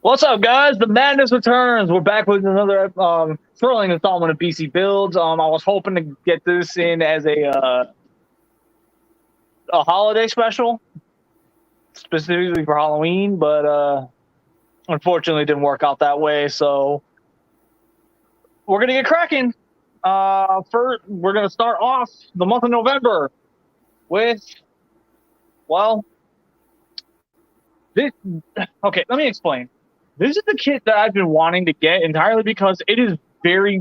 What's up, guys? The madness returns. We're back with another thrilling installment of PC Builds. I was hoping to get this in as a holiday special, specifically for Halloween, but unfortunately, it didn't work out that way. So we're gonna get cracking. First, we're gonna start off the month of November with well, this. Okay, let me explain. This is the kit that I've been wanting to get entirely because it is very,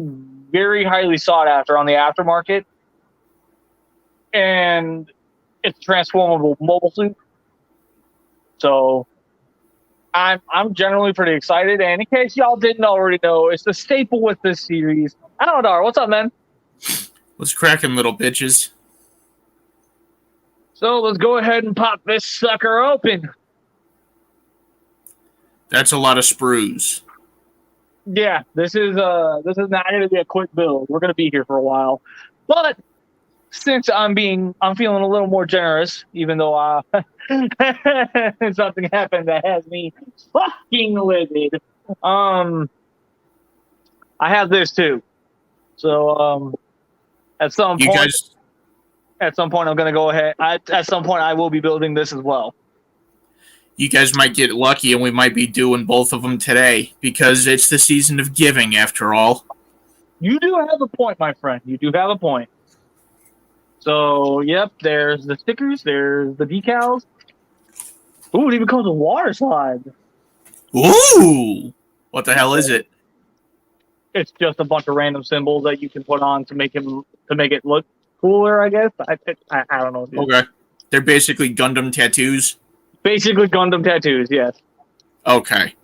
very highly sought after on the aftermarket, and it's transformable mobile suit. So I'm generally pretty excited. And in case y'all didn't already know, it's the staple with this series. Aladar, what's up, man? What's cracking, little bitches? So let's go ahead and pop this sucker open. That's a lot of sprues. Yeah, this is not going to be a quick build. We're going to be here for a while, but since I'm feeling a little more generous, even though something happened that has me fucking livid. I have this too. So at some point, I'm gonna go ahead. At some point, I will be building this as well. You guys might get lucky, and we might be doing both of them today because it's the season of giving, after all. You do have a point, my friend. You do have a point. So, yep, there's the stickers, there's the decals. Ooh, it even comes with water slide. Ooh! What the hell is it? It's just a bunch of random symbols that you can put on to make it look cooler, I guess. I don't know. Dude. Okay. They're basically Gundam tattoos? Basically Gundam tattoos, yes. Okay.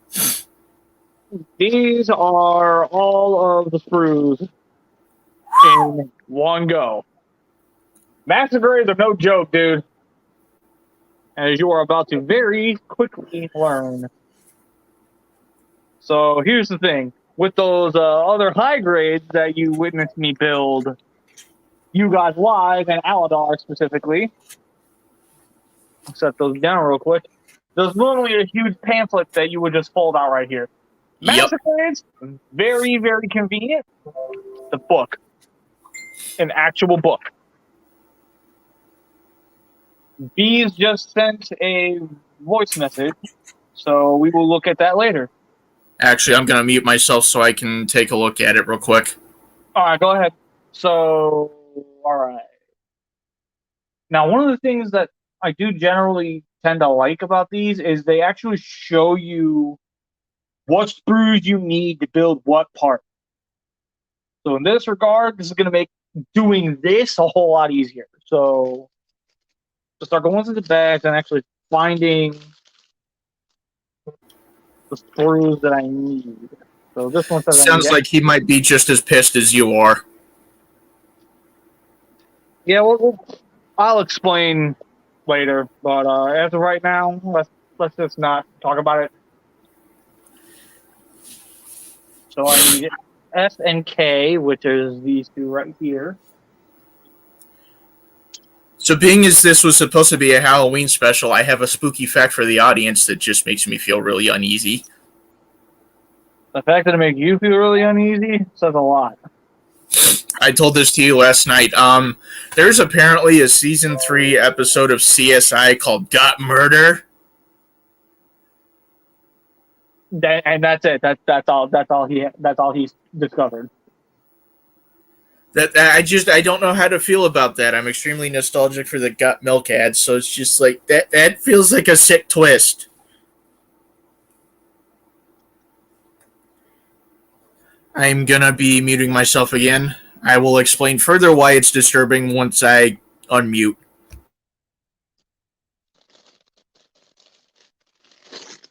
These are all of the sprues in one go. Master grades are no joke, dude. As you are about to very quickly learn. So here's the thing. With those other high grades that you witnessed me build, you guys live, and Aladar specifically, I'll set those down real quick. There's literally a huge pamphlet that you would just fold out right here. Master grades, very, very convenient. The book. An actual book. Bees just sent a voice message, so we will look at that later. Actually, I'm going to mute myself so I can take a look at it real quick. All right, go ahead. So, all right. Now, one of the things that I do generally tend to like about these is they actually show you what sprues you need to build what part. So in this regard, this is going to make doing this a whole lot easier. So to start going through the bags and actually finding the sprues that I need. So this one says sounds like he might be just as pissed as you are. Yeah, I'll explain later, but as of right now, let's just not talk about it. So I need S and K, which is these two right here. So being as this was supposed to be a Halloween special, I have a spooky fact for the audience that just makes me feel really uneasy. The fact that it makes you feel really uneasy says a lot. I told this to you last night. There's apparently a season 3 episode of CSI called Got Murder. And that's it. That's all he's discovered. I don't know how to feel about that. I'm extremely nostalgic for the Got Milk ads, so it's just like that feels like a sick twist. I'm gonna be muting myself again. I will explain further why it's disturbing once I unmute.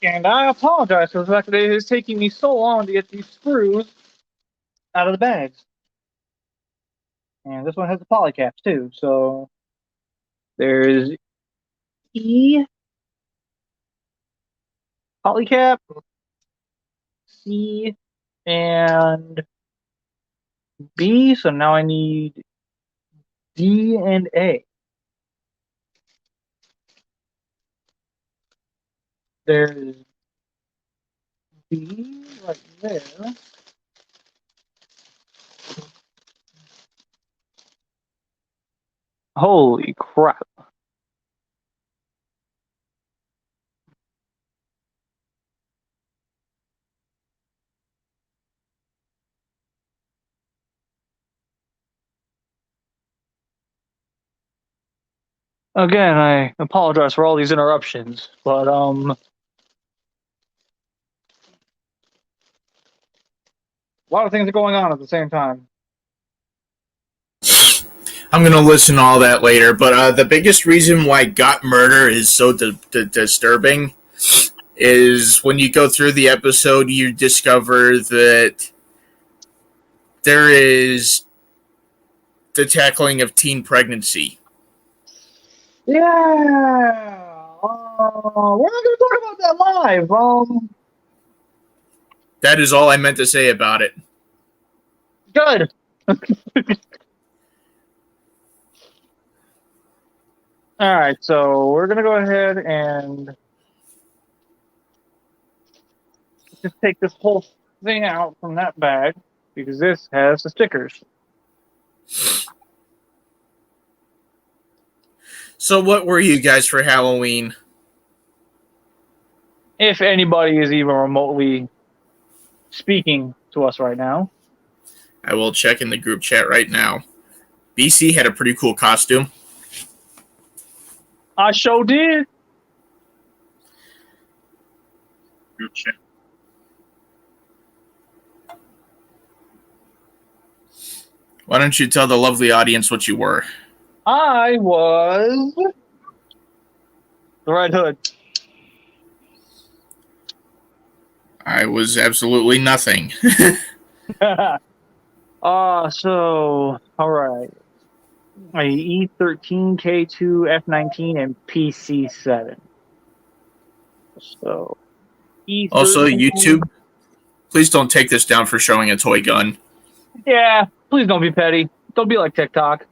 And I apologize for the fact that it is taking me so long to get these screws out of the bags. And this one has the polycaps too. So there's E polycap, C, and B. So now I need D and A. There's be right there. Holy crap. Again, I apologize for all these interruptions, but a lot of things are going on at the same time. I'm gonna listen to all that later, but the biggest reason why Got Murder is so disturbing is when you go through the episode, you discover that there is the tackling of teen pregnancy. Yeah, we're not going to talk about that live. That is all I meant to say about it. Good. All right, so we're going to go ahead and just take this whole thing out from that bag because this has the stickers. So what were you guys for Halloween? If anybody is even remotely speaking to us right now. I will check in the group chat right now. BC had a pretty cool costume. I sure did. Group chat. Why don't you tell the lovely audience what you were? I was the Red Hood. I was absolutely nothing. So, all right. A E13, K2, F19, and PC7. So, E13. Also, YouTube, please don't take this down for showing a toy gun. Yeah, please don't be petty. Don't be like TikTok.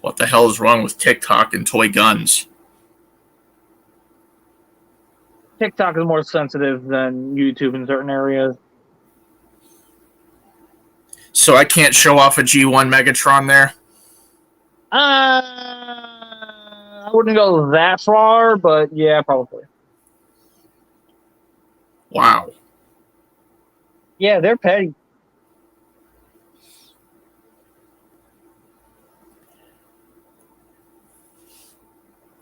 What the hell is wrong with TikTok and toy guns? TikTok is more sensitive than YouTube in certain areas. So I can't show off a G1 Megatron there? I wouldn't go that far, but yeah, probably. Wow. Yeah, they're petty.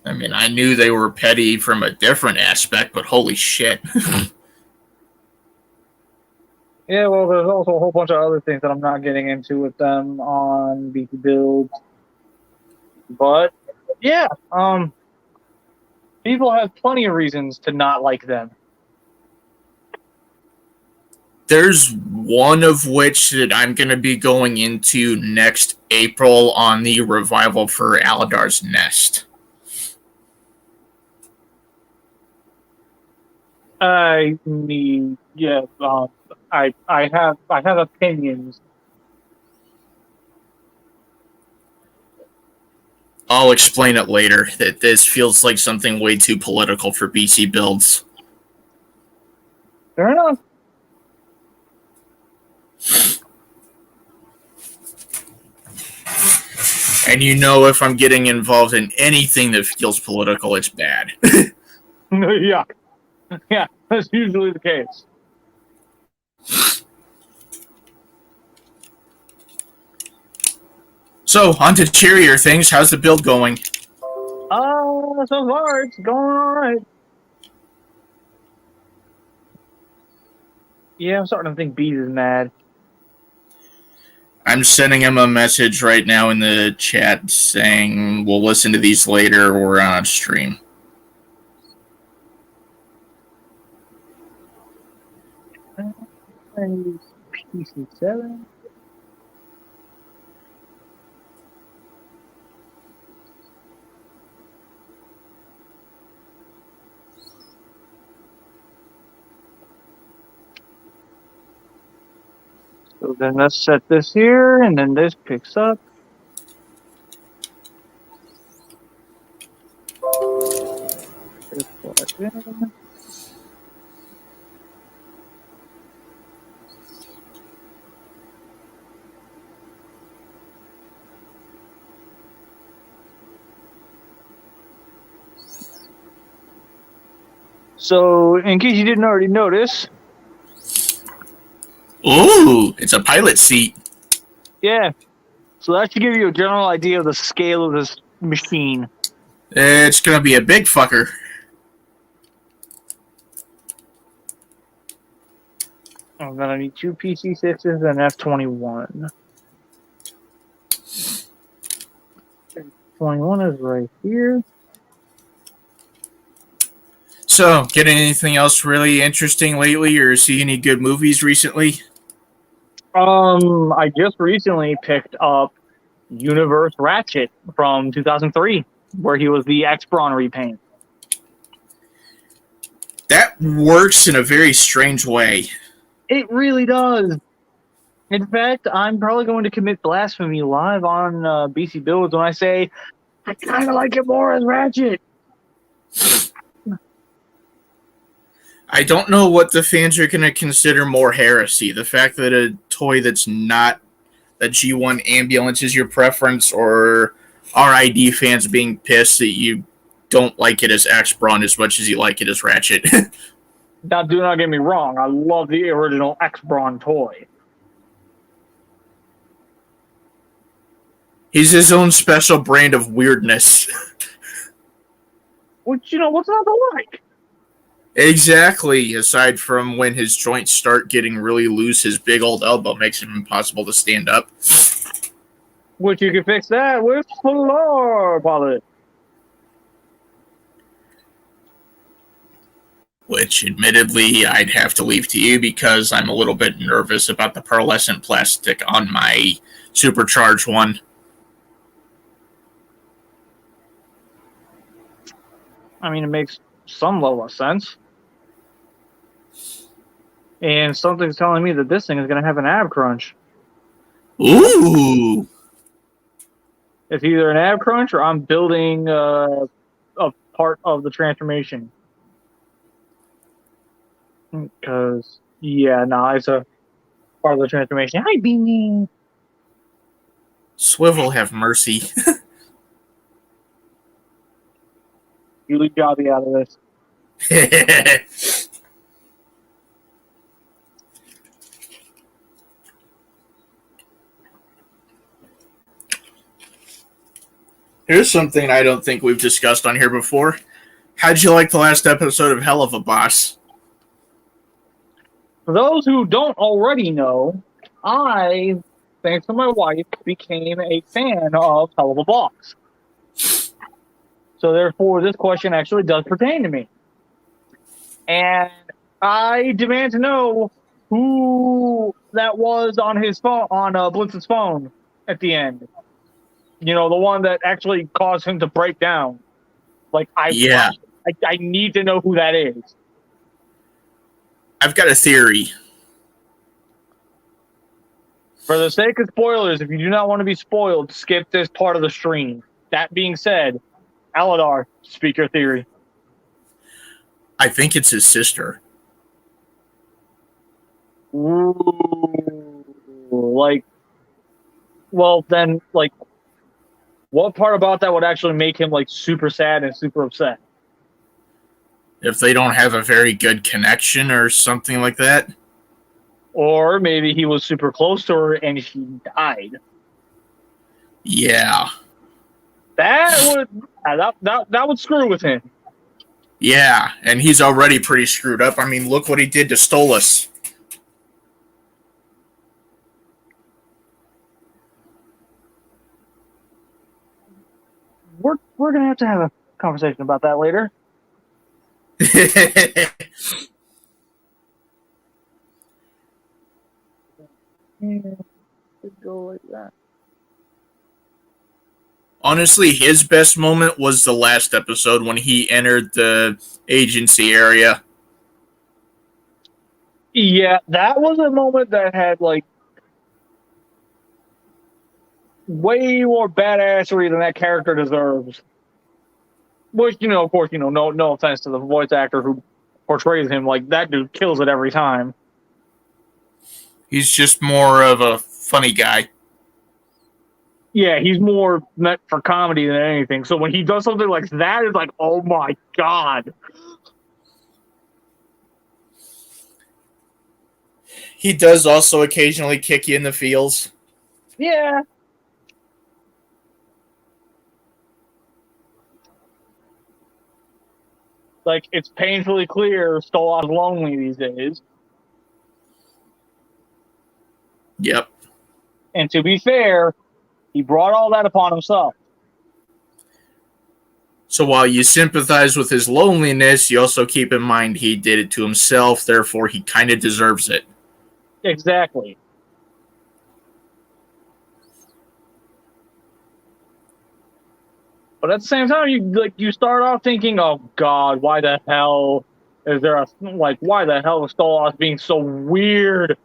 I mean, I knew they were petty from a different aspect, but holy shit. Yeah, well, there's also a whole bunch of other things that I'm not getting into with them on BT builds. But yeah, people have plenty of reasons to not like them. There's one of which that I'm going to be going into next April on the revival for Aladar's Nest. I need, yeah, I have opinions. I'll explain it later, that this feels like something way too political for BC builds. Fair enough. And you know, if I'm getting involved in anything that feels political, it's bad. Yeah. Yeah, that's usually the case. So, on to cheerier things. How's the build going? So far it's going all right. Yeah, I'm starting to think Bees is mad. I'm sending him a message right now in the chat saying we'll listen to these later or on stream. PC7. So then let's set this here, and then this picks up. this part in. So, in case you didn't already notice, Ooh, it's a pilot seat. yeah. So that should give you a general idea of the scale of this machine. It's gonna be a big fucker. I'm gonna need 2 PC6s and an F-21. 21 is right here. So, getting anything else really interesting lately, or see any good movies recently? I just recently picked up Universe Ratchet from 2003, where he was the X-Brawn repaint. That works in a very strange way. It really does. In fact, I'm probably going to commit blasphemy live on BC Builds when I say I kind of like it more as Ratchet. I don't know what the fans are going to consider more heresy. The fact that a toy that's not a G1 ambulance is your preference, or RID fans being pissed that you don't like it as X-Brawn as much as you like it as Ratchet. Now, do not get me wrong. I love the original X-Brawn toy. He's his own special brand of weirdness. Which, what's not to like? Exactly. Aside from when his joints start getting really loose, his big old elbow makes him impossible to stand up. Which you can fix that with floor polish. Which, admittedly, I'd have to leave to you because I'm a little bit nervous about the pearlescent plastic on my supercharged one. I mean, it makes some level of sense. And something's telling me that this thing is going to have an ab crunch. Ooh! It's either an ab crunch or I'm building a part of the transformation. Because, it's a part of the transformation. Hi, Beanie! Swivel have mercy. You leave Jobby out of this. Here's something I don't think we've discussed on here before. How'd you like the last episode of Hell of a Boss? For those who don't already know, I, thanks to my wife, became a fan of Hell of a Boss. So therefore, this question actually does pertain to me. And I demand to know who that was on his phone, on Blitz's phone at the end. The one that actually caused him to break down. I need to know who that is. I've got a theory. For the sake of spoilers, if you do not want to be spoiled, skip this part of the stream. That being said, Aladar, speak your theory. I think it's his sister. Ooh, what part about that would actually make him super sad and super upset? If they don't have a very good connection or something like that. Or maybe he was super close to her and she died. Yeah. That would screw with him. Yeah, and he's already pretty screwed up. I mean, look what he did to Stolas. We're gonna have a conversation about that later. Go like that. Honestly, his best moment was the last episode when he entered the agency area. Yeah, that was a moment that had way more badassery than that character deserves. Which, of course, no offense to the voice actor who portrays him, like, that dude kills it every time. He's just more of a funny guy. Yeah, he's more meant for comedy than anything. So when he does something like that, it's like, oh my god. He does also occasionally kick you in the feels. Yeah. Like, it's painfully clear Stoloz's lonely these days. Yep. And to be fair, he brought all that upon himself. So while you sympathize with his loneliness, you also keep in mind he did it to himself, therefore he kind of deserves it. Exactly. But at the same time, you start off thinking, oh god, why the hell is why the hell is Stoloz being so weird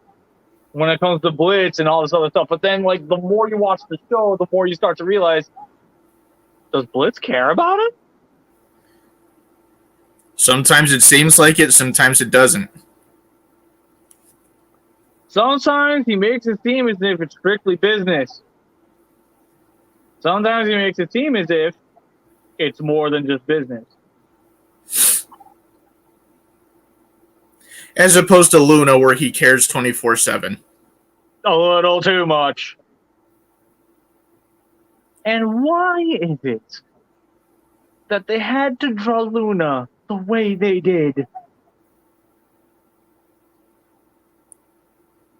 when it comes to Blitz and all this other stuff? But then, the more you watch the show, the more you start to realize, does Blitz care about it? Sometimes it seems like it, sometimes it doesn't. Sometimes he makes it seem as if it's strictly business. Sometimes he makes it seem as if it's more than just business. As opposed to Luna, where he cares 24/7. A little too much. And why is it that they had to draw Luna the way they did?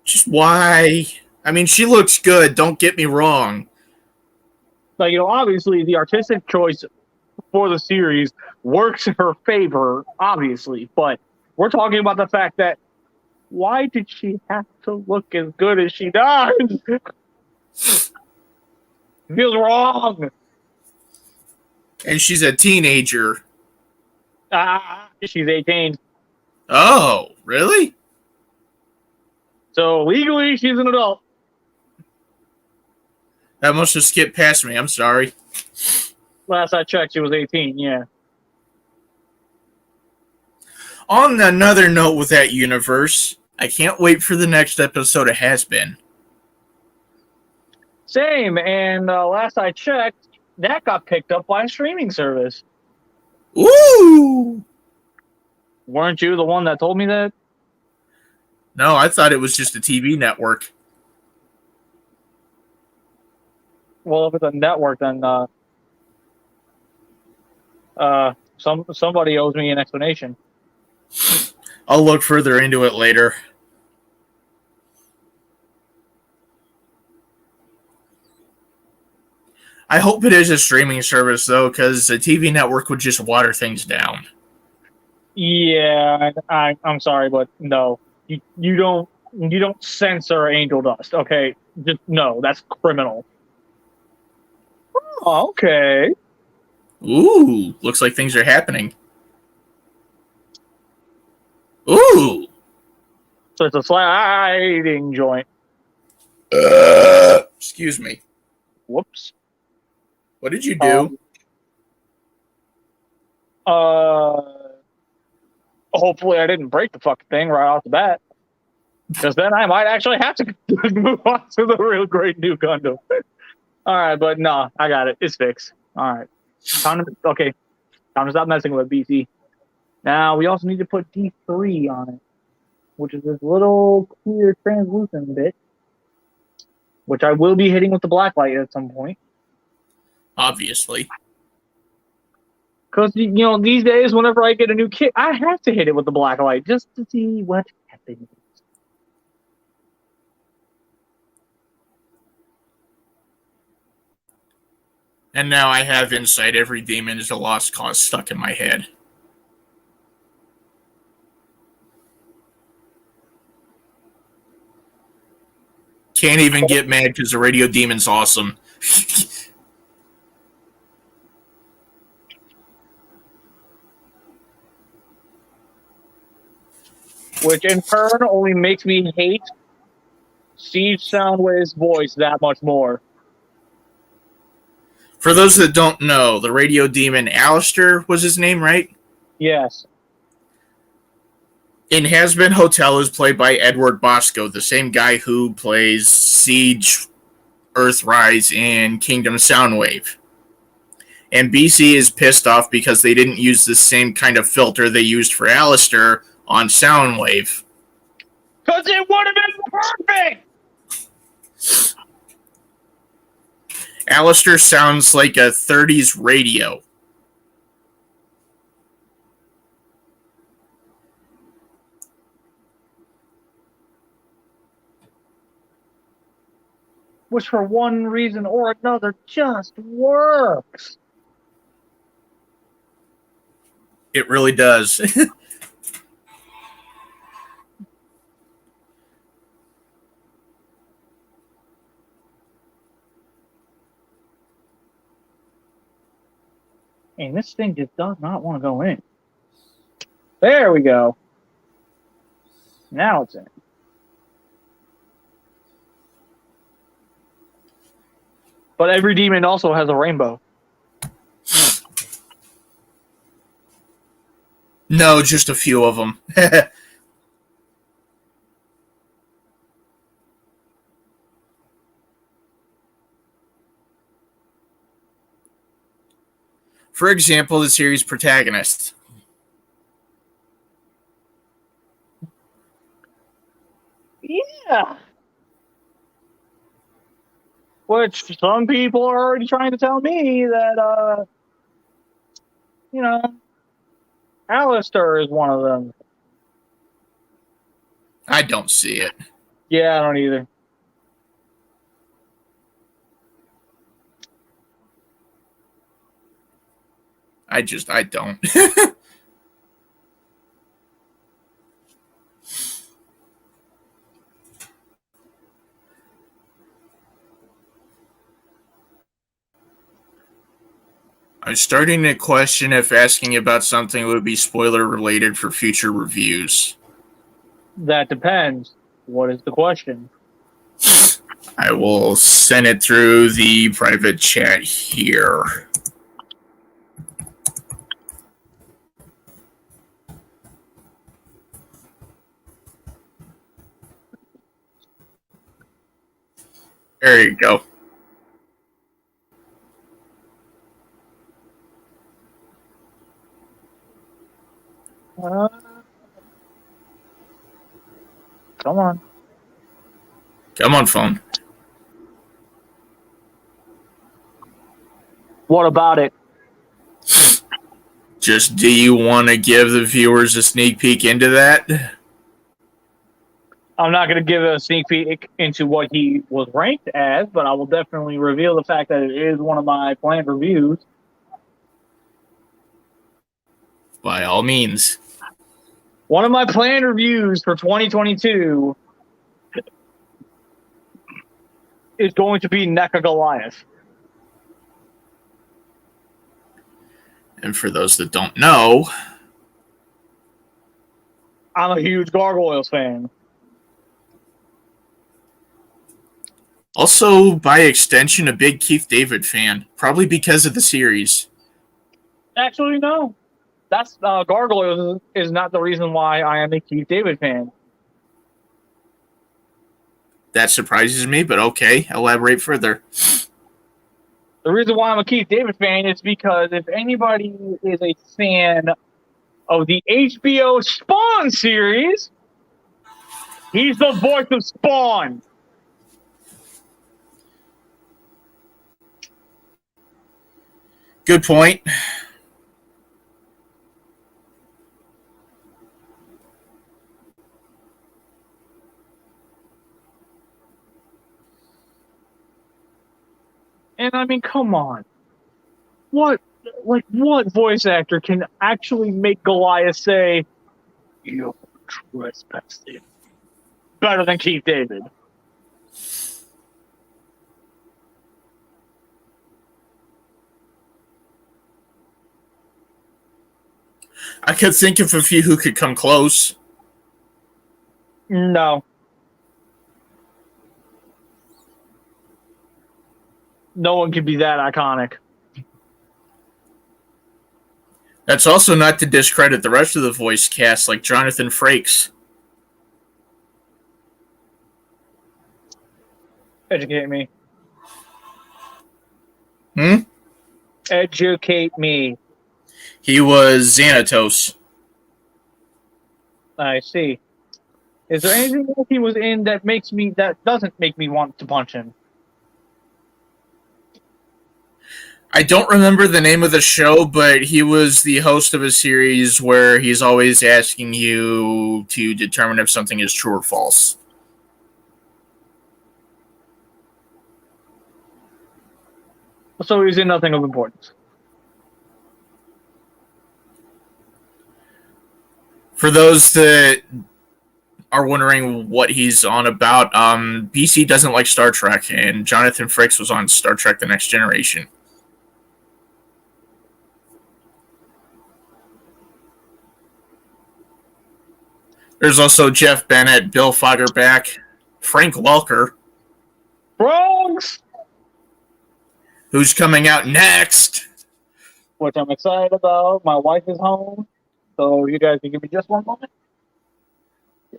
Just why? I mean, she looks good, don't get me wrong. Obviously the artistic choice for the series works in her favor, obviously, but we're talking about the fact that why did she have to look as good as she does? It feels wrong. And she's a teenager. She's 18. Oh, really? So legally, she's an adult. That must have skipped past me. I'm sorry. Last I checked, she was 18, yeah. On another note with that universe, I can't wait for the next episode of Has Been. Same, and last I checked, that got picked up by a streaming service. Ooh! Weren't you the one that told me that? No, I thought it was just a TV network. Well, if it's a network, then somebody owes me an explanation. I'll look further into it later. I hope it is a streaming service, though, because a TV network would just water things down. Yeah, I'm sorry, but no. You don't censor angel dust, okay? Just no, that's criminal. Oh, okay. Ooh, looks like things are happening. Ooh! So it's a sliding joint. Excuse me. Whoops. What did you do? Hopefully I didn't break the fucking thing right off the bat. Because then I might actually have to move on to the real great new Gundam. Alright, but no, I got it. It's fixed. Alright. Time to stop messing with it, BC. Now, we also need to put D3 on it, which is this little clear translucent bit, which I will be hitting with the black light at some point. Obviously. Because, these days, whenever I get a new kit, I have to hit it with the black light just to see what happens. And now I have Inside Every Demon is a Lost Cause stuck in my head. Can't even get mad because the Radio Demon's awesome. Which in turn only makes me hate Siege Soundwave's voice that much more. For those that don't know, the radio demon Alistair was his name, right? Yes. In Has-Been Hotel is played by Edward Bosco, the same guy who plays Siege, Earthrise, and Kingdom Soundwave. And BC is pissed off because they didn't use the same kind of filter they used for Alistair on Soundwave. Because it would have been perfect! Alistair sounds like a 30s radio. Which for one reason or another just works. It really does. And this thing just does not want to go in. There we go. Now it's in. But every demon also has a rainbow. No, just a few of them. For example, the series protagonist. Yeah. Which some people are already trying to tell me that, Alistair is one of them. I don't see it. Yeah, I don't either. I don't. I'm starting to question if asking about something would be spoiler related for future reviews. That depends. What is the question? I will send it through the private chat here. There you go. Come on. Come on, phone. What about it? Just, do you want to give the viewers a sneak peek into that? I'm not going to give a sneak peek into what he was ranked as, but I will definitely reveal the fact that it is one of my planned reviews. By all means. One of my planned reviews for 2022 is going to be Neca Goliath. And for those that don't know, I'm a huge Gargoyles fan. also, by extension, a big Keith David fan. Probably because of the series. Actually, no. That's Gargoyles is not the reason why I am a Keith David fan. That surprises me, but okay, elaborate further. The reason why I'm a Keith David fan is because if anybody is a fan of the HBO Spawn series, he's the voice of Spawn. Good point. And I mean, come on. What voice actor can actually make Goliath say, "You're trespassing," better than Keith David? I could think of a few who could come close. No. No one can be that iconic. That's also not to discredit the rest of the voice cast, like Jonathan Frakes. Educate me. Educate me. He was Xanatos. I see. Is there anything else he was in that doesn't make me want to punch him? I don't remember the name of the show, but he was the host of a series where he's always asking you to determine if something is true or false. So he's in nothing of importance. For those that are wondering what he's on about, BC doesn't like Star Trek, and Jonathan Frakes was on Star Trek The Next Generation. There's also Jeff Bennett, Bill Fagerback, Frank Welker. Frogs! Who's coming out next? Which I'm excited about. My wife is home. So you guys can give me just one moment.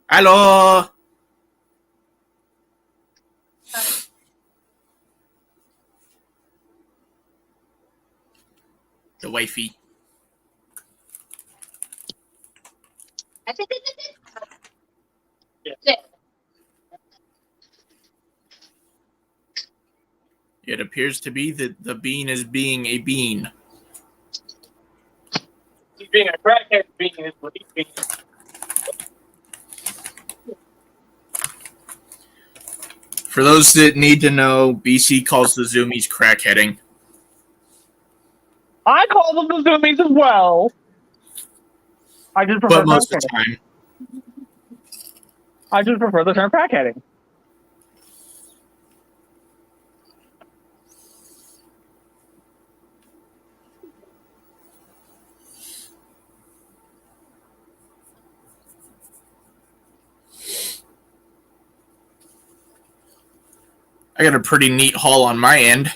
Hello! The wifey. Yeah. It appears to be that the bean is being a bean. He's being a crackhead bean is what he's being. For those that need to know, BC calls the Zoomies crackheading. I call them the Zoomies as well. I just prefer But most of the time. I just prefer the term crackheading. I got a pretty neat haul on my end.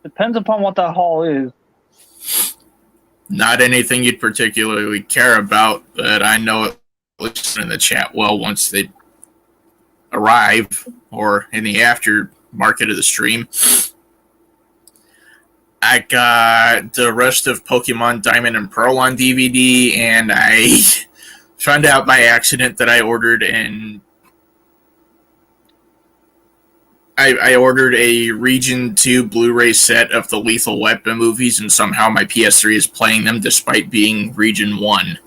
Depends upon what that haul is. Not anything you'd particularly care about, but I know it looks in the chat well once they arrive or in the aftermarket of the stream. I got the rest of Pokemon Diamond and Pearl on DVD, and I found out by accident that I ordered I ordered a Region 2 Blu-ray set of the Lethal Weapon movies, and somehow my PS3 is playing them despite being Region 1.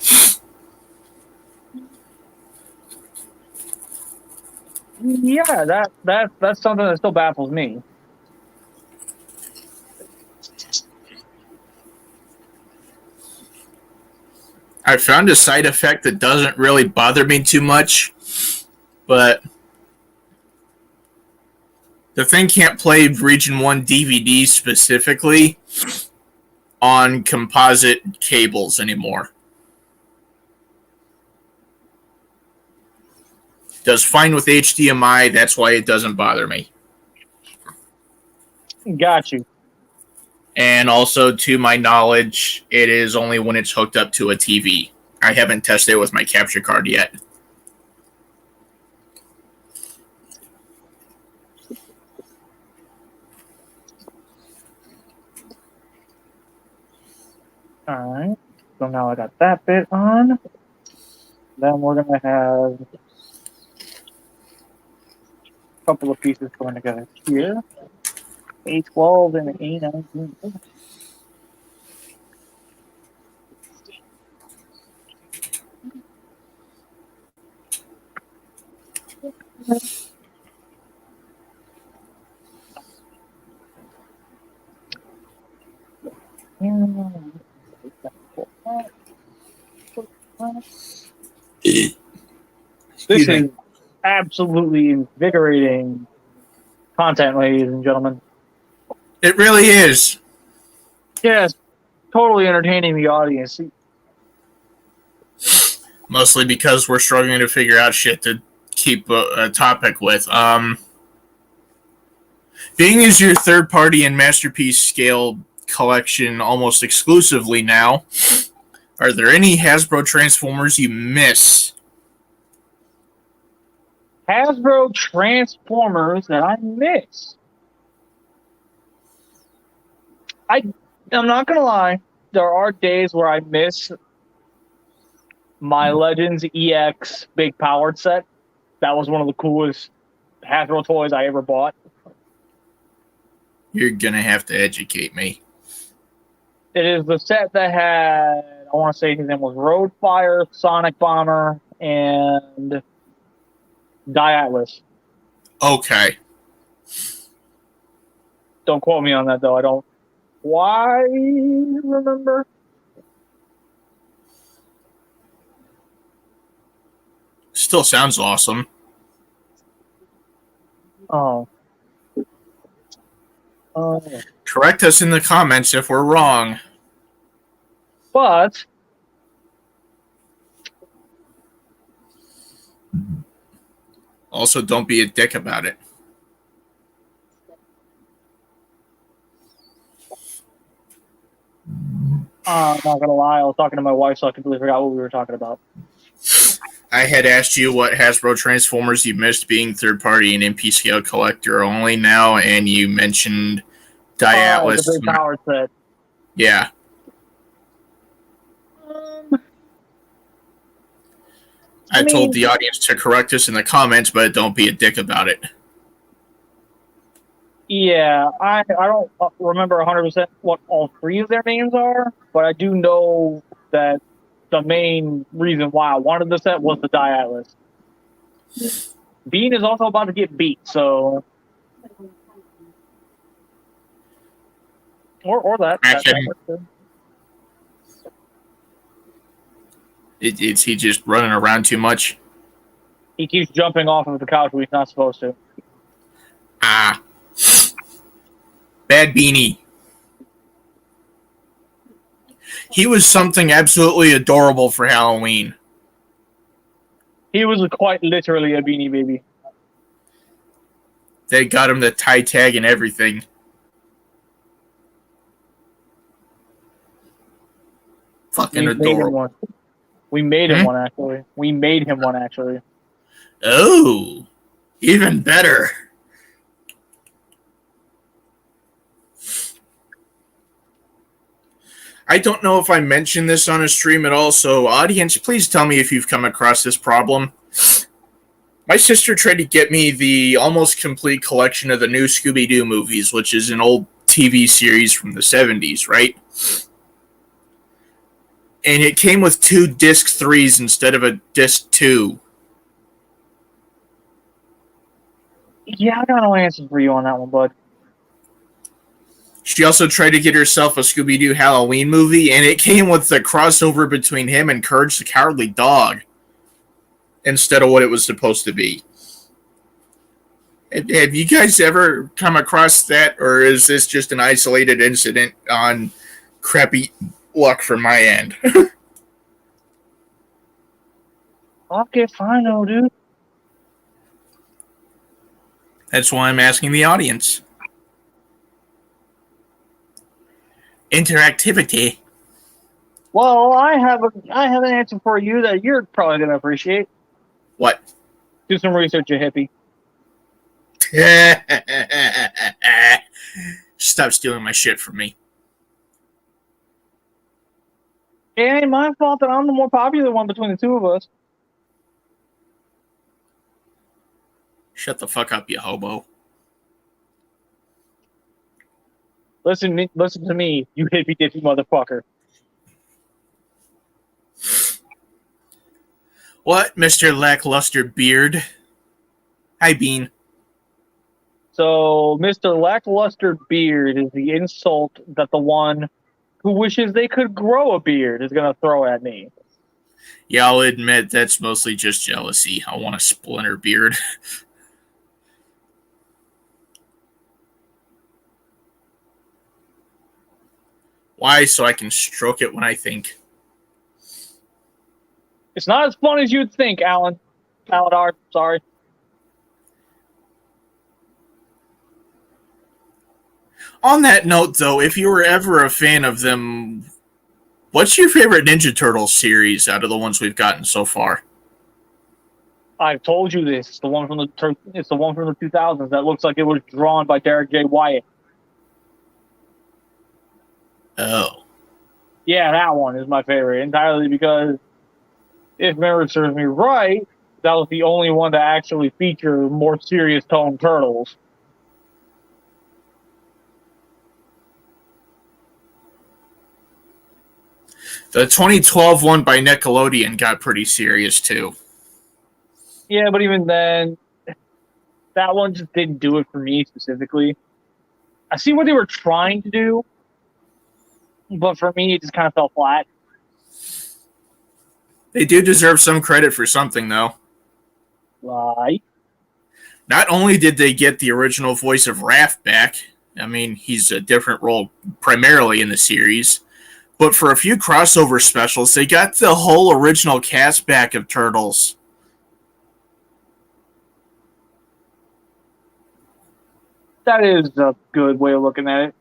Yeah, that's something that still baffles me. I found a side effect that doesn't really bother me too much, but the thing can't play Region 1 DVD specifically on composite cables anymore. Does fine with HDMI, that's why it doesn't bother me. Got you. And also, to my knowledge, it is only when it's hooked up to a TV. I haven't tested it with my capture card yet. Alright. So now I got that bit on. Then we're going to have a couple of pieces going together here. A12 and an A19. This is absolutely invigorating content, ladies and gentlemen. It really is. Yes, totally entertaining the audience. Mostly because we're struggling to figure out shit to keep a topic with. Being as your third party and Masterpiece scale collection almost exclusively now. Are there any Hasbro Transformers you miss? Hasbro Transformers that I miss. I'm not gonna lie. There are days where I miss my Legends EX big powered set. That was one of the coolest Hasbro toys I ever bought. You're gonna have to educate me. It is the set that had, I want to say his name was Roadfire, Sonic Bomber, and Atlas. Okay. Don't quote me on that, though. I don't quite remember. Still sounds awesome. Oh. Correct us in the comments if we're wrong. But also, don't be a dick about it. I'm not gonna lie, I was talking to my wife, so I completely forgot what we were talking about. I had asked you what Hasbro Transformers you missed being third party and MP scale collector only now, and you mentioned Atlas. The big power set. Yeah. I told the audience to correct us in the comments, but don't be a dick about it. Yeah, I don't remember 100% what all three of their names are, but I do know that the main reason why I wanted the set was the Atlas. Bean is also about to get beat, so or that. Is he just running around too much? He keeps jumping off of the couch when he's not supposed to. Ah. Bad Beanie. He was something absolutely adorable for Halloween. He was quite literally a Beanie Baby. They got him the tie tag and everything. Fucking adorable. We made him one, actually. We made him one, actually. Oh, even better. I don't know if I mentioned this on a stream at all, so audience, please tell me if you've come across this problem. My sister tried to get me the almost complete collection of the new Scooby-Doo movies, which is an old TV series from the 70s, right? And it came with 2 disc 3s instead of a disc 2. Yeah, I got no answer for you on that one, bud. She also tried to get herself a Scooby-Doo Halloween movie, and it came with the crossover between him and Courage the Cowardly Dog instead of what it was supposed to be. Have you guys ever come across that, or is this just an isolated incident on crappy luck from my end? Okay, fine, though, dude. That's why I'm asking the audience. Interactivity. Well, I have an answer for you that you're probably gonna appreciate. What? Do some research, you hippie. Stop stealing my shit from me. It ain't my fault that I'm the more popular one between the two of us. Shut the fuck up, you hobo. Listen to me, you hippie dippy motherfucker. What, Mr. Lackluster Beard? Hi, Bean. So, Mr. Lackluster Beard is the insult that the one who wishes they could grow a beard is going to throw at me. Yeah, I'll admit that's mostly just jealousy. I want a splinter beard. Why? So I can stroke it when I think. It's not as fun as you'd think, Alan. Aladar, sorry. On that note, though, if you were ever a fan of them, what's your favorite Ninja Turtles series out of the ones we've gotten so far? I've told you this. It's the one from the 2000s that looks like it was drawn by Derek J. Wyatt. Oh. Yeah, that one is my favorite entirely because if memory serves me right, that was the only one to actually feature more serious tone turtles. The 2012 one by Nickelodeon got pretty serious, too. Yeah, but even then, that one just didn't do it for me specifically. I see what they were trying to do, but for me, it just kind of fell flat. They do deserve some credit for something, though. Like, Not only did they get the original voice of Raph back, I mean, he's a different role primarily in the series, but for a few crossover specials, they got the whole original cast back of Turtles. that is a good way of looking at it.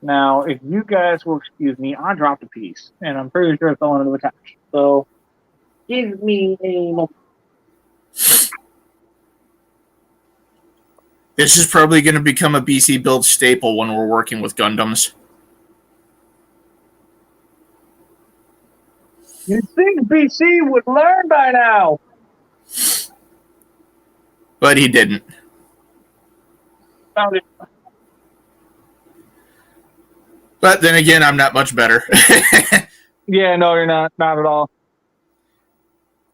Now, if you guys will excuse me, I dropped a piece, and I'm pretty sure it fell under the couch. So, give me a moment. This is probably going to become a BC Build staple when we're working with Gundams. You'd think BC would learn by now. But he didn't. Found it. But then again, I'm not much better. Yeah, no, you're not. Not at all.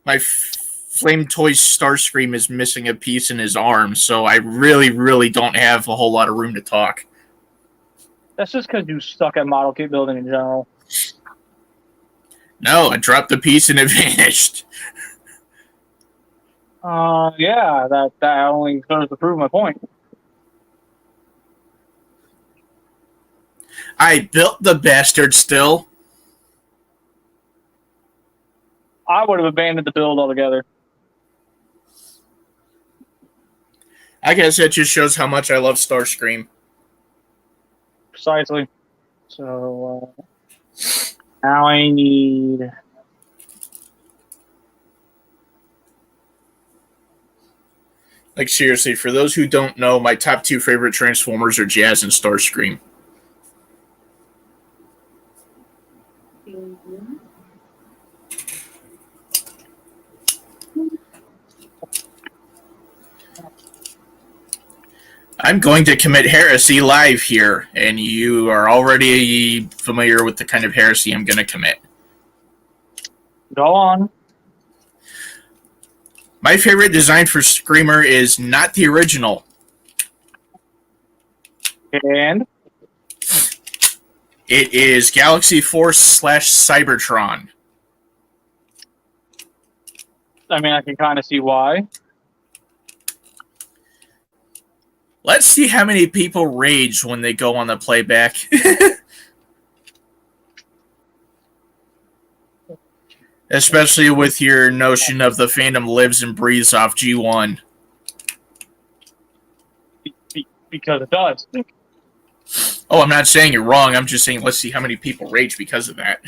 My Flame Toy Starscream is missing a piece in his arm, so I really, really don't have a whole lot of room to talk. That's just because you suck at model kit building in general. No, I dropped the piece and it vanished. Yeah, that only serves to prove my point. I built the bastard still. I would have abandoned the build altogether. I guess that just shows how much I love Starscream. Precisely. So, now I need... Like, seriously, for those who don't know, my top two favorite Transformers are Jazz and Starscream. I'm going to commit heresy live here, and you are already familiar with the kind of heresy I'm going to commit. Go on. My favorite design for Screamer is not the original. And? It is Galaxy Force / Cybertron. I mean, I can kind of see why. Let's see how many people rage when they go on the playback. Especially with your notion of the fandom lives and breathes off G1. Because it does. Oh, I'm not saying you're wrong. I'm just saying let's see how many people rage because of that.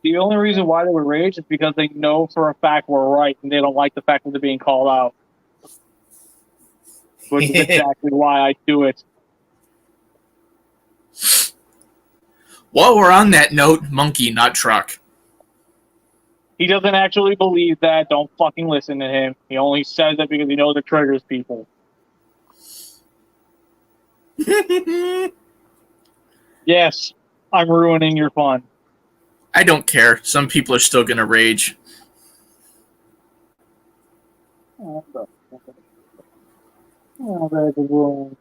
The only reason why they would rage is because they know for a fact we're right, and they don't like the fact that they're being called out. Which is exactly why I do it. While we're on that note, monkey, not truck. He doesn't actually believe that. Don't fucking listen to him. He only says that because he knows it triggers people. Yes, I'm ruining your fun. I don't care. Some people are still going to rage. Oh, that's a wrong.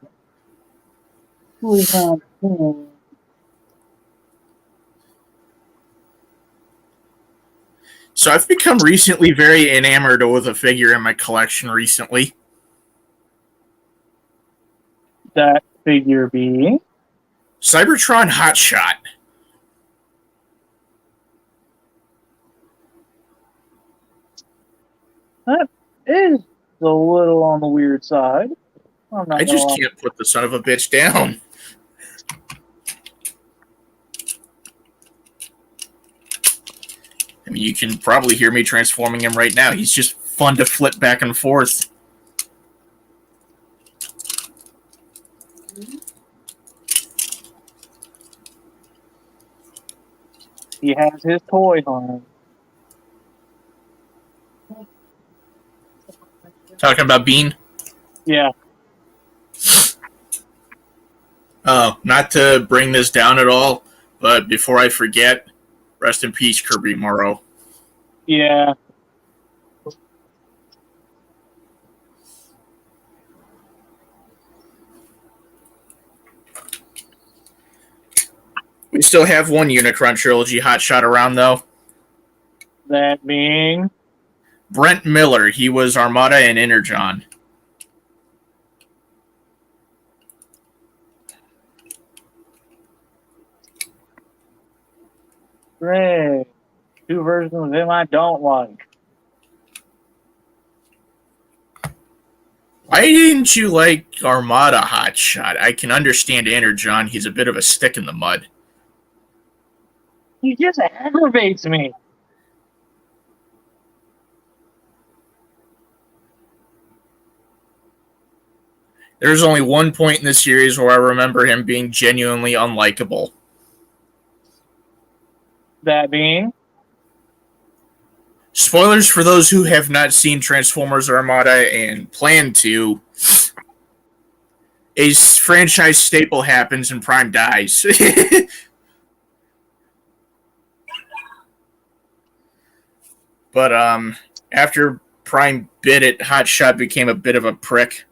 So I've become recently very enamored with a figure in my collection recently. That figure being? Cybertron Hotshot. That is a little on the weird side. I'm not I gonna just lie. can't put the son of a bitch down. I mean, you can probably hear me transforming him right now. He's just fun to flip back and forth. He has his toys on. Talking about Bean? Yeah. Not to bring this down at all, but before I forget, rest in peace, Kirby Morrow. Yeah. We still have one Unicron trilogy hotshot around, though. That being. Brent Miller. He was Armada and Energon. Great. Two versions of him I don't like. Why didn't you like Armada hotshot? I can understand Energon. He's a bit of a stick in the mud. He just aggravates me. There's only one point in the series where I remember him being genuinely unlikable. That being. Spoilers for those who have not seen Transformers Armada and plan to. A franchise staple happens and Prime dies. But after Prime bit it, Hotshot became a bit of a prick.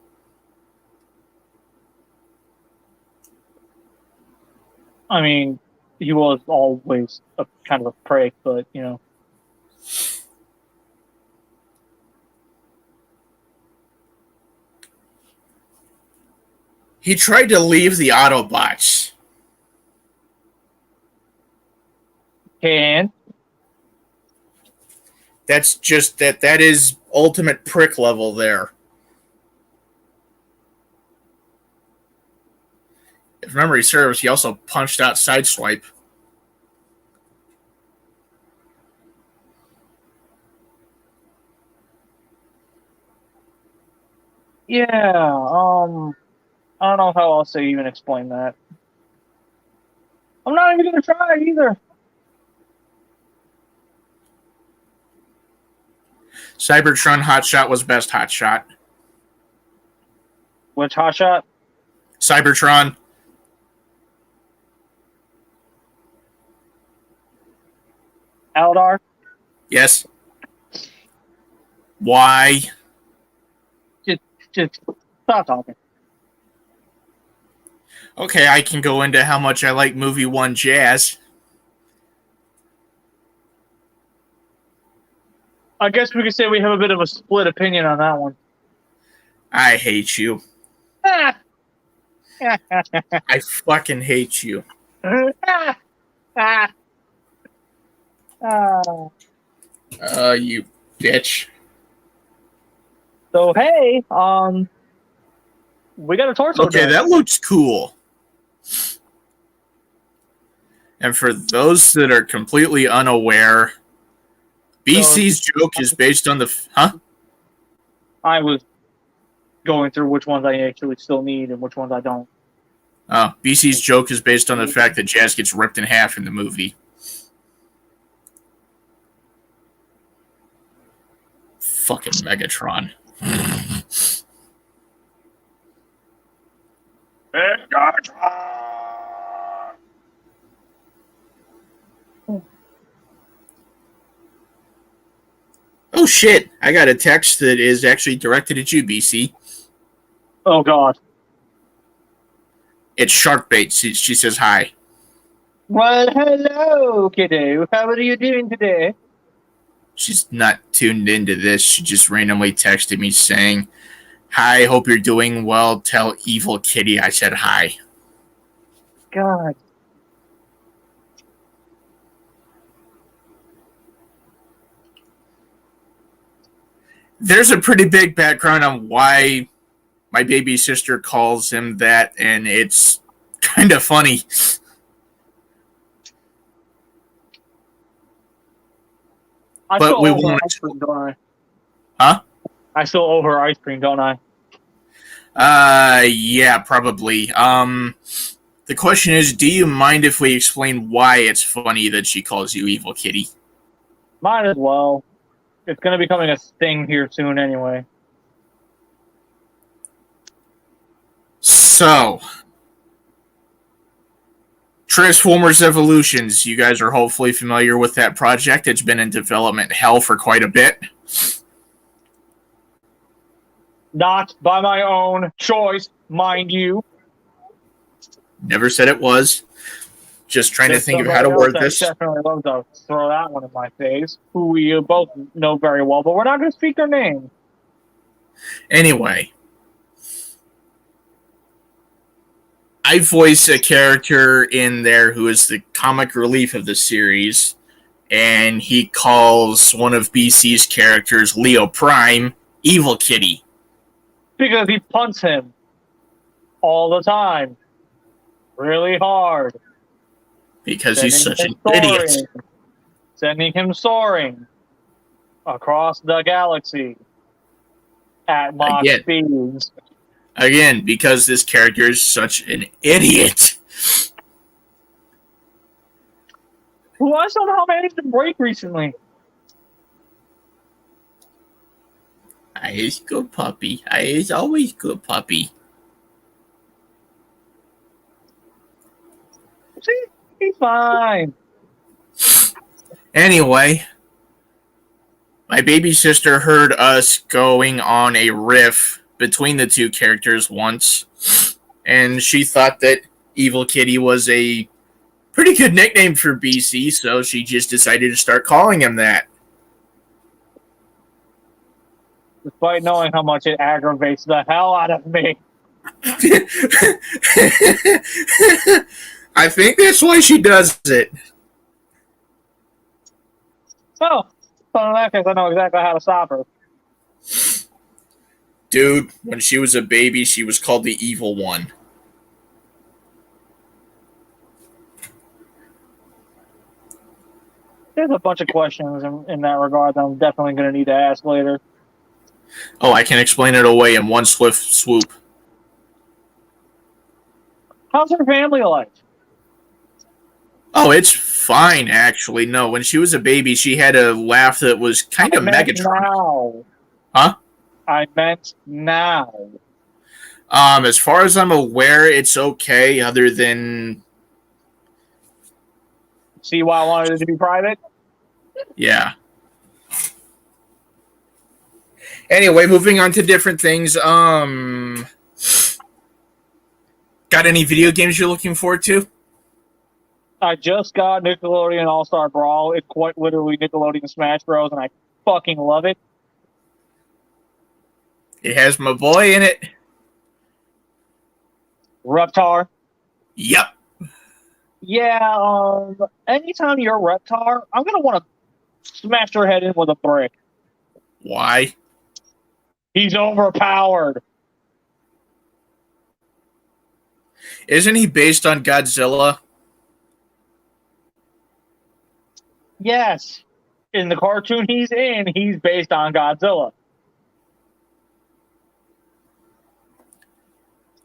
I mean, he was always a kind of a prick, but, you know. He tried to leave the Autobots. And That's just that is ultimate prick level there. If memory serves, he also punched out Sideswipe. yeah, I don't know how else to even explain that. I'm not even gonna try either. Cybertron Hotshot was best Hotshot. Which Hotshot? Cybertron. Aldar? Yes. Why? Just stop talking. Okay, I can go into how much I like movie one Jazz. I guess we could say we have a bit of a split opinion on that one. I hate you. Ah. I fucking hate you. You bitch. So hey, we got a torso. Okay, done. that looks cool. And for those that are completely unaware, BC's joke is based on the... Huh? I was going through which ones I actually still need and which ones I don't. Oh, BC's joke is based on the fact that Jazz gets ripped in half in the movie. Fucking Megatron. Megatron! Oh shit, I got a text that is actually directed at you, BC. Oh god. It's Sharkbait. She says hi. Well, hello, kiddo. How are you doing today? She's not tuned into this. She just randomly texted me saying, hi, hope you're doing well. Tell Evil Kitty I said hi. God. There's a pretty big background on why my baby sister calls him that, and it's kind of funny. I But still we owe her won't. ice cream, don't I? Huh? I still owe her ice cream, don't I? Yeah, probably. The question is, do you mind if we explain why it's funny that she calls you Evil Kitty? Might as well. It's going to be becoming a thing here soon anyway. So, Transformers Evolutions. You guys are hopefully familiar with that project. It's been in development hell for quite a bit. Not by my own choice, mind you. Never said it was. Just trying to think of how to word this. Definitely love to throw that one in my face. Who we both know very well, but we're not going to speak their name. Anyway, I voice a character in there who is the comic relief of the series, and he calls one of BC's characters, Leo Prime, Evil Kitty. Because he punts him all the time. Really hard. Because he's such an idiot. Sending him soaring across the galaxy at Mach speeds. Again, because this character is such an idiot. Who I somehow managed to break recently. I is good puppy. I is always good puppy. See? He's fine. Anyway, my baby sister heard us going on a riff between the two characters once, and she thought that Evil Kitty was a pretty good nickname for BC, so she just decided to start calling him that. Despite knowing how much it aggravates the hell out of me. I think that's why she does it. So in that case, I know exactly how to stop her. Dude, when she was a baby, she was called the Evil One. There's a bunch of questions in that regard that I'm definitely going to need to ask later. Oh, I can explain it away in one swift swoop. How's her family life? Oh, it's fine, actually. No, when she was a baby, she had a laugh that was kind of Megatron. Now. Huh? I meant now. As far as I'm aware, it's okay, other than... See why I wanted it to be private? Yeah. Anyway, moving on to different things. Got any video games you're looking forward to? I just got Nickelodeon All-Star Brawl. It's quite literally Nickelodeon Smash Bros. And I fucking love it. It has my boy in it. Reptar. Yep. Yeah, anytime you're Reptar, I'm gonna want to smash your head in with a brick. Why? He's overpowered. Isn't he based on Godzilla? Yes. In the cartoon he's in, he's based on Godzilla.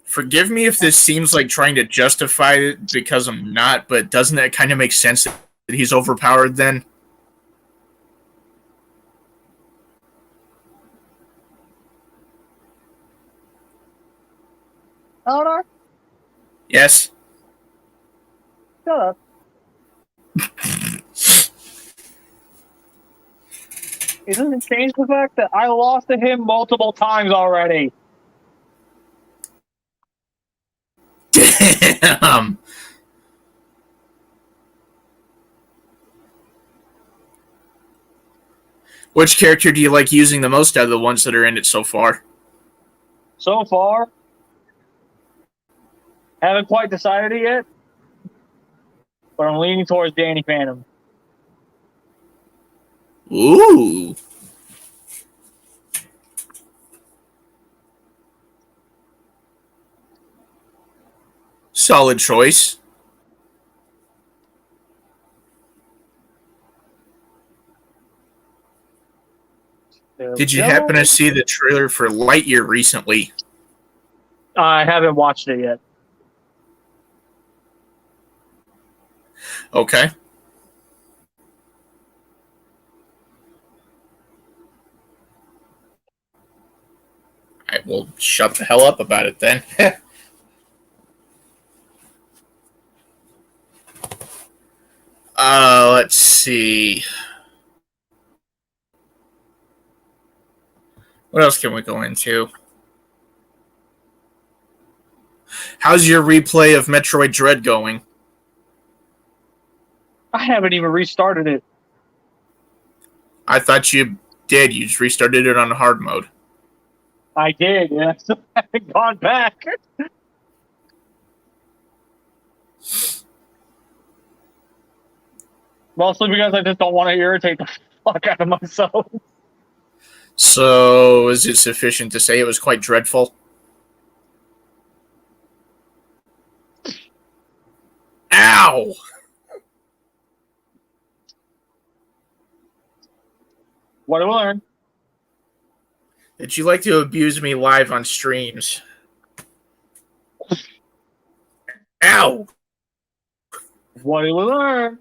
Forgive me if this seems like trying to justify it because I'm not, but doesn't that kind of make sense that he's overpowered then? Eleanor? Yes. Shut up. It doesn't change the fact that I lost to him multiple times already. Damn. Which character do you like using the most out of the ones that are in it so far? So far, haven't quite decided it yet, but I'm leaning towards Danny Phantom. Ooh. Solid choice. There we Did you go. happen to see the trailer for Lightyear recently? I haven't watched it yet. Okay. I will shut the hell up about it then. Let's see. What else can we go into? How's your replay of Metroid Dread going? I haven't even restarted it. I thought you did. You just restarted it on hard mode. I did, yeah. So I haven't gone back. Mostly because I just don't want to irritate the fuck out of myself. So, is it sufficient to say it was quite dreadful? Ow! What do I learn? Did you like to abuse me live on streams? Ow! What do we learn?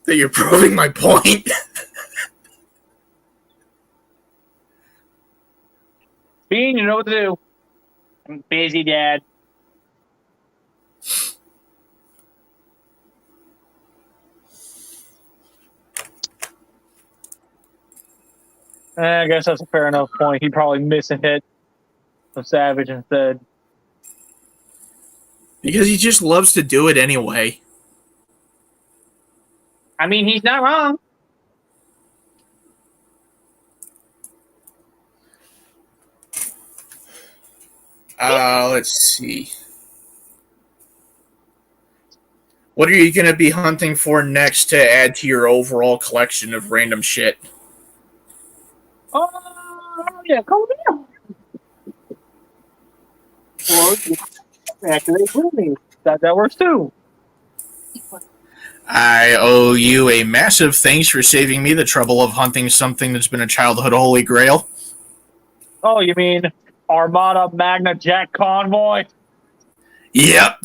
That you're proving my point. Bean, you know what to do. I'm busy, Dad. I guess that's a fair enough point. He probably missed a hit of Savage instead. Because he just loves to do it anyway. I mean, he's not wrong. Let's see. What are you going to be hunting for next to add to your overall collection of random shit? Oh, yeah, come here. Well, activate me. That works too. I owe you a massive thanks for saving me the trouble of hunting something that's been a childhood holy grail. Oh, you mean Armada Magna Jack Convoy? Yep.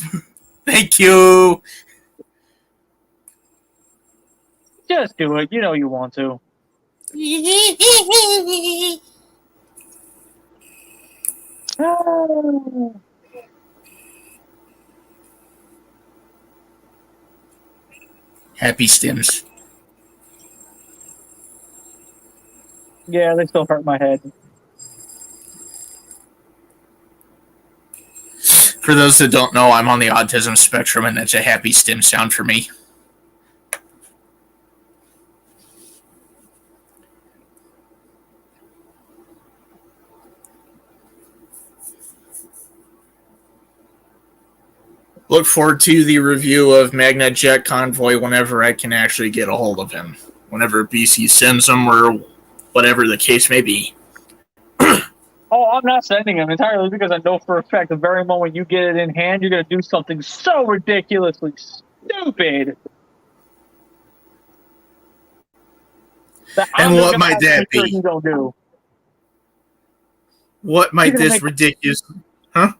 Thank you. Just do it. You know you want to. Happy stims. Yeah, they still hurt my head. For those that don't know, I'm on the autism spectrum, and that's a happy stim sound for me. Look forward to the review of Magna Jet Convoy whenever I can actually get a hold of him. Whenever BC sends him or whatever the case may be. Oh, I'm not sending him entirely because I know for a fact the very moment you get it in hand, you're going to do something so ridiculously stupid. And what might that be? You don't do. What might this ridiculous... Huh?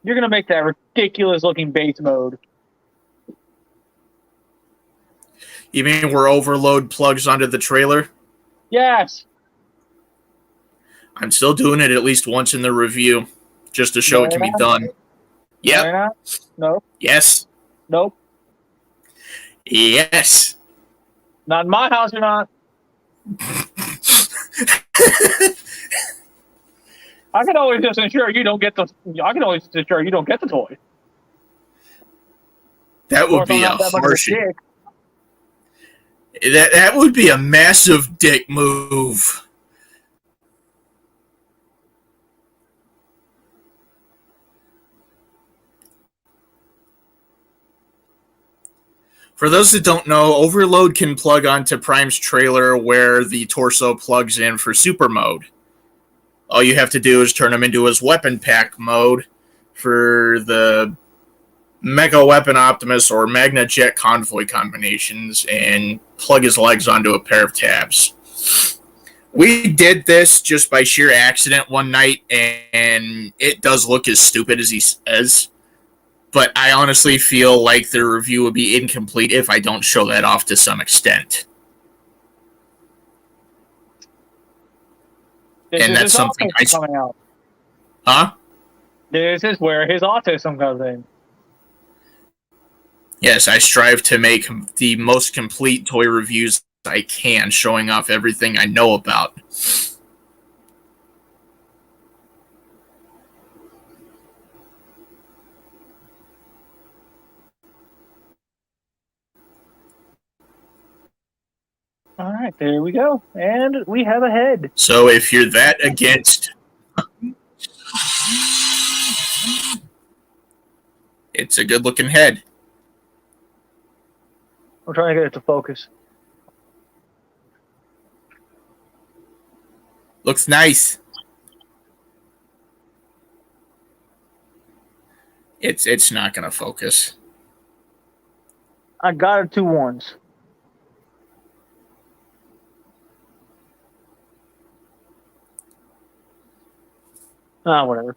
You're going to make that ridiculous-looking base mode. You mean where Overload plugs onto the trailer? Yes. I'm still doing it at least once in the review, just to show it can be done. Yep. No. Yes. Nope. Yes. Not in my house, you're not. I can always just ensure you don't get the. I can always just ensure you don't get the toy. That would be a harsh. That would be a massive dick move. For those that don't know, Overload can plug onto Prime's trailer where the torso plugs in for super mode. All you have to do is turn him into his weapon pack mode, for the Mega Weapon Optimus or Magna Jet Convoy combinations and plug his legs onto a pair of tabs. We did this just by sheer accident one night, and it does look as stupid as he says. But I honestly feel like the review would be incomplete if I don't show that off to some extent. And that's something coming out. Huh? This is where his autism comes in. Yes, I strive to make the most complete toy reviews I can, showing off everything I know about. All right, there we go. And we have a head. So if you're that against... It's a good-looking head. I'm trying to get it to focus. Looks nice. It's not going to focus. I got it 2 ones. Whatever.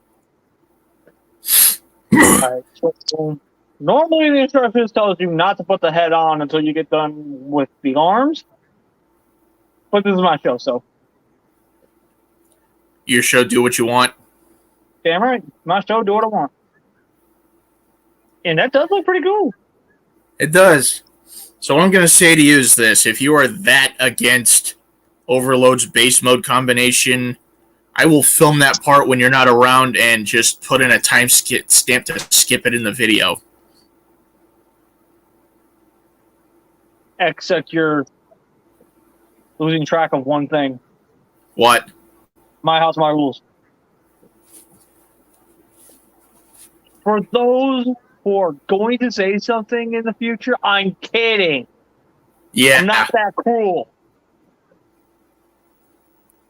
Alright, so normally the instructions tells you not to put the head on until you get done with the arms. But this is my show, so. Your show, do what you want. Damn right. My show, do what I want. And that does look pretty cool. It does. So what I'm going to say to you is this. If you are that against Overload's base mode combination, I will film that part when you're not around and just put in a time stamp to skip it in the video. Except you're losing track of one thing. What? My house, my rules. For those who are going to say something in the future, I'm kidding. Yeah. I'm not that cruel.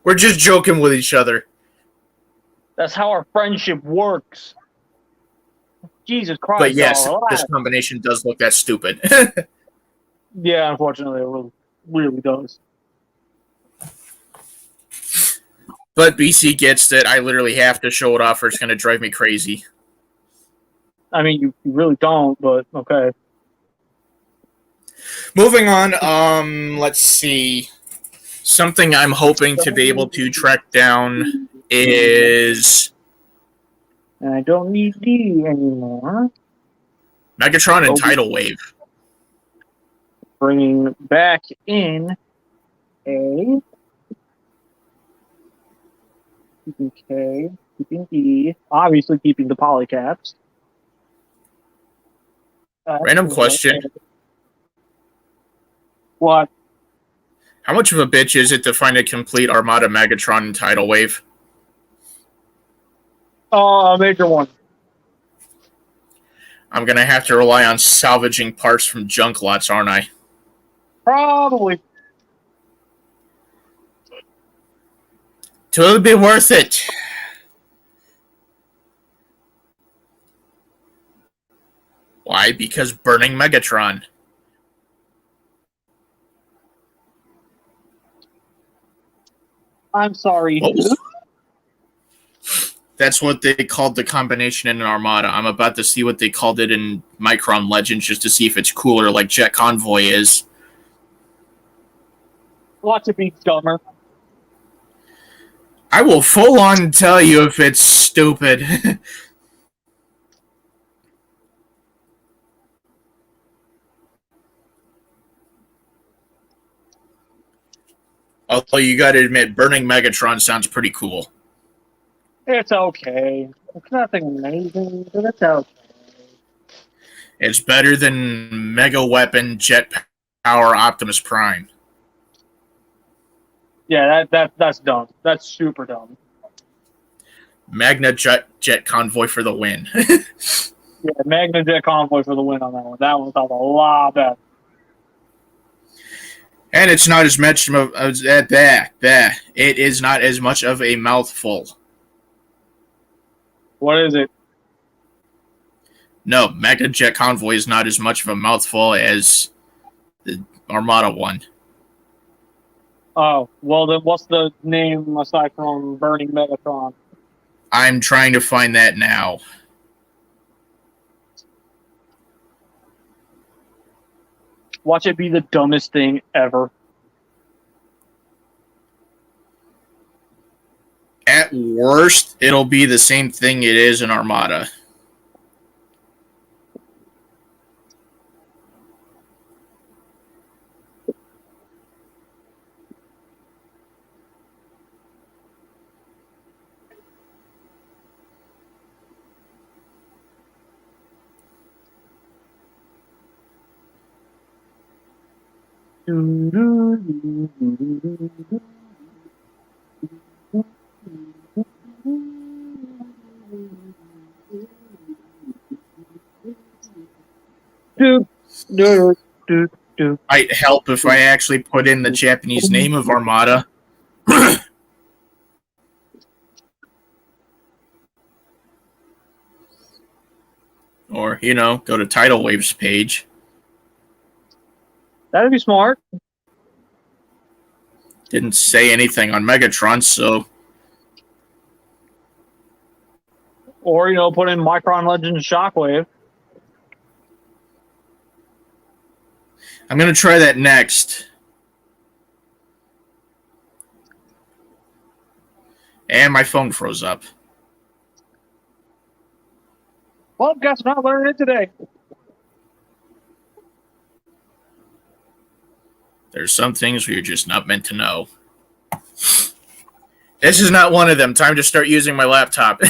We're just joking with each other. That's how our friendship works. Jesus Christ. But yes, this combination does look that stupid. Yeah, unfortunately, it really does. But BC gets that I literally have to show it off or it's going to drive me crazy. I mean, you really don't, but okay. Moving on, let's see. Something I'm hoping to be able to track down is... And I don't need D anymore. Megatron and Tidal Wave. Bringing back in A. Keeping K. Keeping E. Obviously keeping the polycaps. Random question. What? How much of a bitch is it to find a complete Armada Megatron and Tidal Wave? Major one. I'm going to have to rely on salvaging parts from junk lots, aren't I? Probably. It'll be worth it. Why? Because burning Megatron. I'm sorry. That's what they called the combination in an Armada. I'm about to see what they called it in Micron Legends just to see if it's cooler like Jet Convoy is. Lots of beats dumber. I will full on tell you if it's stupid. Although you gotta admit, burning Megatron sounds pretty cool. It's okay. It's nothing amazing, but it's okay. It's better than Mega Weapon Jet Power Optimus Prime. Yeah, that's dumb. That's super dumb. Magna Jet Convoy for the win. Yeah, Magna Jet Convoy for the win on that one. That one sounds a lot better. And it's not as much of it is not as much of a mouthful. What is it? No, Mega Jet Convoy is not as much of a mouthful as the Armada one. Oh, well, then what's the name aside from Burning Megatron? I'm trying to find that now. Watch it be the dumbest thing ever. At worst, it'll be the same thing it is in Armada. Might help if I actually put in the Japanese name of Armada. Or, go to Tidal Wave's page. That'd be smart. Didn't say anything on Megatron, so. Or, put in Micron Legends Shockwave. I'm going to try that next. And my phone froze up. Well, guess not learning it today. There's some things we're just not meant to know. This is not one of them. Time to start using my laptop.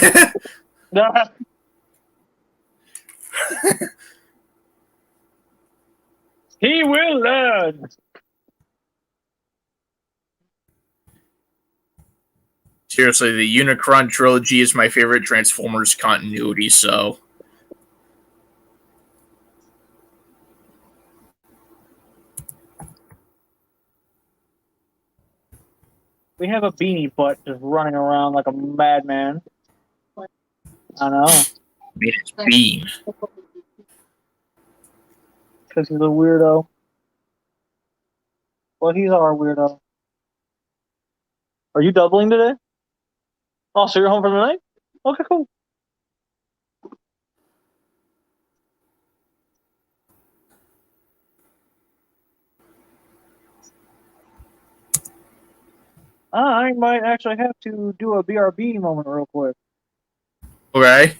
He will learn. Seriously, the Unicron trilogy is my favorite Transformers continuity, so. We have a beanie butt just running around like a madman. I know. I mean, it's Beam. Because he's a weirdo. Well, he's our weirdo. Are you doubling today? Oh, so you're home for the night? Okay, cool. I might actually have to do a BRB moment real quick. Okay.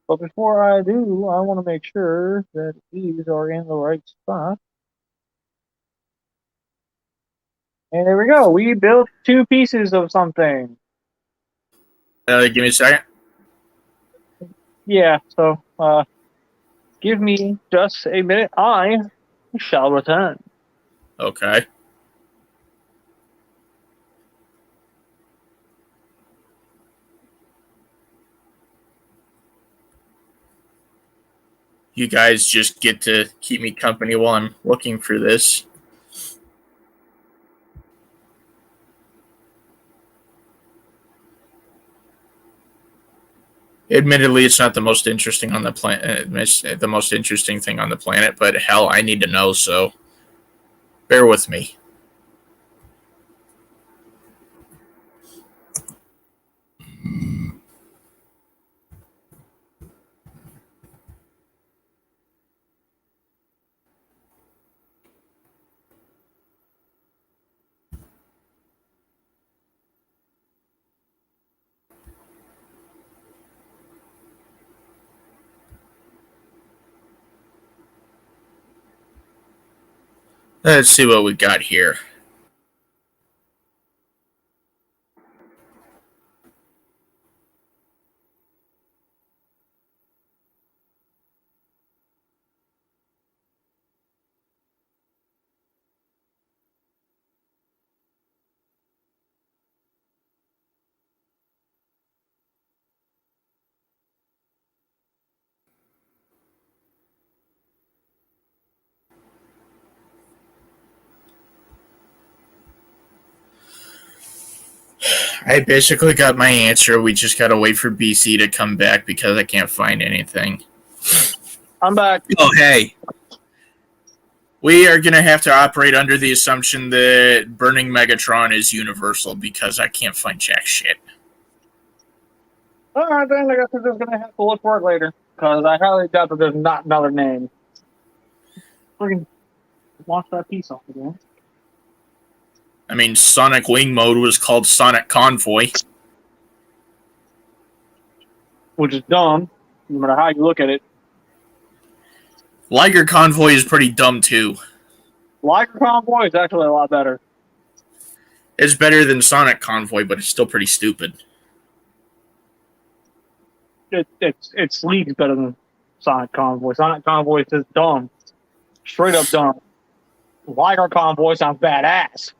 But before I do, I want to make sure that these are in the right spot. And there we go. We built 2 pieces of something. Give me a second. Yeah, so give me just a minute. I shall return. Okay. You guys just get to keep me company while I'm looking for this. Admittedly, it's not the most interesting on the planet. It's the most interesting thing on the planet, but hell, I need to know, so bear with me. Let's see what we got here. I basically got my answer. We just gotta wait for BC to come back because I can't find anything. I'm back. Oh, hey. We are gonna have to operate under the assumption that burning Megatron is universal because I can't find jack shit. All right, then I guess we're just gonna have to look for it later because I highly doubt that there's not another name. Freaking launch that piece off again. I mean, Sonic Wing Mode was called Sonic Convoy. Which is dumb, no matter how you look at it. Liger Convoy is pretty dumb too. Liger Convoy is actually a lot better. It's better than Sonic Convoy, but it's still pretty stupid. It's leagues better than Sonic Convoy. Sonic Convoy is just dumb. Straight up dumb. Liger Convoy sounds badass.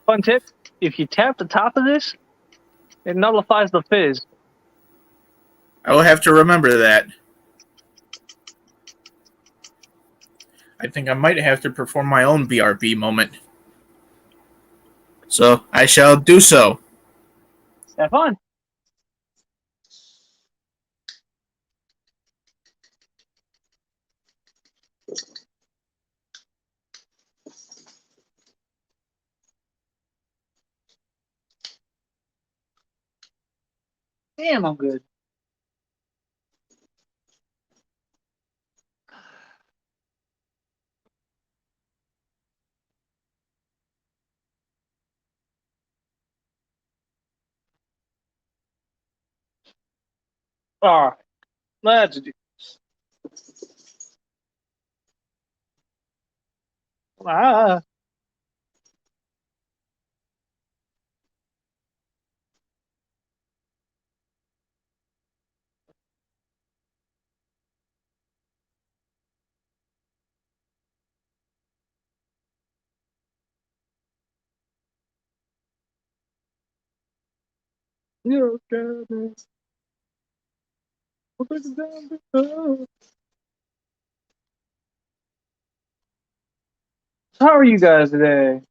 Fun tip, if you tap the top of this, it nullifies the fizz. I will have to remember that. I think I might have to perform my own BRB moment. So, I shall do so. Have fun. Damn, I'm good. All right, let's do this. Ah. You got me. How are you guys today?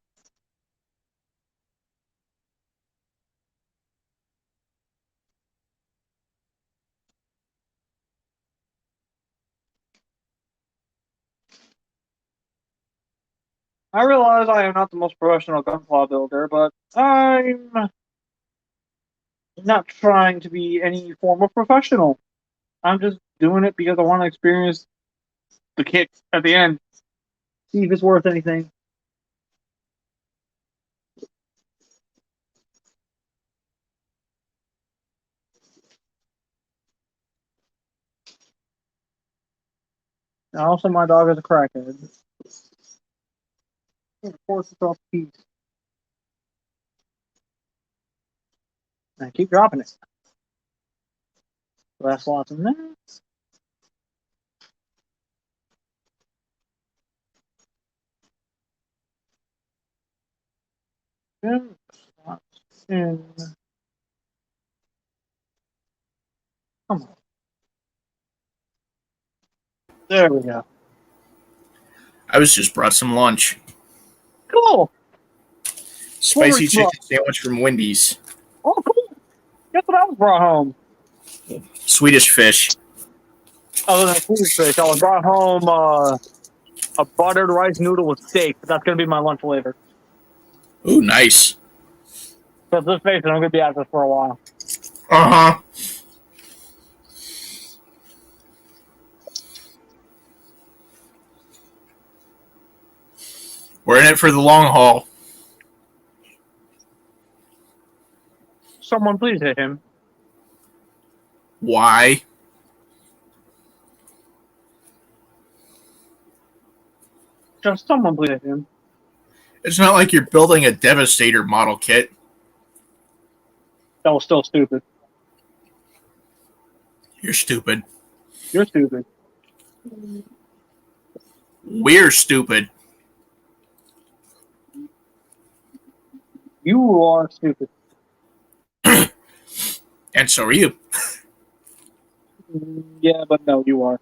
I realize I am not the most professional gunpla builder, but I'm not trying to be any form of professional. I'm just doing it because I want to experience the kick at the end. See if it's worth anything. And also, my dog is a crackhead. Of course, it's off the piece. And I keep dropping it. Last lots in there. And slots in. Come on. There we go. I was just brought some lunch. Cool. Spicy chicken sandwich from Wendy's. Oh, cool. Guess what I was brought home? Swedish fish. Other than Swedish fish, I was brought home a buttered rice noodle with steak. But that's going to be my lunch later. Ooh, nice. But let's face it, I'm going to be at this for a while. Uh-huh. We're in it for the long haul. Someone please hit him. Why? Just someone please hit him. It's not like you're building a Devastator model kit. That was still stupid. You're stupid. You're stupid. We're stupid. You are stupid. And so are you. Yeah, but no, you are.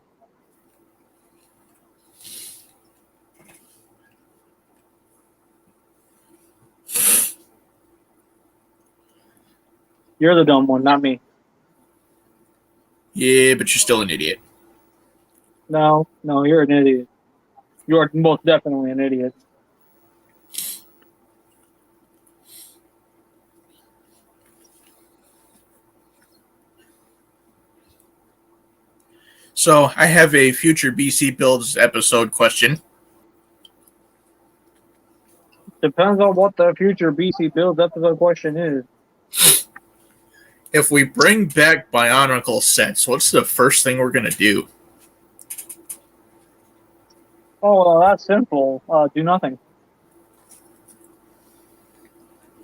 You're the dumb one, not me. Yeah, but you're still an idiot. No, you're an idiot. You are most definitely an idiot. So I have a future BC Builds episode question. Depends on what the future BC Builds episode question is. If we bring back Bionicle sets, what's the first thing we're going to do? Oh, well, that's simple. Do nothing.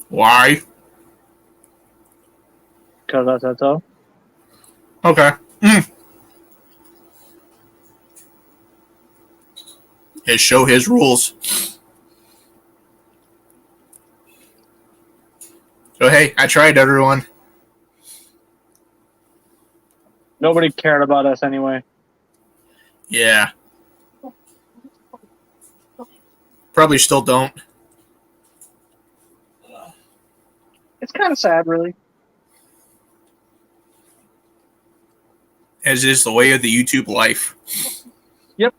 Why? Because I said so. Okay. His show, his rules. So, hey, I tried, everyone. Nobody cared about us anyway. Yeah. Probably still don't. It's kind of sad, really. As is the way of the YouTube life. Yep.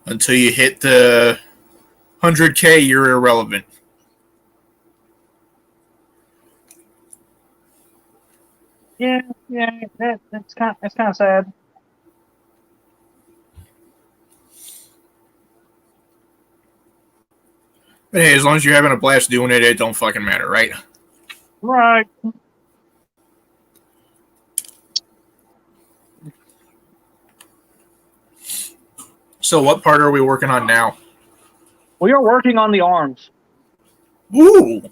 Until you hit the 100K, you're irrelevant. Yeah, that's kind of sad. But hey, as long as you're having a blast doing it, it don't fucking matter, right? Right. So what part are we working on now? We are working on the arms. Ooh!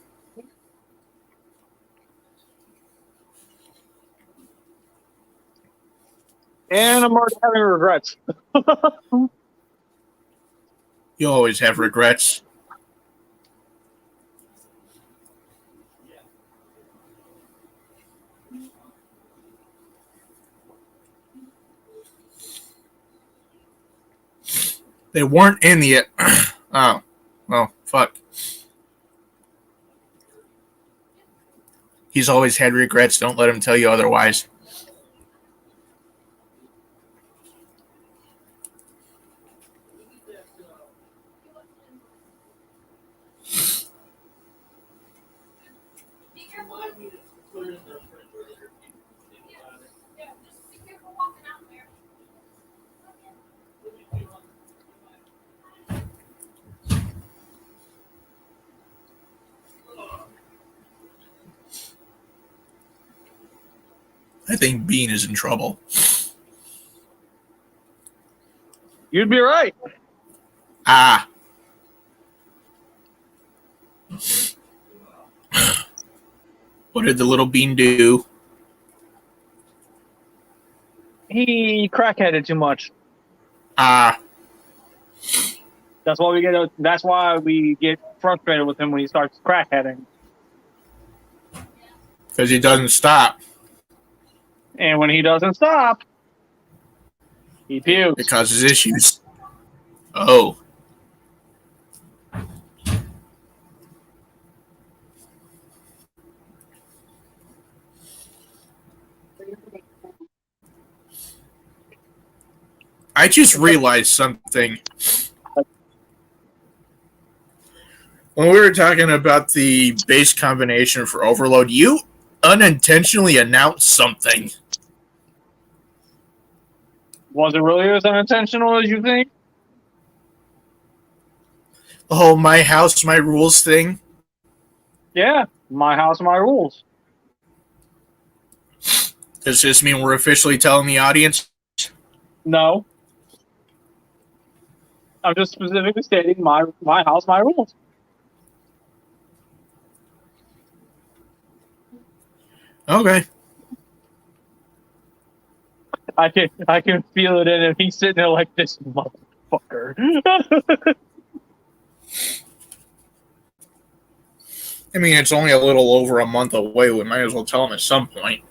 And I'm already having regrets. You always have regrets. They weren't in the... Oh. Well, fuck. He's always had regrets. Don't let him tell you otherwise. I think Bean is in trouble. You'd be right. Ah. What did the little Bean do? He crackheaded too much. Ah. That's why we get frustrated with him when he starts crackheading. Because he doesn't stop. And when he doesn't stop, he pukes. It causes issues. Oh. I just realized something. When we were talking about the base combination for Overload, you unintentionally announced something. Was it really as unintentional as you think? The whole my house, my rules thing. Yeah, my house, my rules. Does this mean we're officially telling the audience? No. I'm just specifically stating my house, my rules. Okay. I can feel it in him. He's sitting there like this motherfucker. I mean, it's only a little over a month away. We might as well tell him at some point.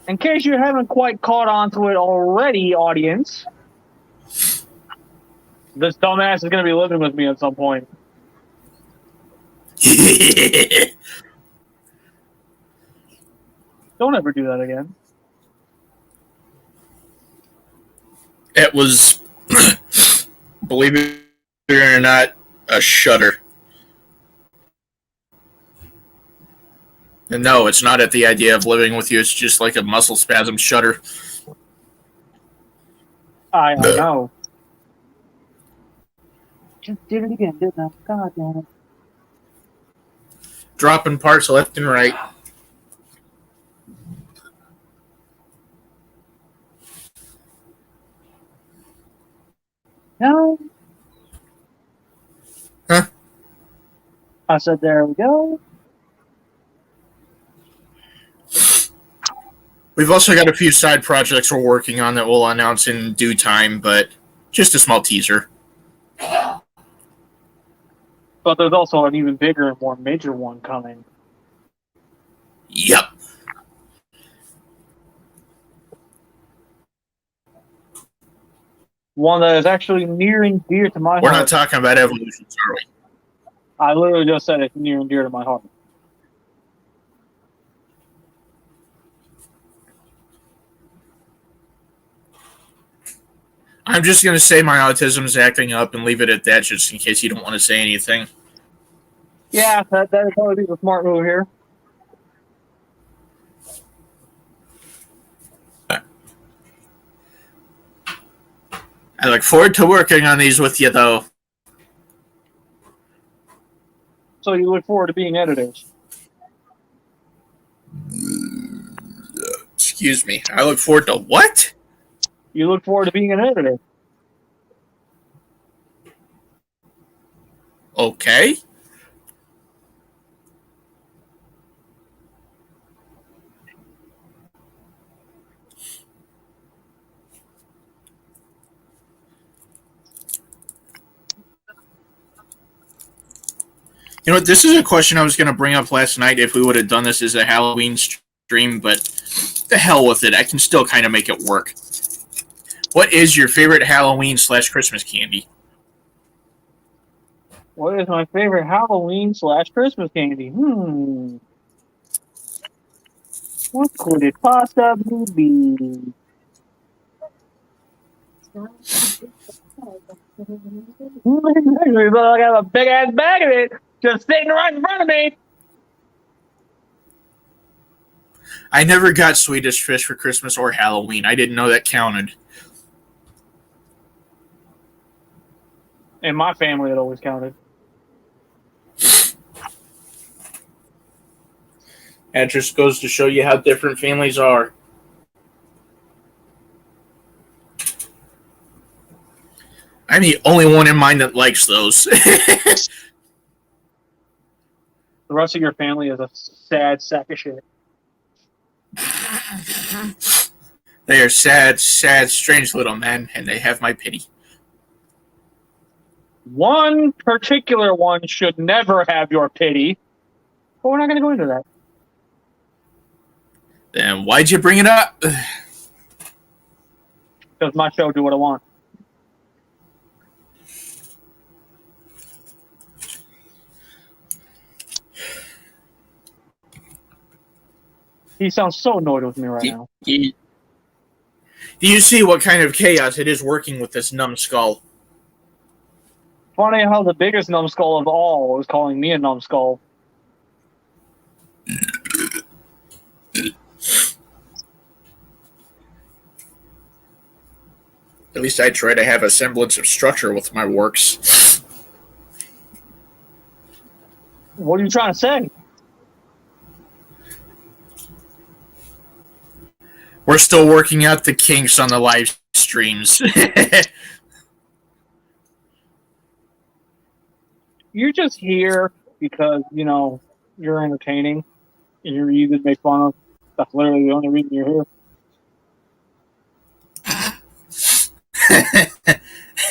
In case you haven't quite caught on to it already, audience, this dumbass is going to be living with me at some point. Don't ever do that again. It was, believe it or not, a shudder. And no, it's not at the idea of living with you. It's just like a muscle spasm shudder. I know. Just did it again, didn't I? God damn it. Dropping parts left and right. No. Huh? I said, there we go. We've also got a few side projects we're working on that we'll announce in due time, but just a small teaser. But there's also an even bigger and more major one coming. Yep. One that is actually near and dear to my heart. We're not talking about evolutions, are we? I literally just said it's near and dear to my heart. I'm just going to say my autism's acting up and leave it at that just in case you don't want to say anything. Yeah, that would probably be the smart move here. I look forward to working on these with you, though. So you look forward to being editors. Excuse me. I look forward to what? You look forward to being an editor. Okay. You know what? This is a question I was going to bring up last night if we would have done this as a Halloween stream, but the hell with it. I can still kind of make it work. What is your favorite Halloween/Christmas candy? What is my favorite Halloween/Christmas candy? What could it possibly be? I got a big ass bag of it just sitting right in front of me. I never got Swedish fish for Christmas or Halloween. I didn't know that counted. In my family, it always counted. That just goes to show you how different families are. I'm the only one in mine that likes those. The rest of your family is a sad sack of shit. They are sad, strange little men, and they have my pity. One particular one should never have your pity, but we're not going to go into that. Then why'd you bring it up? Because my show do what I want. He sounds so annoyed with me right now. Do you see what kind of chaos it is working with this numbskull? Funny how the biggest numbskull of all is calling me a numbskull. At least I try to have a semblance of structure with my works. What are you trying to say? We're still working out the kinks on the live streams. You're just here because, you're entertaining and you're easy to make fun of. That's literally the only reason you're here.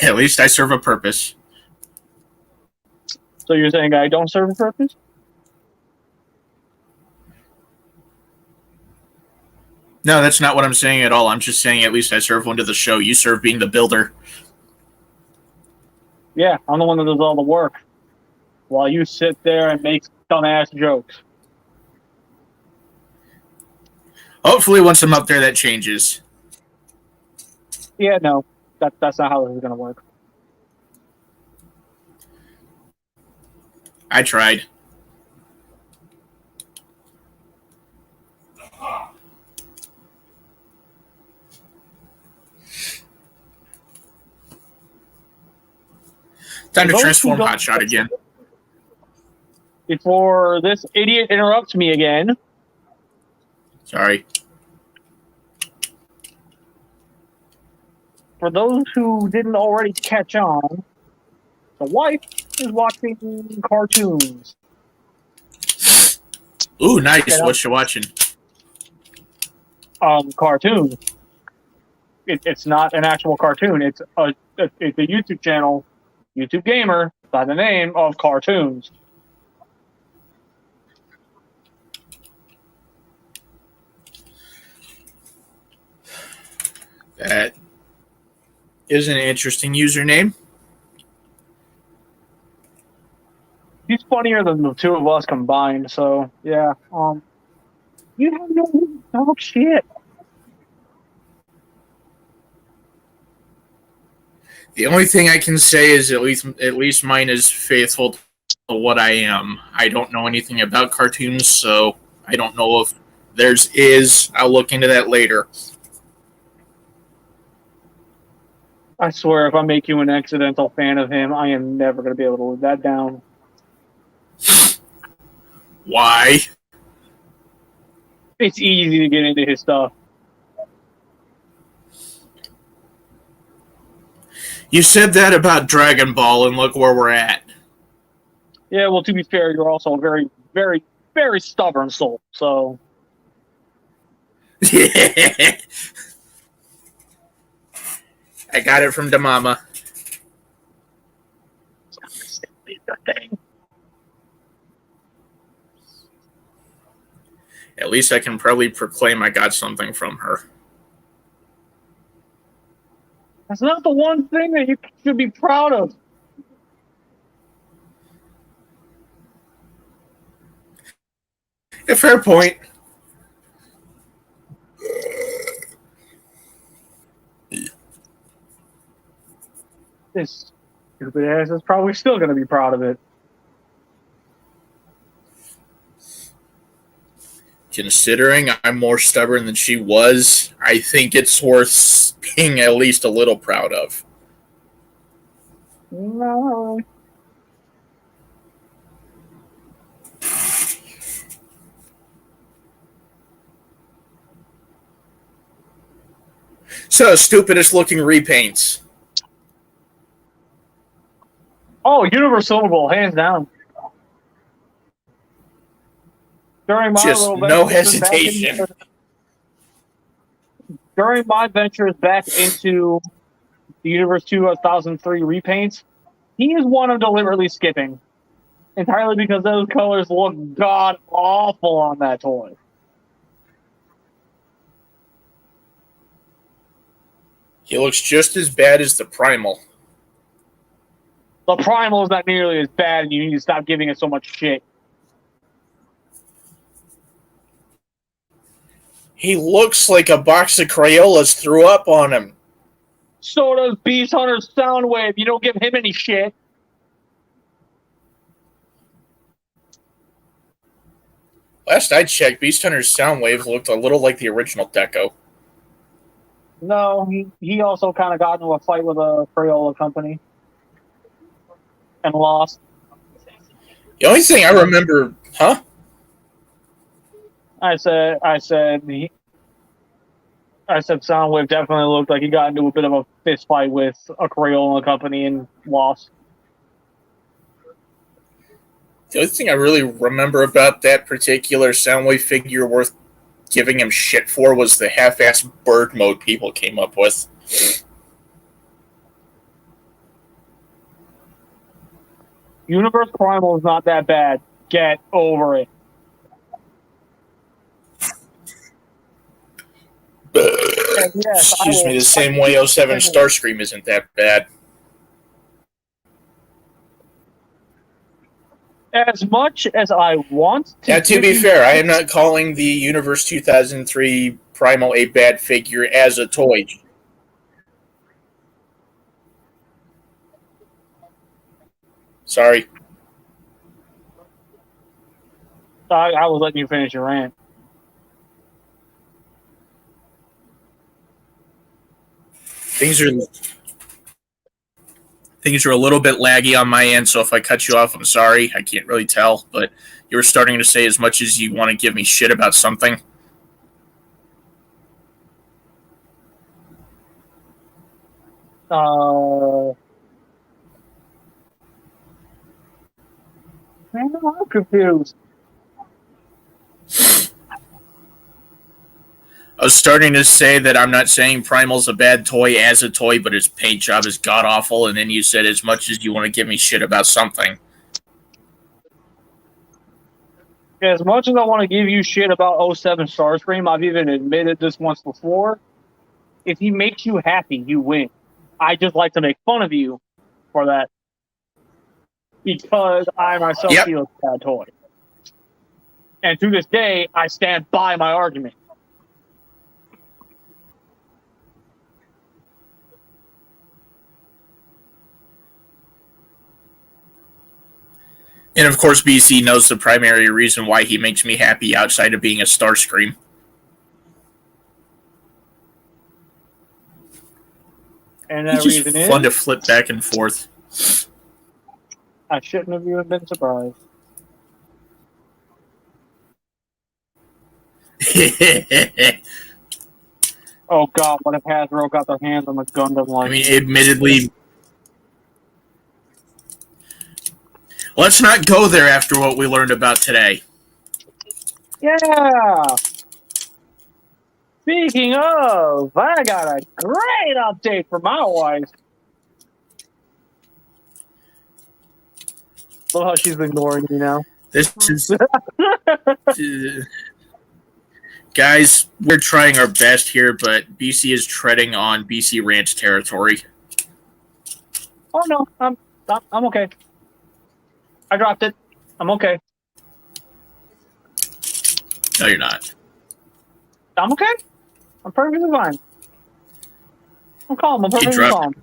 At least I serve a purpose. So you're saying I don't serve a purpose? No, that's not what I'm saying at all. I'm just saying at least I serve one to the show. You serve being the builder. Yeah, I'm the one that does all the work. while you sit there and make dumbass jokes. Hopefully, once I'm up there, that changes. Yeah, no, that's not how this is going to work. I tried. Time to transform Hotshot again. Before this idiot interrupts me again. Sorry. For those who didn't already catch on, the wife is watching cartoons. Ooh, nice. What's she watching? Cartoon. It's not an actual cartoon. It's a YouTube channel, YouTube Gamer, by the name of Cartoons. That is an interesting username. He's funnier than the two of us combined, so yeah. You have no dog shit. The only thing I can say is at least mine is faithful to what I am. I don't know anything about cartoons, so I don't know if theirs is. I'll look into that later. I swear, if I make you an accidental fan of him, I am never going to be able to live that down. Why? It's easy to get into his stuff. You said that about Dragon Ball, and look where we're at. Yeah, well, to be fair, you're also a very, very, very stubborn soul, so... I got it from the mama. At least I can probably proclaim I got something from her. That's not the one thing that you should be proud of. A fair point. This stupid ass is probably still going to be proud of it. Considering I'm more stubborn than she was, I think it's worth being at least a little proud of. No. So, stupidest looking repaints. Oh, Universal, hands down. During my Just no hesitation. During my ventures back into the Universe 2003 repaints, he is one of deliberately skipping. Entirely because those colors look god awful on that toy. He looks just as bad as the Primal. The Primal is not nearly as bad, and you need to stop giving it so much shit. He looks like a box of Crayolas threw up on him. So does Beast Hunter's Soundwave. You don't give him any shit. Last I checked, Beast Hunter's Soundwave looked a little like the original Deco. No, he also kind of got into a fight with a Crayola company and lost. The only thing I remember, huh? I said Soundwave definitely looked like he got into a bit of a fist fight with a Crayola company and lost. The only thing I really remember about that particular Soundwave figure worth giving him shit for was the half-ass bird mode people came up with. Universe Primal is not that bad. Get over it. Yes, Excuse me, the same way 07 Starscream isn't that bad. As much as I want to. Now, to be fair, I am not calling the Universe 2003 Primal a bad figure as a toy. Sorry. I was letting you finish your rant. Things are a little bit laggy on my end, so if I cut you off, I'm sorry. I can't really tell, but you were starting to say as much as you want to give me shit about something. Man, I'm confused. I was starting to say that I'm not saying Primal's a bad toy as a toy, but his paint job is god awful, and then you said as much as you want to give me shit about something. As much as I want to give you shit about 07 Starscream, I've even admitted this once before. If he makes you happy, you win. I just like to make fun of you for that. Because I myself feel it's a bad toy. And to this day, I stand by my argument. And of course, BC knows the primary reason why he makes me happy outside of being a Starscream. And that it's just reason fun is to flip back and forth. I shouldn't have even been surprised. Oh god, what if Hasbro got their hands on the Gundam like I mean, admittedly, let's not go there after what we learned about today. Yeah! Speaking of, I got a great update for my wife. Love how she's ignoring me now. This is... guys, we're trying our best here, but BC is treading on BC Ranch territory. Oh no, I'm okay. I dropped it. I'm okay. No, you're not. I'm okay. I'm perfectly fine. I'm calm. I'm perfectly calm.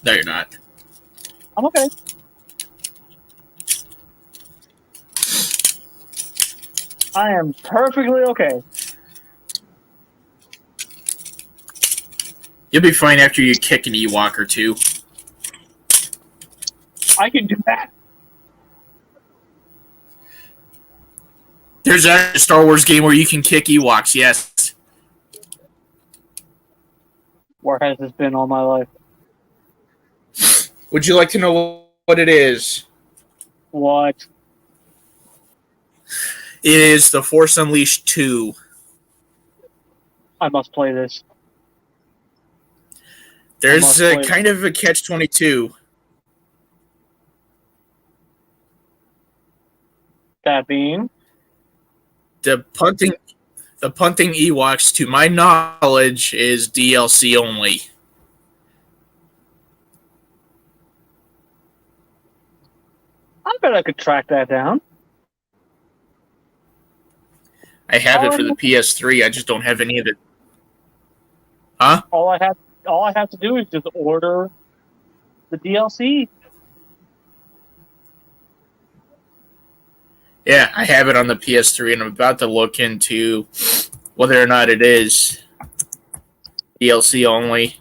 No, you're not. I'm okay. I am perfectly okay. You'll be fine after you kick an Ewok or two. I can do that. There's a Star Wars game where you can kick Ewoks, yes. Where has this been all my life? Would you like to know what it is? What? It is The Force Unleashed 2. I must play this. There's a kind of a catch-22. That being? The punting Ewoks, to my knowledge, is DLC only. I bet I could track that down. I have it for the PS3. I just don't have any of it. Huh? All I have to do is just order the DLC. Yeah, I have it on the PS3, and I'm about to look into whether or not it is DLC only.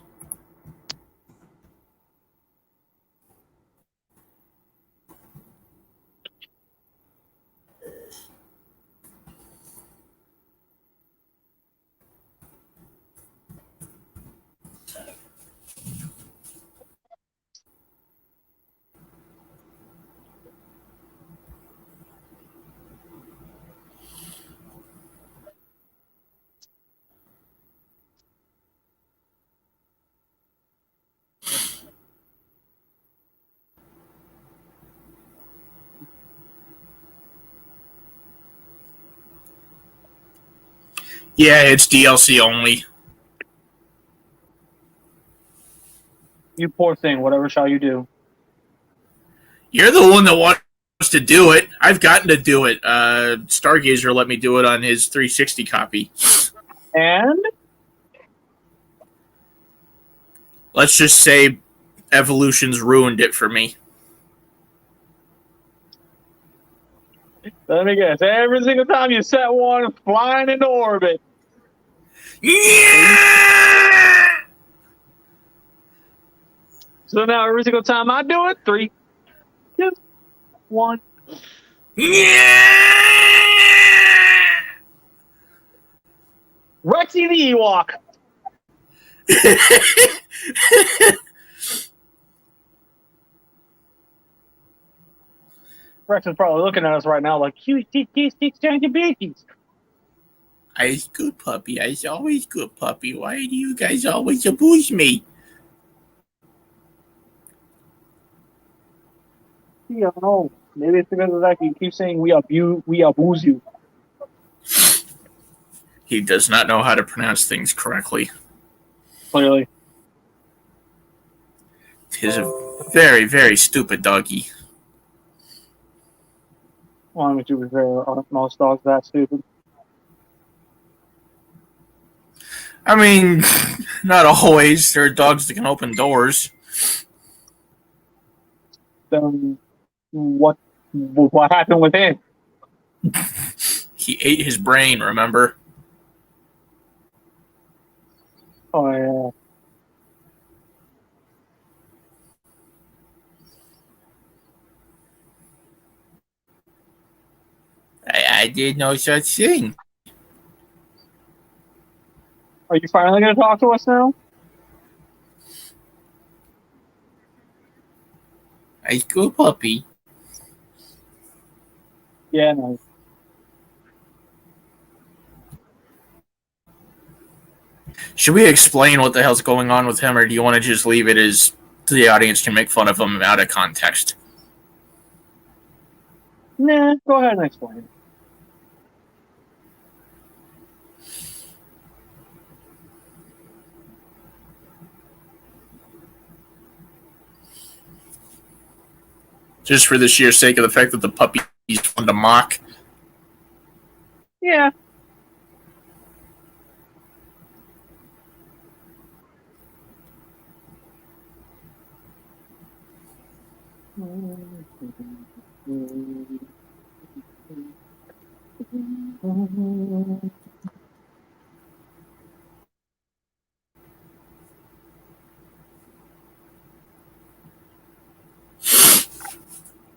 Yeah, it's DLC only. You poor thing. Whatever shall you do? You're the one that wants to do it. I've gotten to do it. Stargazer let me do it on his 360 copy. And Let's just say Evolution's ruined it for me. let me guess, every single time you set one flying into orbit. Yeah! So now every single time I do it, 3, 2, 1. Yeah! Rexy the Ewok. Rex is probably looking at us right now like, cute, changing babies. I's good puppy. I's always good puppy. Why do you guys always abuse me? I don't know. Maybe it's because of that you keep saying we abuse you. He does not know how to pronounce things correctly. Clearly. He's a very, very stupid doggy. Well, I mean, to be fair, aren't most dogs that stupid? I mean, not always. There are dogs that can open doors. Then what happened with him? He ate his brain, remember? Oh, yeah. I did no such thing. Are you finally going to talk to us now? I's good puppy. Yeah, no. Should we explain what the hell's going on with him, or do you want to just leave it as the audience can make fun of him out of context? Nah, go ahead and explain. Just for the sheer sake of the fact that the puppy's fun to mock? Yeah.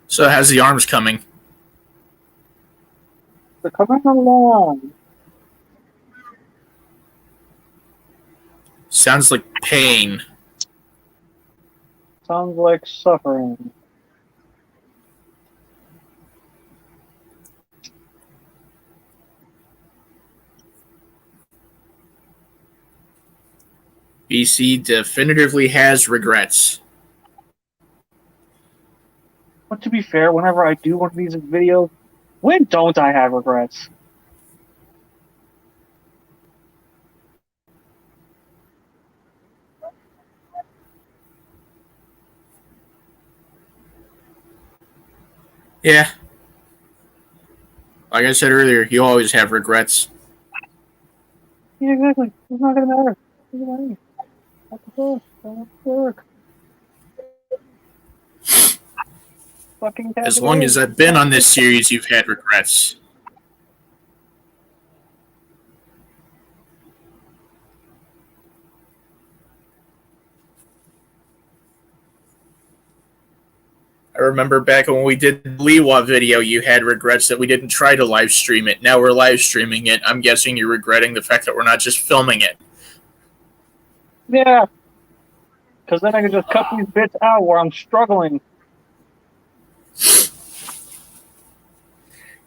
So how's the arms coming? They're coming along. Sounds like pain. Sounds like suffering. BC definitively has regrets. But to be fair, whenever I do one of these videos, when don't I have regrets? Yeah. Like I said earlier, you always have regrets. Yeah, exactly. It's not gonna matter. It's not gonna matter. That's the book. That's the work. Fucking As long as I've been on this series, you've had regrets. I remember back when we did the Lewa video, you had regrets that we didn't try to live stream it. Now we're live streaming it. I'm guessing you're regretting the fact that we're not just filming it. Yeah. Because then I can just cut these bits out where I'm struggling.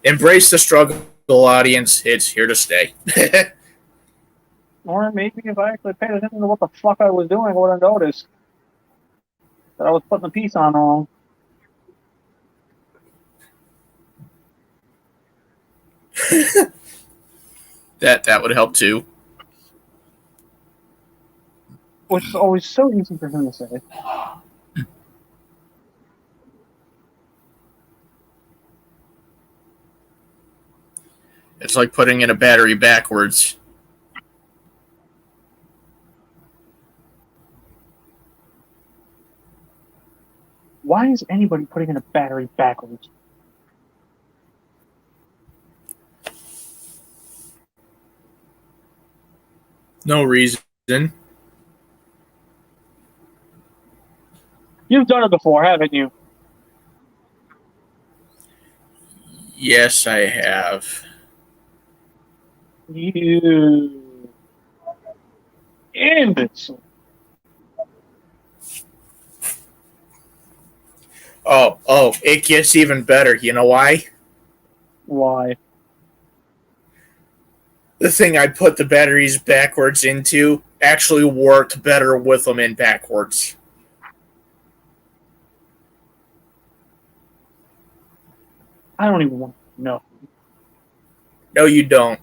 Embrace the struggle, audience. It's here to stay. Or maybe if I actually paid attention to what the fuck I was doing, I would have noticed that I was putting the piece on wrong. That would help too. Which is always so easy for him to say. It's like putting in a battery backwards. Why is anybody putting in a battery backwards? No reason. You've done it before, haven't you? Yes, I have. You imbecile. Oh, it gets even better. You know why? Why? The thing I put the batteries backwards into actually worked better with them in backwards. I don't even want to know. No, you don't.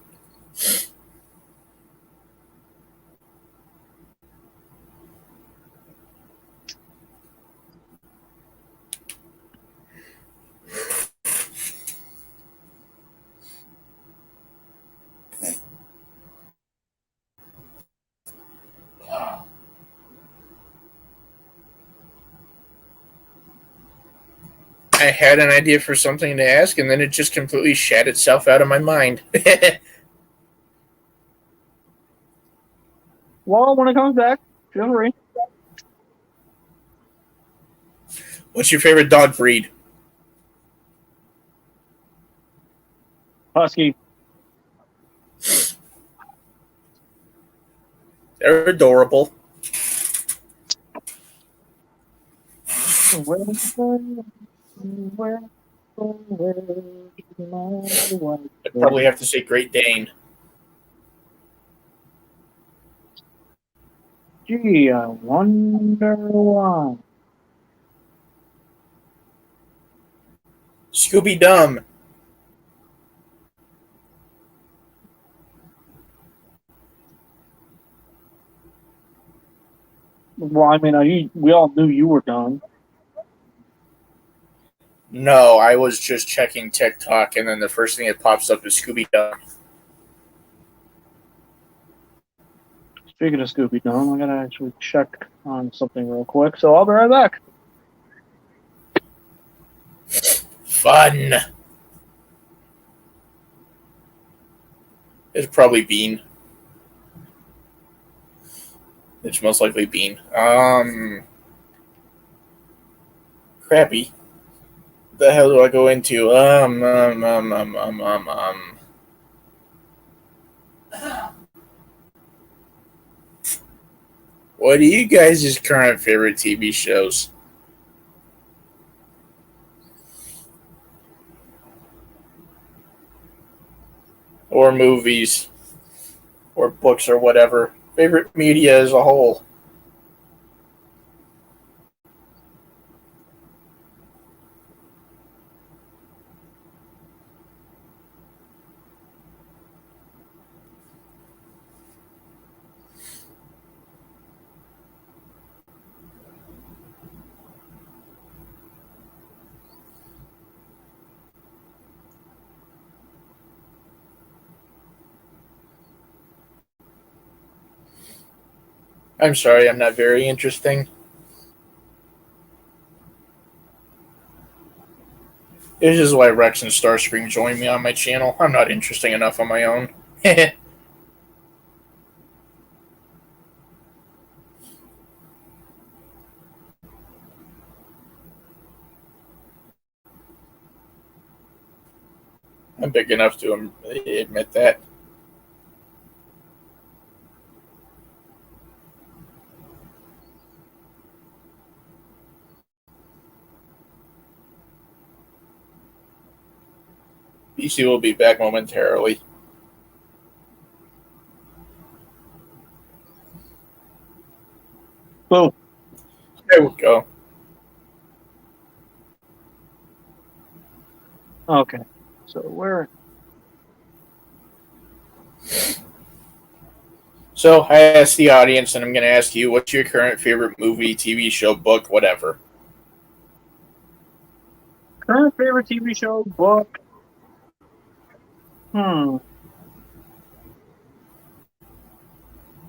I had an idea for something to ask, and then it just completely shat itself out of my mind. Well, when it comes back, feel free. What's your favorite dog breed? Husky. They're adorable. I'd probably have to say Great Dane. Gee, I wonder why. Scooby Dum. Well, I mean, we all knew you were done. No, I was just checking TikTok, and then the first thing that pops up is Scooby Dum. Speaking of Scooby Doo, I gotta actually check on something real quick, so I'll be right back. Fun. It's probably Bean. It's most likely Bean. Crappy. The hell do I go into? What are you guys' current favorite TV shows? Or movies? Or books or whatever? Favorite media as a whole? I'm sorry, I'm not very interesting. This is why Rex and Starscream joined me on my channel. I'm not interesting enough on my own. I'm big enough to admit that. PC will be back momentarily. Boom. There we go. Okay. So where? So I asked the audience, and I'm going to ask you, what's your current favorite movie, TV show, book, whatever? Current favorite TV show, book?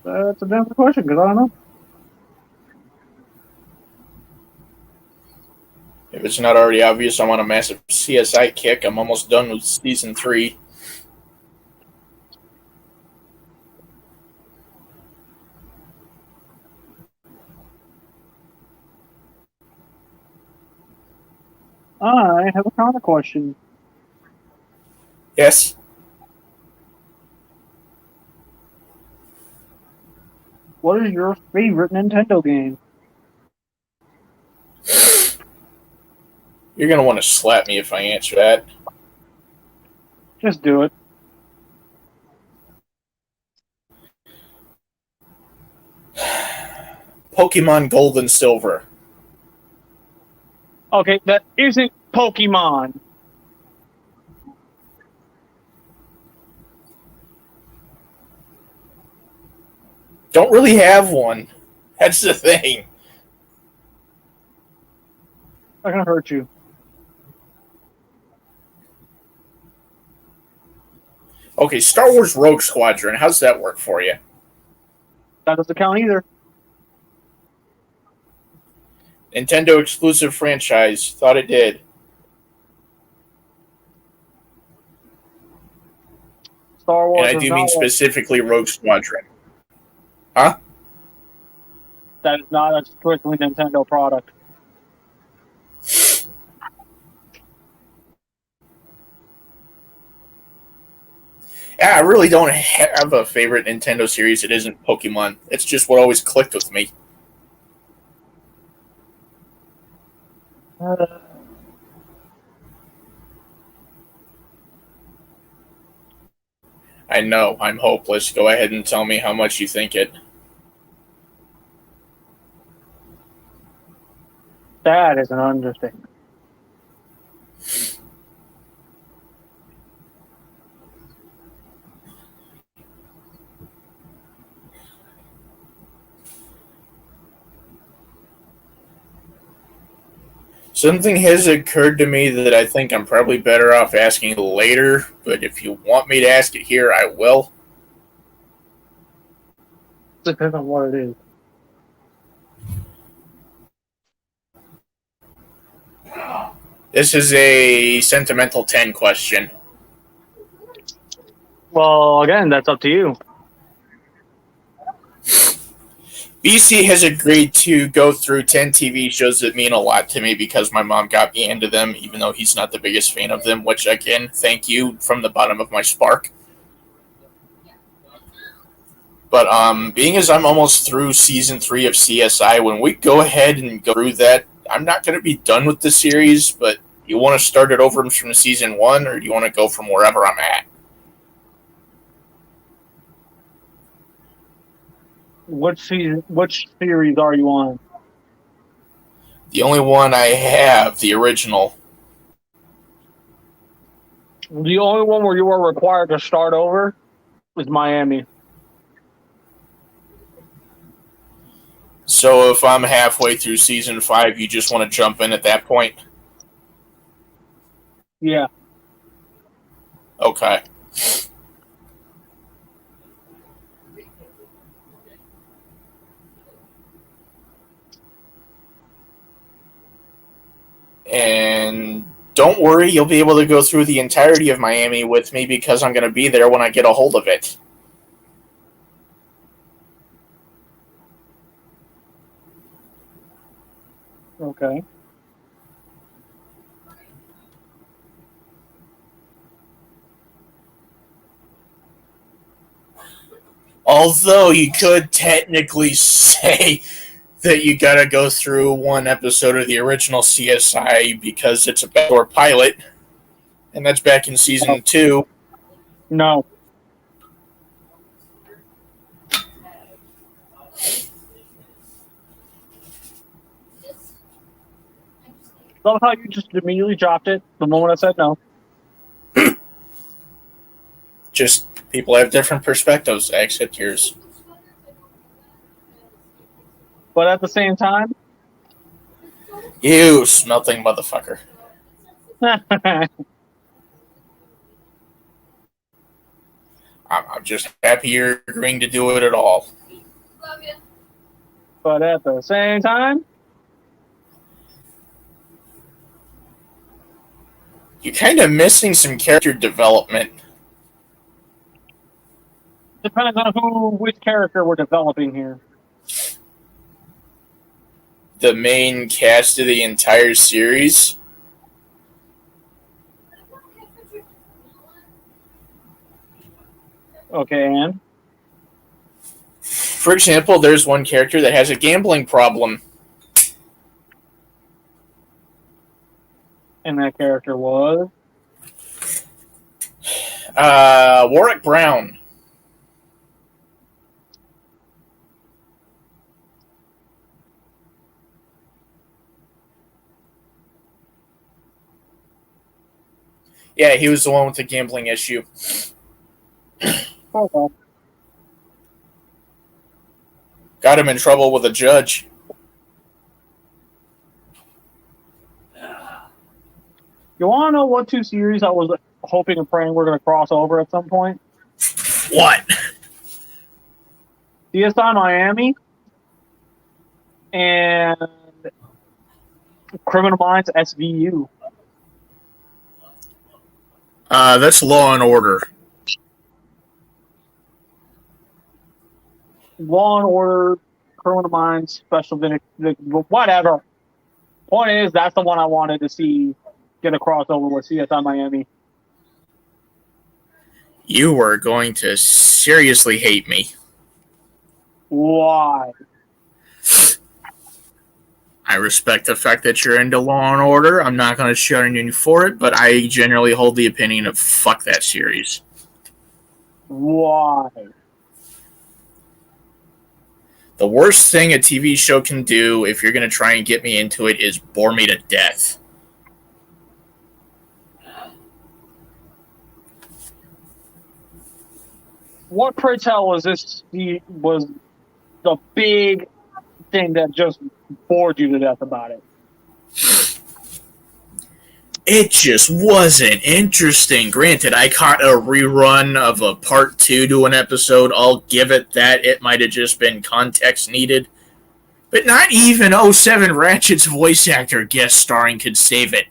That's a different question because I don't know. If it's not already obvious, I'm on a massive CSI kick. I'm almost done with season 3. I have a counter question. Yes. What is your favorite Nintendo game? You're going to want to slap me if I answer that. Just do it. Pokemon Gold and Silver. Okay, that isn't Pokemon. Don't really have one. That's the thing. Not gonna hurt you. Okay, Star Wars Rogue Squadron. How's that work for you? That doesn't count either. Nintendo exclusive franchise. Thought it did. Star And Wars I is do not mean specifically Rogue Squadron. Huh? that is not a strictly Nintendo product. Yeah, I really don't have a favorite Nintendo series. It isn't Pokemon. It's just what always clicked with me. Uh, I know, I'm hopeless. Go ahead and tell me how much you think it. that is an understatement. Something has occurred to me that I think I'm probably better off asking later, but if you want me to ask it here, I will. Depends on what it is. This is a sentimental 10 question. Well, again, that's up to you. BC has agreed to go through 10 TV shows that mean a lot to me because my mom got me into them, even though he's not the biggest fan of them, which, again, thank you from the bottom of my spark. But being as I'm almost through season 3 of CSI, when we go ahead and go through that, I'm not going to be done with the series, but you want to start it over from season 1, or do you want to go from wherever I'm at? Which series are you on? The only one I have, the original. The only one where you are required to start over is Miami. So if I'm halfway through season 5, you just want to jump in at that point? Yeah. Okay. And don't worry, you'll be able to go through the entirety of Miami with me because I'm going to be there when I get a hold of it. Okay. Although you could technically say that you got to go through one episode of the original CSI because it's a backdoor pilot, and that's back in season 2. No. Love how you just immediately dropped it the moment I said no. Just people have different perspectives. I accept yours. But at the same time, You smelting motherfucker. I'm just happy you're agreeing to do it at all. But at the same time, you're kind of missing some character development. depends on which character we're developing here. The main cast of the entire series. Okay, and For example, there's one character that has a gambling problem. And that character was? Warwick Brown. Yeah, he was the one with the gambling issue. Oh, Got him in trouble with a judge. you want to know what two series I was hoping and praying we're going to cross over at some point? What? CSI Miami and Criminal Minds SVU. That's Law and Order. Law and Order, Criminal Minds, Special whatever. Point is, that's the one I wanted to see get a crossover with CSI Miami. You were going to seriously hate me. Why? I respect the fact that you're into Law and Order. I'm not going to shut on you for it, but I generally hold the opinion of fuck that series. Why? The worst thing a TV show can do if you're going to try and get me into it is bore me to death. What, pray tell, was the big thing that just bored you to death about it? It just wasn't interesting. Granted, I caught a rerun of a part 2 to an episode. I'll give it that. It might have just been context needed. But not even 07 Ratchet's voice actor guest starring could save it.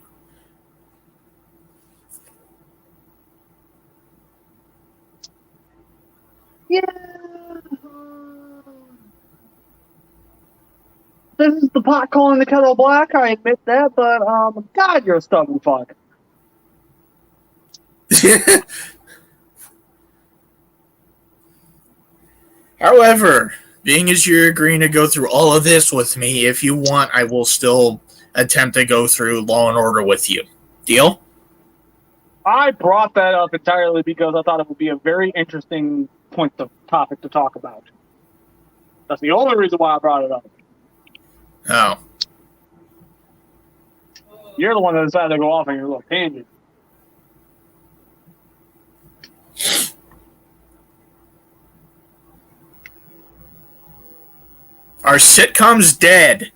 Yeah. This is the pot calling the kettle black, I admit that, but God, you're a stubborn fuck. However, being as you're agreeing to go through all of this with me, if you want, I will still attempt to go through Law and Order with you. Deal? I brought that up entirely because I thought it would be a very interesting topic to talk about. That's the only reason why I brought it up. Oh. You're the one that decided to go off on your little tangent. Our sitcom's dead.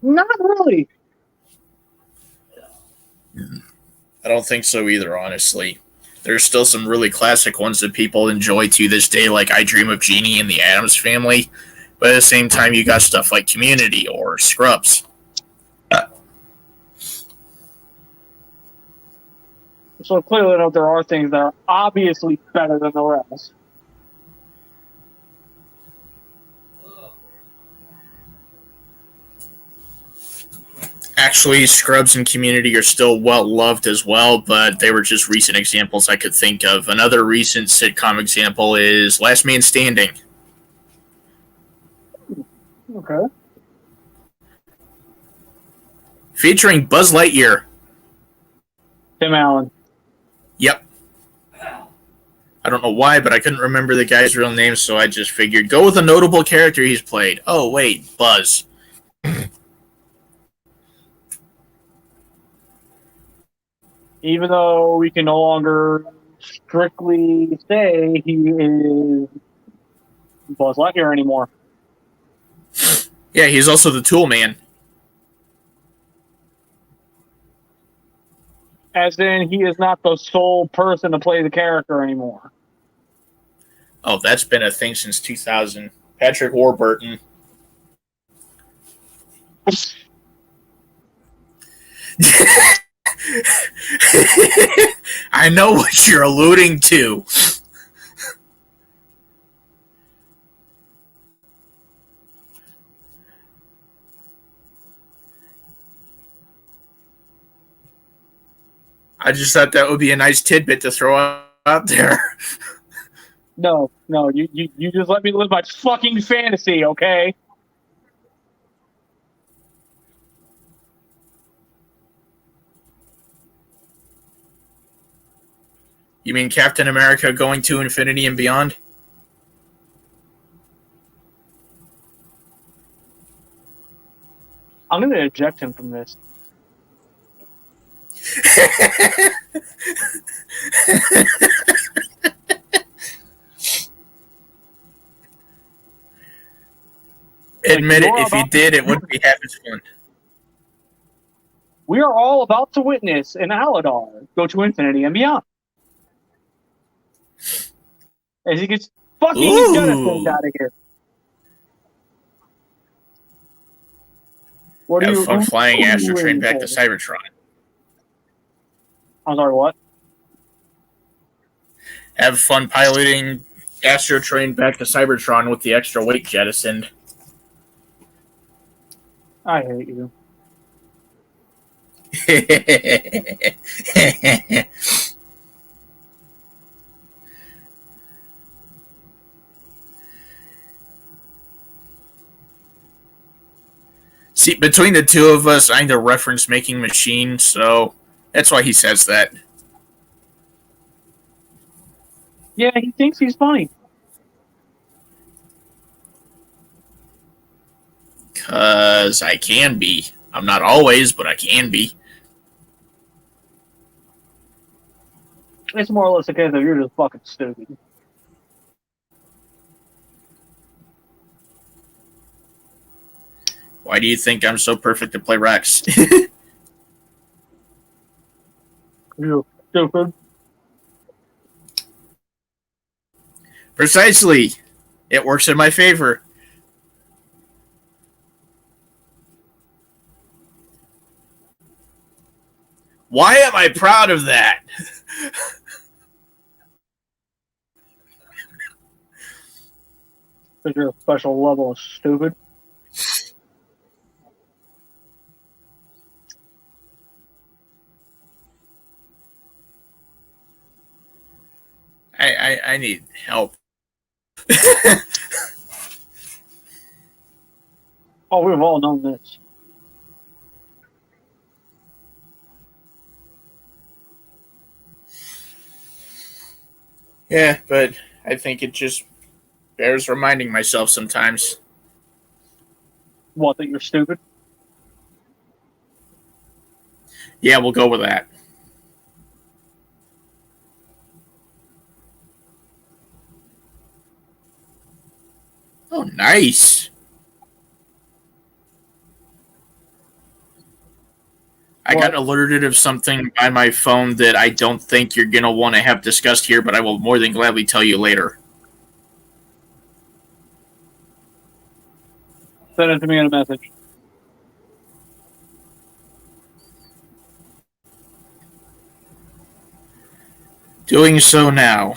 Not really. I don't think so either, honestly. There's still some really classic ones that people enjoy to this day, like I Dream of Jeannie and the Addams Family. But at the same time, you got stuff like Community or Scrubs. So clearly enough, there are things that are obviously better than the rest. Actually, Scrubs and Community are still well loved as well, but they were just recent examples I could think of. Another recent sitcom example is Last Man Standing. Okay. Featuring Buzz Lightyear. Tim Allen. Yep. I don't know why, but I couldn't remember the guy's real name, so I just figured, go with a notable character he's played. Oh, wait, Buzz. Even though we can no longer strictly say he is Buzz Lightyear anymore. Yeah, he's also the tool man. As in, he is not the sole person to play the character anymore. Oh, that's been a thing since 2000. Patrick Warburton. I know what you're alluding to. I just thought that would be a nice tidbit to throw out there. No, you just let me live my fucking fantasy, okay? You mean Captain America going to infinity and beyond? I'm going to eject him from this. Admit it, if he did, it wouldn't be half as fun. We are all about to witness an Aladar go to infinity and beyond. As he gets fucking jettisoned out of here. What Have fun flying Astro Train back to for? Cybertron. I'm sorry, what? Have fun piloting Astro Train back to Cybertron with the extra weight jettisoned. I hate you. See, between the two of us, I'm the reference-making machine, so that's why he says that. Yeah, he thinks he's funny. Because I can be. I'm not always, but I can be. It's more or less a case of you're just fucking stupid. Why do you think I'm so perfect to play Rex? You're stupid. Precisely. It works in my favor. Why am I proud of that? Because you're a special level of stupid. I need help. Oh, we've all known this. Yeah, but I think it just bears reminding myself sometimes. What, that you're stupid? Yeah, we'll go with that. Oh, nice. I got alerted of something by my phone that I don't think you're going to want to have discussed here, but I will more than gladly tell you later. Send it to me in a message. Doing so now.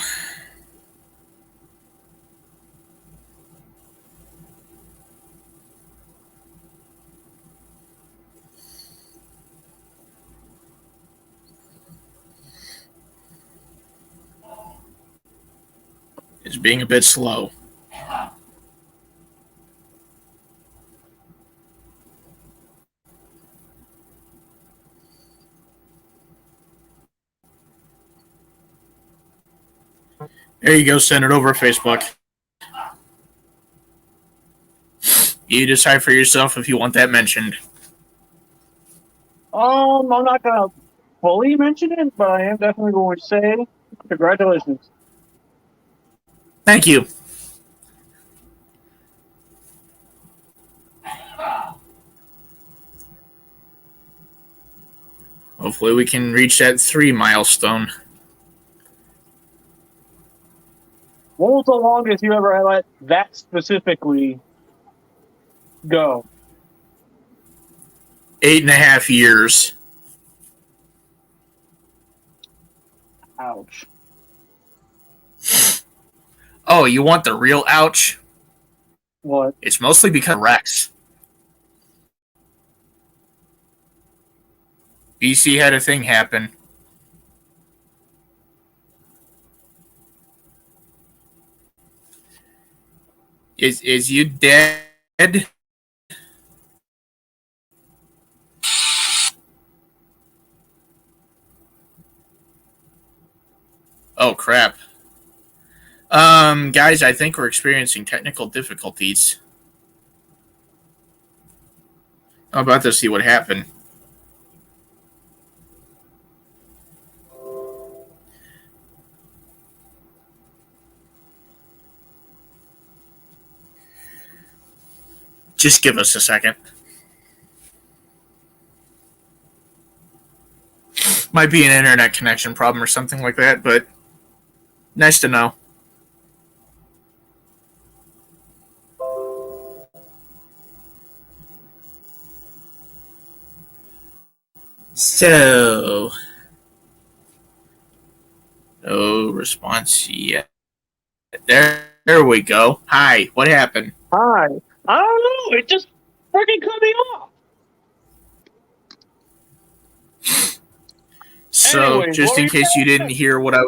It's being a bit slow. There you go, send it over Facebook. You decide for yourself if you want that mentioned. I'm not gonna fully mention it, but I am definitely going to say congratulations. Thank you. Hopefully we can reach that 3 milestone. What was the longest you ever let that specifically go? 8.5 years. Ouch. Oh, you want the real ouch? What? It's mostly because of Rex. BC had a thing happen. Is you dead? Oh crap. Guys, I think we're experiencing technical difficulties. I'm about to see what happened. Just give us a second. Might be an internet connection problem or something like that, but nice to know. So, no response yet. There we go. Hi, what happened? Hi. I don't know. It just freaking cut me off. So, Anyways, just what were in you case you didn't saying? hear what I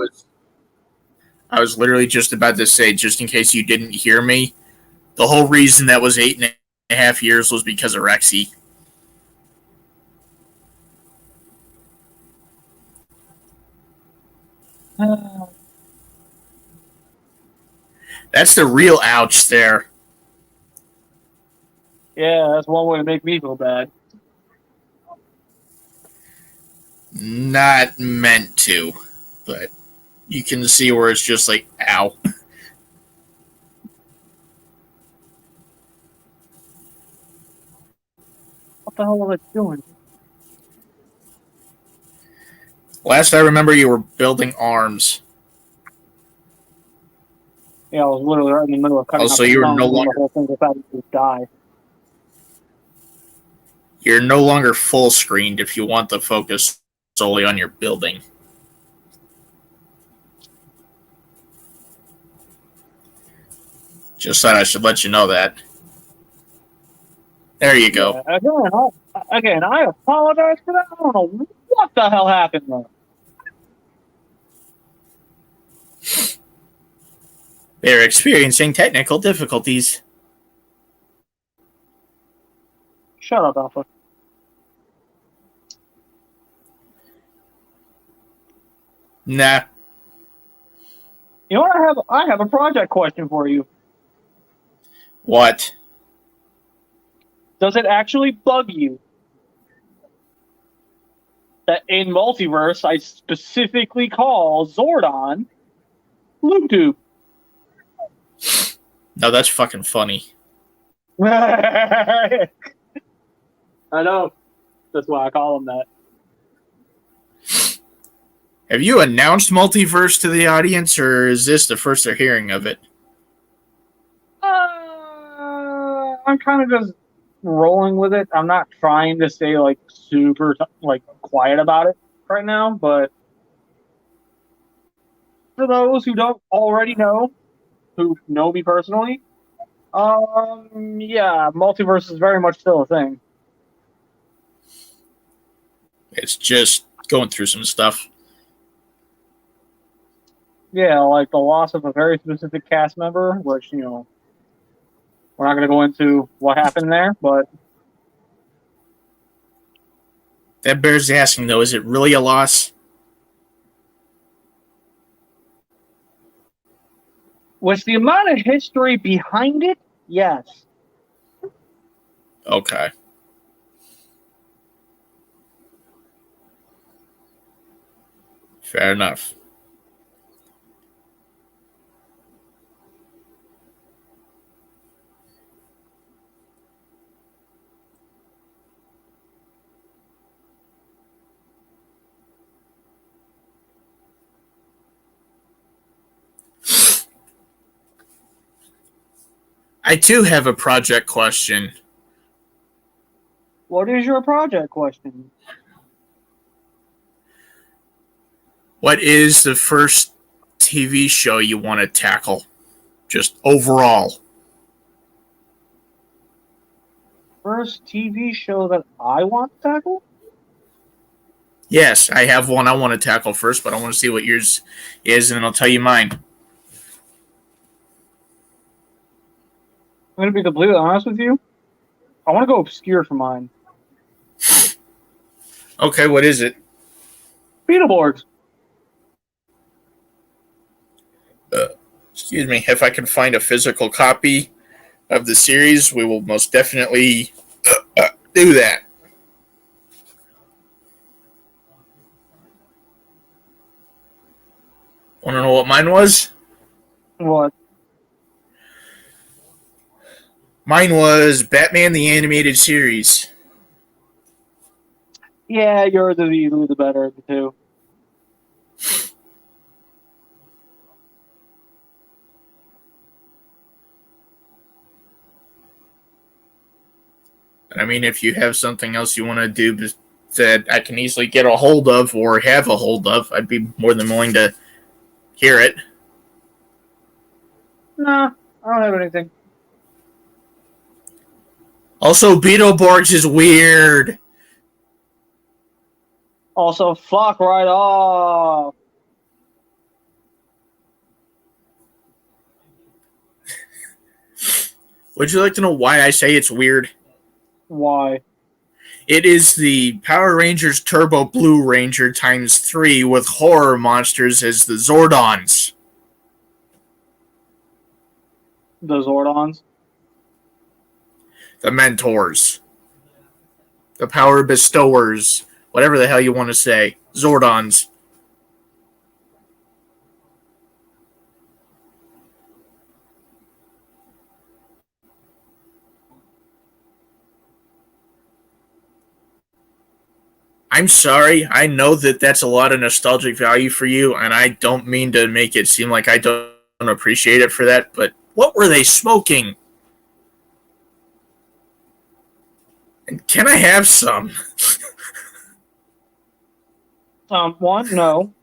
was literally just about to say, just in case you didn't hear me, the whole reason that was 8.5 years was because of Rexy. That's the real ouch there. Yeah, that's one way to make me feel bad. Not meant to, but you can see where it's just like, ow. What the hell was I doing? Last I remember, you were building arms. Yeah, I was literally right in the middle of cutting out Also, the you're stump no when the longer whole thing decided to die. full screened if you want to focus solely on your building. Just thought I should let you know that. There you go. Yeah, again, I apologize for that. I don't know what the hell happened there. They're experiencing technical difficulties. Shut up, Alpha. Nah. You know what? I have a project question for you. What? Does it actually bug you that in Multiverse I specifically call Zordon Bluetooth? No, that's fucking funny. I know. That's why I call him that. Have you announced Multiverse to the audience, or is this the first they're hearing of it? I'm kind of just rolling with it. I'm not trying to stay like super like quiet about it right now, but for those who don't already know, who know me personally, yeah, multiverse is very much still a thing. It's just going through some stuff. Yeah, like the loss of a very specific cast member, which, you know, we're not going to go into what happened there, but That bears asking, though, is it really a loss? with the amount of history behind it, yes. Okay. Fair enough. I too have a project question. What is your project question? What is the first TV show you want to tackle? Just overall. First TV show that I want to tackle? Yes, I have one I want to tackle first, but I want to see what yours is, and then I'll tell you mine. I'm going to be completely honest with you. I want to go obscure for mine. Okay, what is it? Beetleborgs. Excuse me. If I can find a physical copy of the series, we will most definitely do that. Want to know what mine was? What? Mine was Batman the Animated Series. Yeah, yours is easily the better of the two. I mean, if you have something else you want to do that I can easily get a hold of or have a hold of, I'd be more than willing to hear it. Nah, I don't have anything. Also, Beetleborgs is weird. Also, fuck right off. Would you like to know why I say it's weird? Why? It is the Power Rangers Turbo Blue Ranger times 3 with horror monsters as the Zordons. The Zordons? The Mentors. The Power Bestowers. Whatever the hell you want to say. Zordons. I'm sorry. I know that that's a lot of nostalgic value for you, and I don't mean to make it seem like I don't appreciate it for that, but what were they smoking? And can I have some? One, no.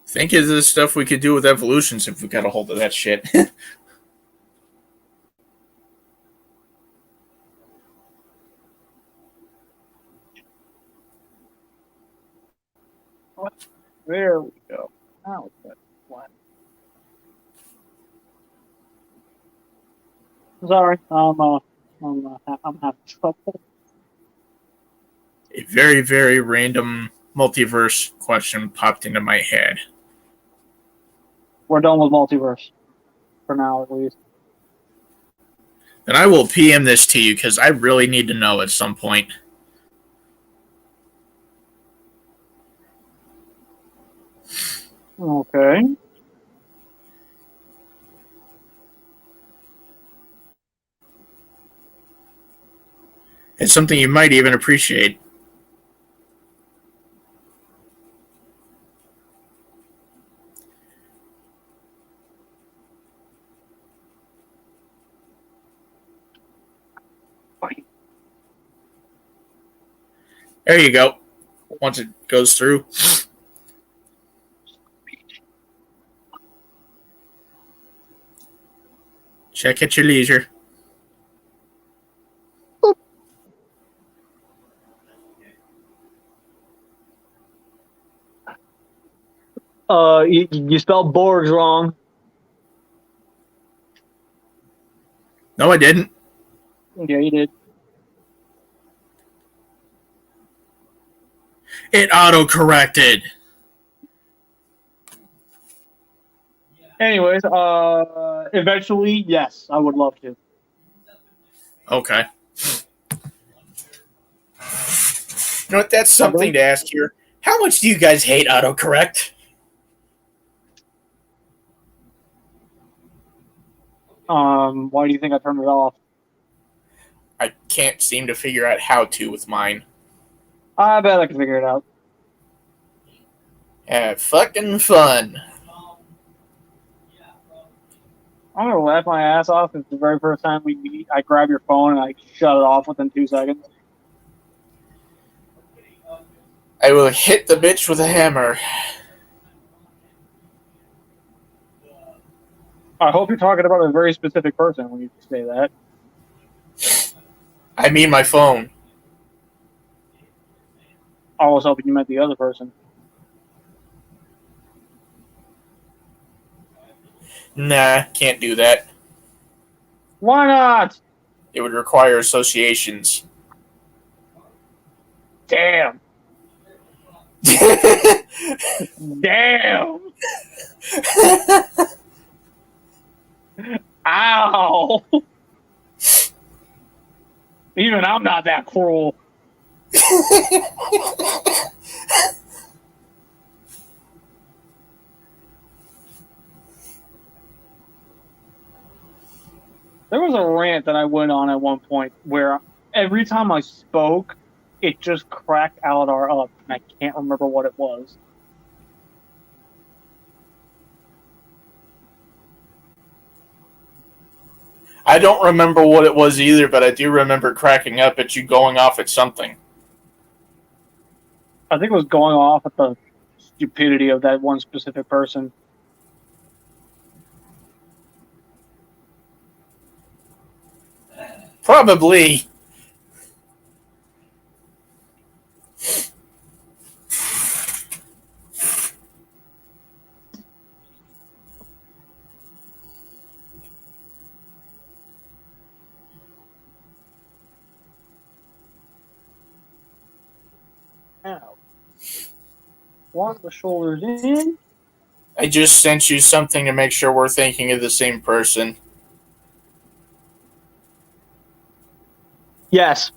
Think of the stuff we could do with evolutions if we got a hold of that shit. There we go. Now it's got one. Sorry, I'm having trouble. A very, very random multiverse question popped into my head. We're done with multiverse. For now, at least. Then I will PM this to you because I really need to know at some point. Okay. It's something you might even appreciate. There you go. Once it goes through. Check at your leisure. You spelled Borgs wrong. No, I didn't. Yeah, you did. It auto-corrected. Anyways, eventually, yes, I would love to. Okay. You know what? That's something to ask here. How much do you guys hate autocorrect? Why do you think I turned it off? I can't seem to figure out how to with mine. I bet I can figure it out. Have fucking fun. I'm gonna laugh my ass off if the very first time we meet, I grab your phone and I shut it off within 2 seconds. I will hit the bitch with a hammer. I hope you're talking about a very specific person when you say that. I mean my phone. I was hoping you meant the other person. Nah, can't do that. Why not? It would require associations. Damn. Damn. Ow. Even I'm not that cruel. There was a rant that I went on at one point where every time I spoke, it just cracked Aladar up, and I can't remember what it was. I don't remember what it was either, but I do remember cracking up at you going off at something. I think it was going off at the stupidity of that one specific person. Probably. Ow. Walk the shoulders in. I just sent you something to make sure we're thinking of the same person. Yes.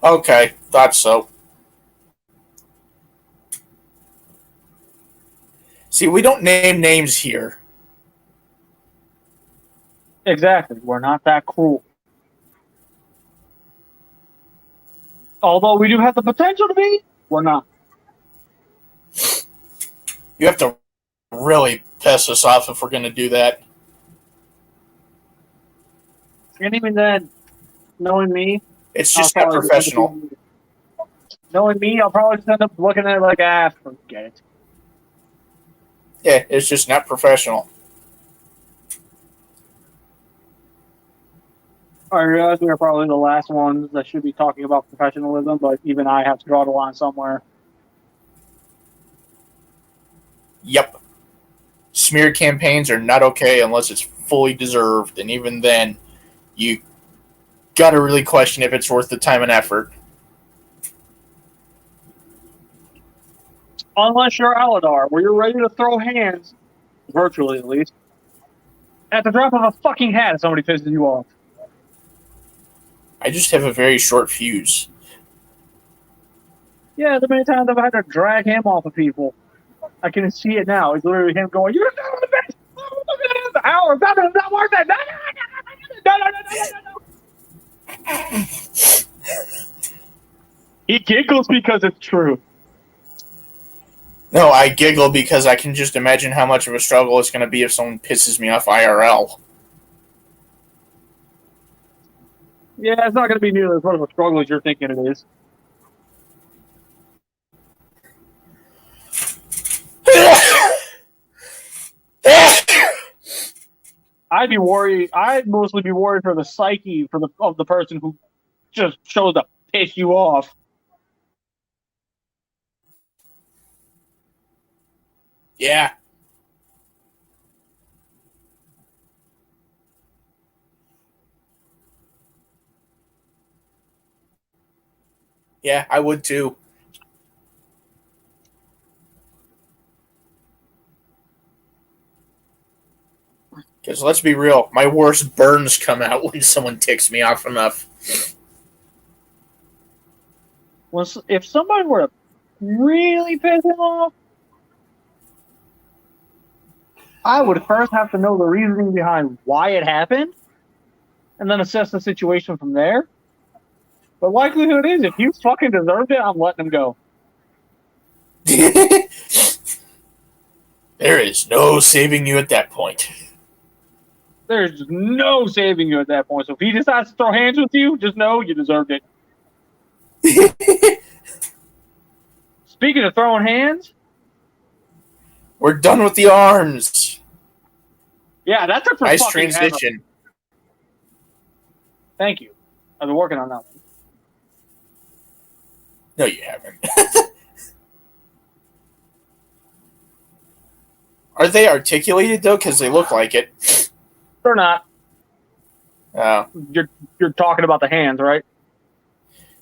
Okay, thought so. See, we don't name names here. Exactly. We're not that cruel. Although we do have the potential to be, we're not. You have to really piss us off if we're going to do that. And even then, knowing me, It's just not professional. Knowing me, I'll probably just end up looking at it like, forget it. Yeah, it's just not professional. I realize we are probably the last ones that should be talking about professionalism, but even I have to draw the line somewhere. Yep. Smear campaigns are not okay unless it's fully deserved, and even then, you gotta really question if it's worth the time and effort. Unless you're Aladar, where you're ready to throw hands, virtually at least, at the drop of a fucking hat if somebody pisses you off. I just have a very short fuse. Yeah, the many times I've had to drag him off of people. I can see it now. It's literally him going, "You're son of a bitch! Oh, look at this! Ow, that is not worth it! No. He giggles because it's true. No, I giggle because I can just imagine how much of a struggle it's going to be if someone pisses me off IRL. Yeah, it's not going to be nearly as much of a struggle as you're thinking it is. I'd be worried. I'd mostly be worried for the psyche of the person who just chose to piss you off. Yeah. Yeah, I would too. Because let's be real, my worst burns come out when someone ticks me off enough. If somebody were to really piss him off, I would first have to know the reasoning behind why it happened, and then assess the situation from there. The likelihood is, if you fucking deserved it, I'm letting him go. There is no saving you at that point. There's no saving you at that point. So if he decides to throw hands with you, just know you deserved it. Speaking of throwing hands, we're done with the arms. Yeah, that took for nice fucking transition. Ever. Thank you. I've been working on that one. No, you haven't. Are they articulated though? Because they look like it. They're not. Oh. You're talking about the hands, right?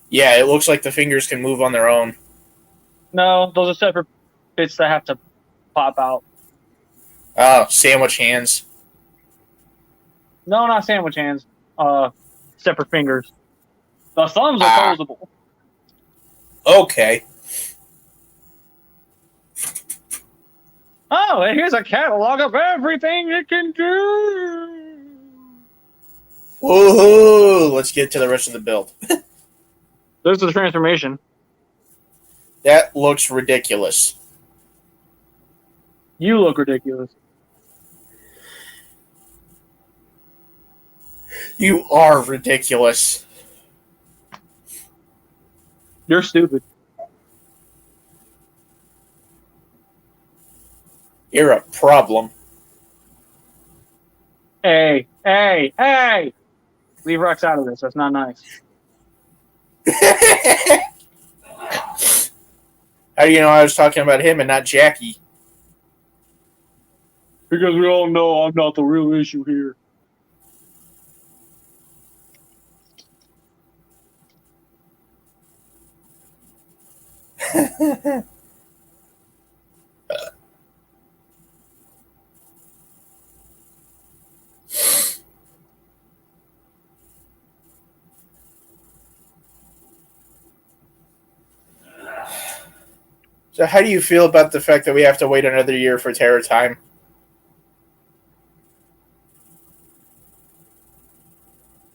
Yeah, it looks like the fingers can move on their own. No, those are separate bits that have to pop out. Oh, sandwich hands. No, not sandwich hands. Separate fingers. The thumbs are posable. Okay. Oh, and here's a catalog of everything it can do. Woohoo! Let's get to the rest of the build. There's the transformation. That looks ridiculous. You look ridiculous. You are ridiculous. You're stupid. You're a problem. Hey! Leave Rex out of this. That's not nice. How do you know I was talking about him and not Jackie? Because we all know I'm not the real issue here. So how do you feel about the fact that we have to wait another year for Terror Time?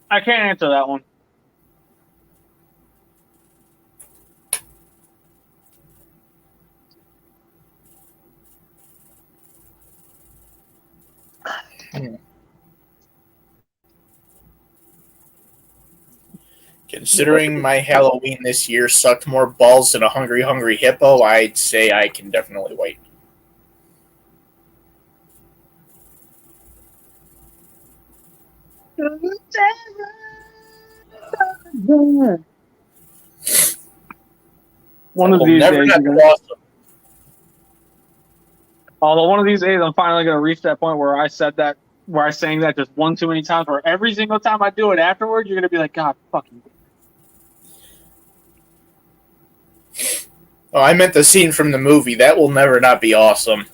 I can't answer that one. Considering my Halloween this year sucked more balls than a hungry, hungry hippo, I'd say I can definitely wait. One of these days, awesome. Although one of these days, I'm finally going to reach that point where I sang that just one too many times. Where every single time I do it afterwards, you're going to be like, God, fuck you. Oh, I meant the scene from the movie. That will never not be awesome.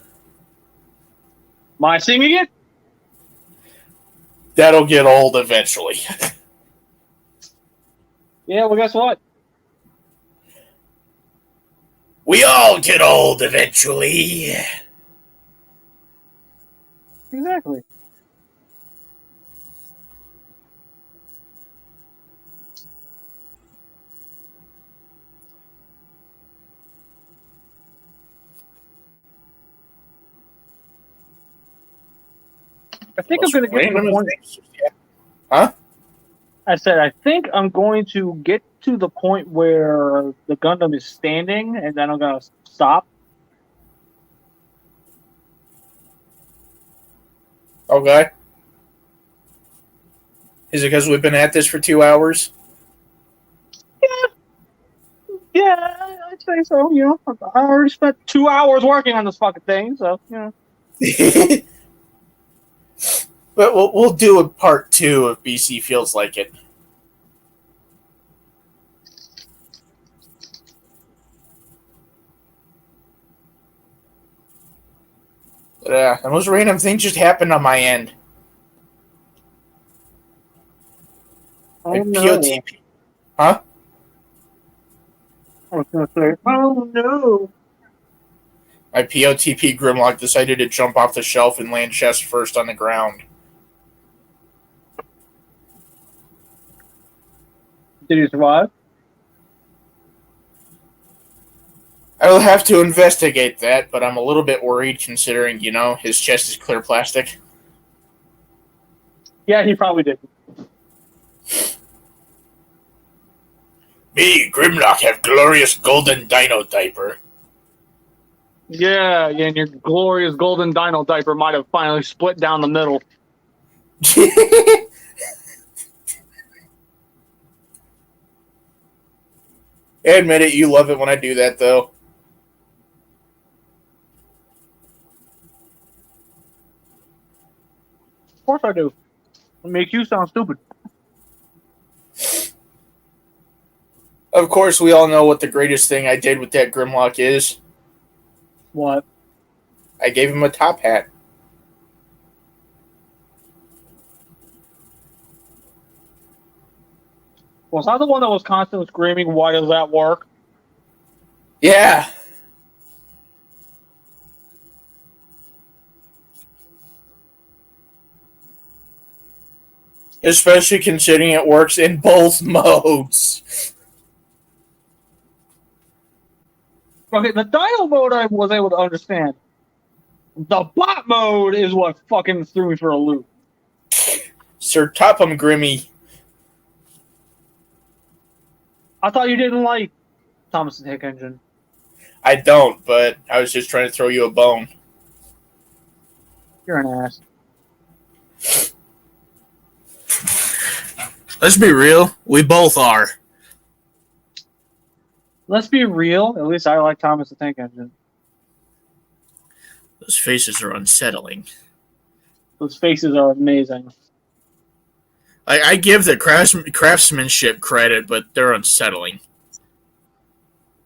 My singing it? That'll get old eventually. Yeah, well, guess what? We all get old eventually. Exactly. I think I'm going to get to the point. Huh? I said, I think I'm going to get to the point where the Gundam is standing, and then I'm going to stop. Okay. Is it because we've been at this for 2 hours? Yeah, I'd say so. You know, I already spent 2 hours working on this fucking thing, so, you know. But we'll do a part 2 if BC feels like it. Yeah, and those random things just happened on my end. Like POTP. Huh? I was going to say, oh no. My POTP Grimlock decided to jump off the shelf and land chest first on the ground. Did you survive? I I'll have to investigate that, but I'm a little bit worried considering, his chest is clear plastic. Yeah, he probably did. Me, Grimlock, have glorious golden dino diaper. Yeah, and your glorious golden dino diaper might have finally split down the middle. Admit it, you love it when I do that, though. Of course I do. It makes you sound stupid. Of course, we all know what the greatest thing I did with that Grimlock is. What? I gave him a top hat. Was I the one that was constantly screaming, "Why does that work?" Yeah. Especially considering it works in both modes. Okay, the dino mode I was able to understand. The bot mode is what fucking threw me for a loop. Sir Topham Grimmy. I thought you didn't like Thomas the Tank Engine. I don't, but I was just trying to throw you a bone. You're an ass. Let's be real. We both are. Let's be real. At least I like Thomas the Tank Engine. Those faces are unsettling. Those faces are amazing. I give the craftsmanship credit, but they're unsettling.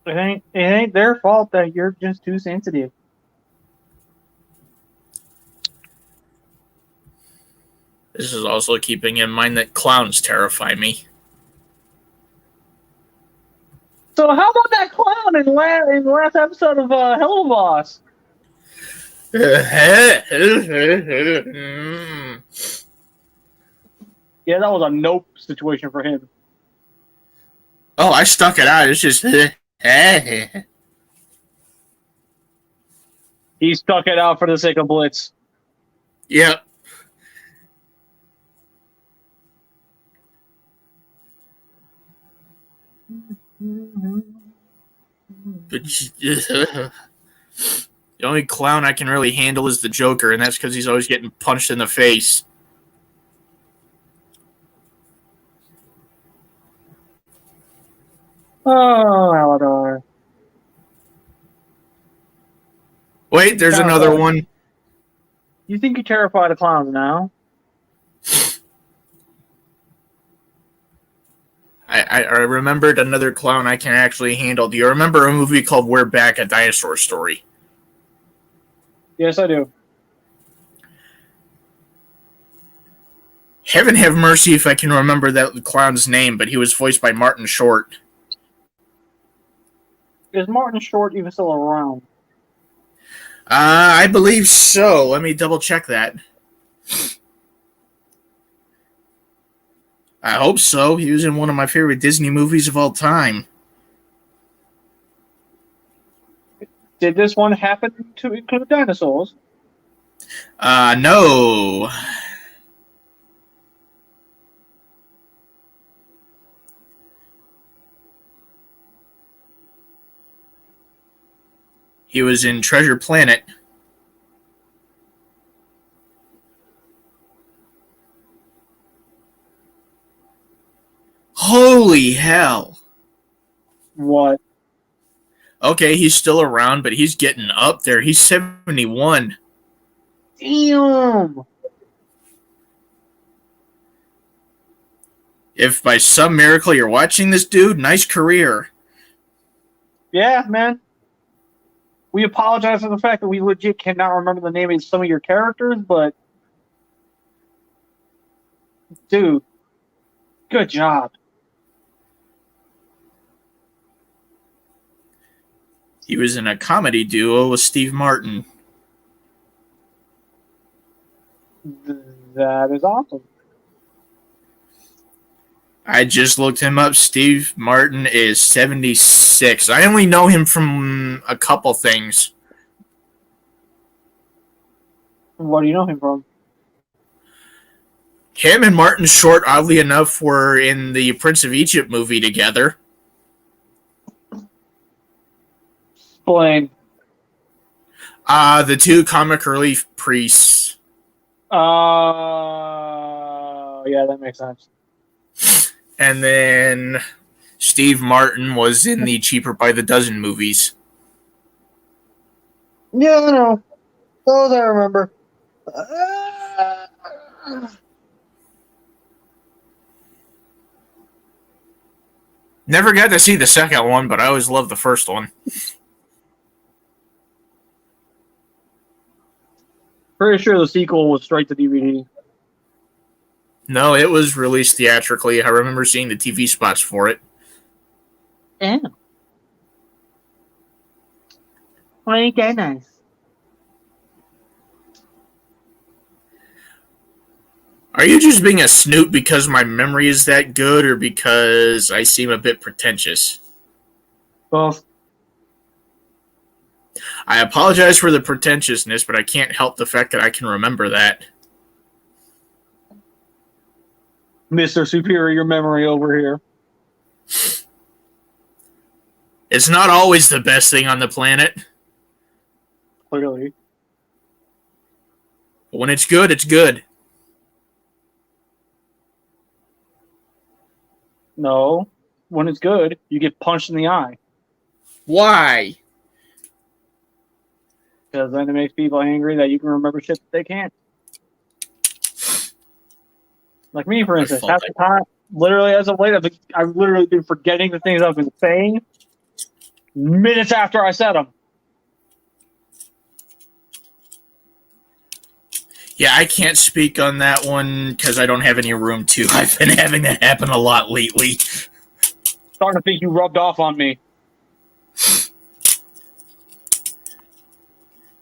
It ain't their fault that you're just too sensitive. This is also keeping in mind that clowns terrify me. So how about that clown in the last episode of Hello Boss? Yeah, that was a nope situation for him. Oh, I stuck it out. It's just... He stuck it out for the sake of Blitz. Yep. But the only clown I can really handle is the Joker, and that's because he's always getting punched in the face. Oh, Aladar. Wait, there's another one. You think you're terrified of clowns now? I remembered another clown I can actually handle. Do you remember a movie called We're Back, a Dinosaur Story? Yes, I do. Heaven have mercy if I can remember that clown's name, but he was voiced by Martin Short. Is Martin Short even still around? I believe so. Let me double check that. I hope so. He was in one of my favorite Disney movies of all time. Did this one happen to include dinosaurs? No. He was in Treasure Planet. Holy hell. What? Okay, he's still around, but he's getting up there. He's 71. Damn! If by some miracle you're watching this dude, nice career. Yeah, man. We apologize for the fact that we legit cannot remember the name of some of your characters, but... Dude. Good job. He was in a comedy duo with Steve Martin. That is awesome. I just looked him up. Steve Martin is 76. I only know him from a couple things. What do you know him from? Him and Martin Short, oddly enough, were in the Prince of Egypt movie together. Explain. The two comic relief priests. Yeah, that makes sense. And then Steve Martin was in the Cheaper by the Dozen movies. Yeah, I know. Those I remember. Never got to see the second one, but I always loved the first one. Pretty sure the sequel was straight to DVD. No, it was released theatrically. I remember seeing the TV spots for it. Yeah. Well, ain't that nice? Are you just being a snoot because my memory is that good, or because I seem a bit pretentious? Both. I apologize for the pretentiousness, but I can't help the fact that I can remember that. Mr. Superior Memory over here. It's not always the best thing on the planet. Clearly. But when it's good, it's good. No. When it's good, you get punched in the eye. Why? Because then it makes people angry that you can remember shit that they can't. Like me, for instance, half the time, literally as of late, I've literally been forgetting the things I've been saying minutes after I said them. Yeah, I can't speak on that one because I don't have any room to. I've been having that happen a lot lately. Starting to think you rubbed off on me.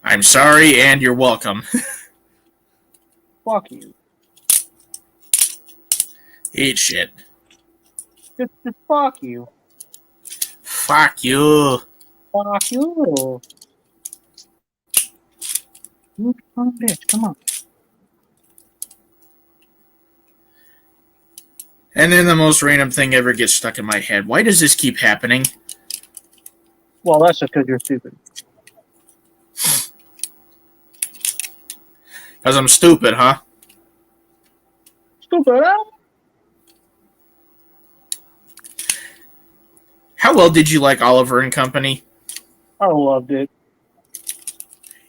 I'm sorry, and you're welcome. Fuck you. Eat shit. Just fuck you. Fuck you. Fuck you. You son of a bitch, come on. And then the most random thing ever gets stuck in my head. Why does this keep happening? Well, that's just because you're stupid. Because I'm stupid, huh? Stupid, huh? How well did you like Oliver and Company? I loved it.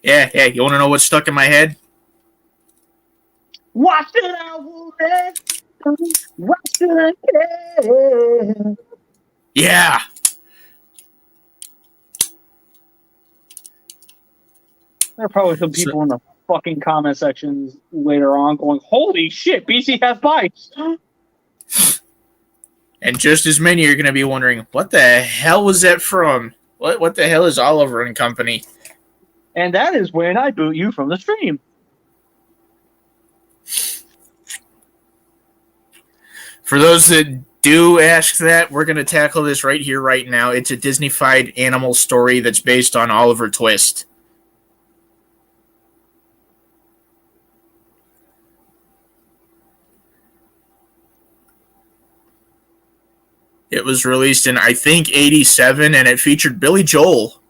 Yeah, you want to know what's stuck in my head? Why should I worry? Why should I care? Yeah. There are probably some people in the fucking comment sections later on going, holy shit, BC has bikes. And just as many are going to be wondering, what the hell was that from? What the hell is Oliver and Company? And that is when I boot you from the stream. For those that do ask that, we're going to tackle this right here, right now. It's a Disney-fied animal story that's based on Oliver Twist. It was released in, I think, 87, and it featured Billy Joel.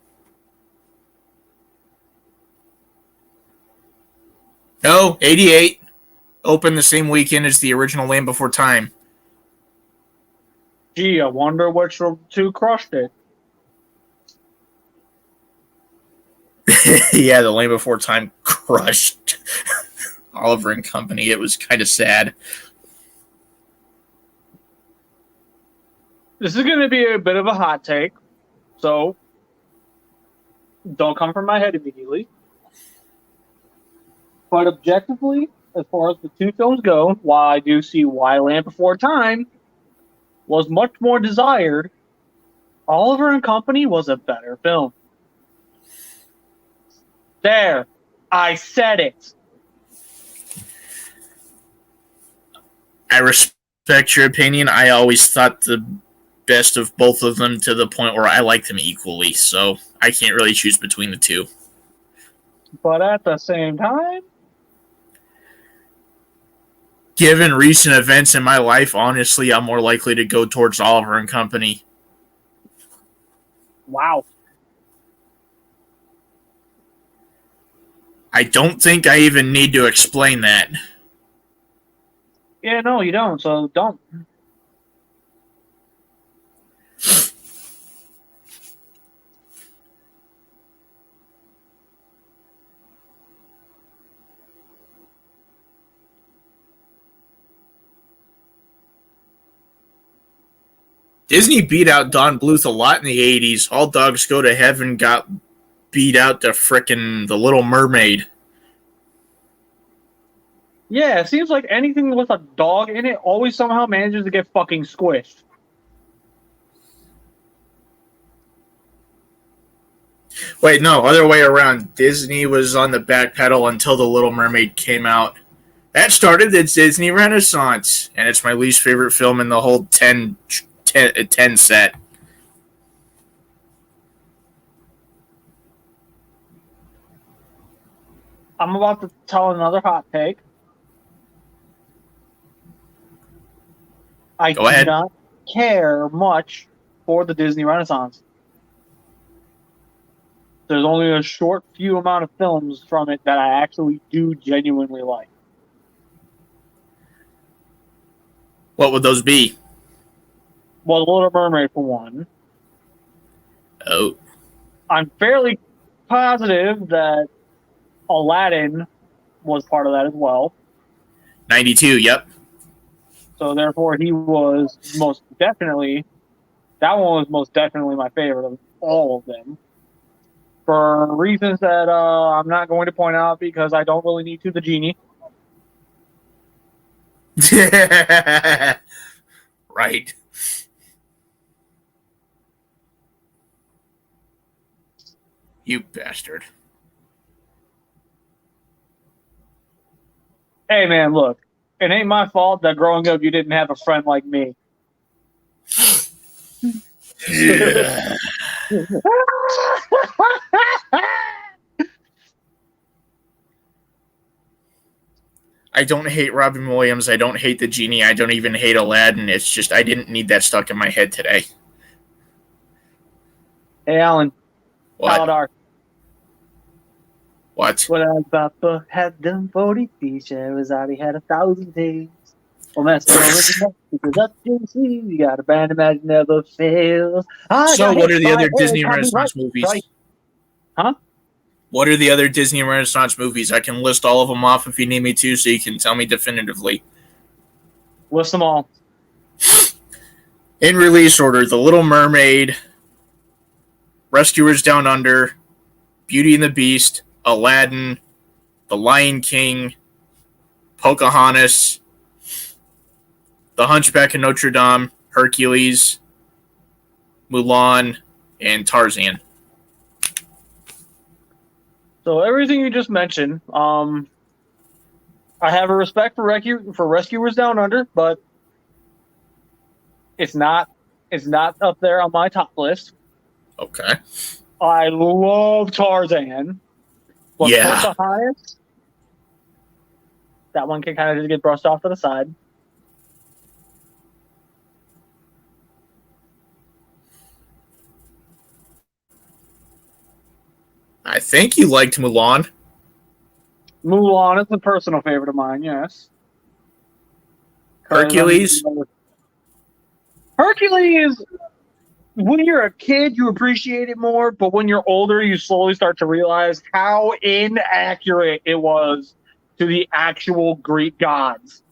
No, 88. Opened the same weekend as the original Land Before Time. Gee, I wonder which two crushed it. Yeah, the Land Before Time crushed Oliver and Company. It was kind of sad. This is going to be a bit of a hot take, so don't come from my head immediately. But objectively, as far as the two films go, while I do see why Land Before Time was much more desired, Oliver and Company was a better film. There, I said it. I respect Respect your opinion. I always thought the best of both of them to the point where I like them equally, so I can't really choose between the two. But at the same time, Given recent events in my life, honestly, I'm more likely to go towards Oliver and Company. wow. I don't think I even need to explain that. Yeah, no, you don't. So don't. Disney beat out Don Bluth a lot in the 80s. All Dogs Go to Heaven got beat out to frickin' The Little Mermaid. Yeah, it seems like anything with a dog in it always somehow manages to get fucking squished. Wait, no, other way around. Disney was on the back pedal until The Little Mermaid came out. That started the Disney Renaissance, and it's my least favorite film in the whole 10 set. I'm about to tell another hot take. I Go do ahead. not care much for the Disney Renaissance. There's only a short few amount of films from it that I actually do genuinely like. What would those be? Well, The Little Mermaid for one. Oh. I'm fairly positive that Aladdin was part of that as well. 92, yep. So therefore, he was most definitely, that one was most definitely my favorite of all of them. For reasons that I'm not going to point out because I don't really need to, the genie. Right. You bastard. Hey man, look, it ain't my fault that growing up you didn't have a friend like me. Yeah. I don't hate Robin Williams. I don't hate the genie. I don't even hate Aladdin. It's just I didn't need that stuck in my head today. Hey Alan, What? Aladar. What? What I Papa had them 40 t-shirts, already had 1,000 days. Well, that's because up to see you got a band imagine never fails. So, what are the other Disney Renaissance movies? Right. Huh? What are the other Disney Renaissance movies? I can list all of them off if you need me to, so you can tell me definitively. List them all. In release order: The Little Mermaid, Rescuers Down Under, Beauty and the Beast, Aladdin, The Lion King, Pocahontas, The Hunchback of Notre Dame, Hercules, Mulan, and Tarzan. So everything you just mentioned, I have a respect for Rescuers Down Under, but it's not up there on my top list. Okay. I love Tarzan, but Yeah. Pocahontas, that one can kind of just get brushed off to the side. I think you liked Mulan. Mulan is a personal favorite of mine, yes. Hercules? Hercules, when you're a kid, you appreciate it more, but when you're older, you slowly start to realize how inaccurate it was to the actual Greek gods.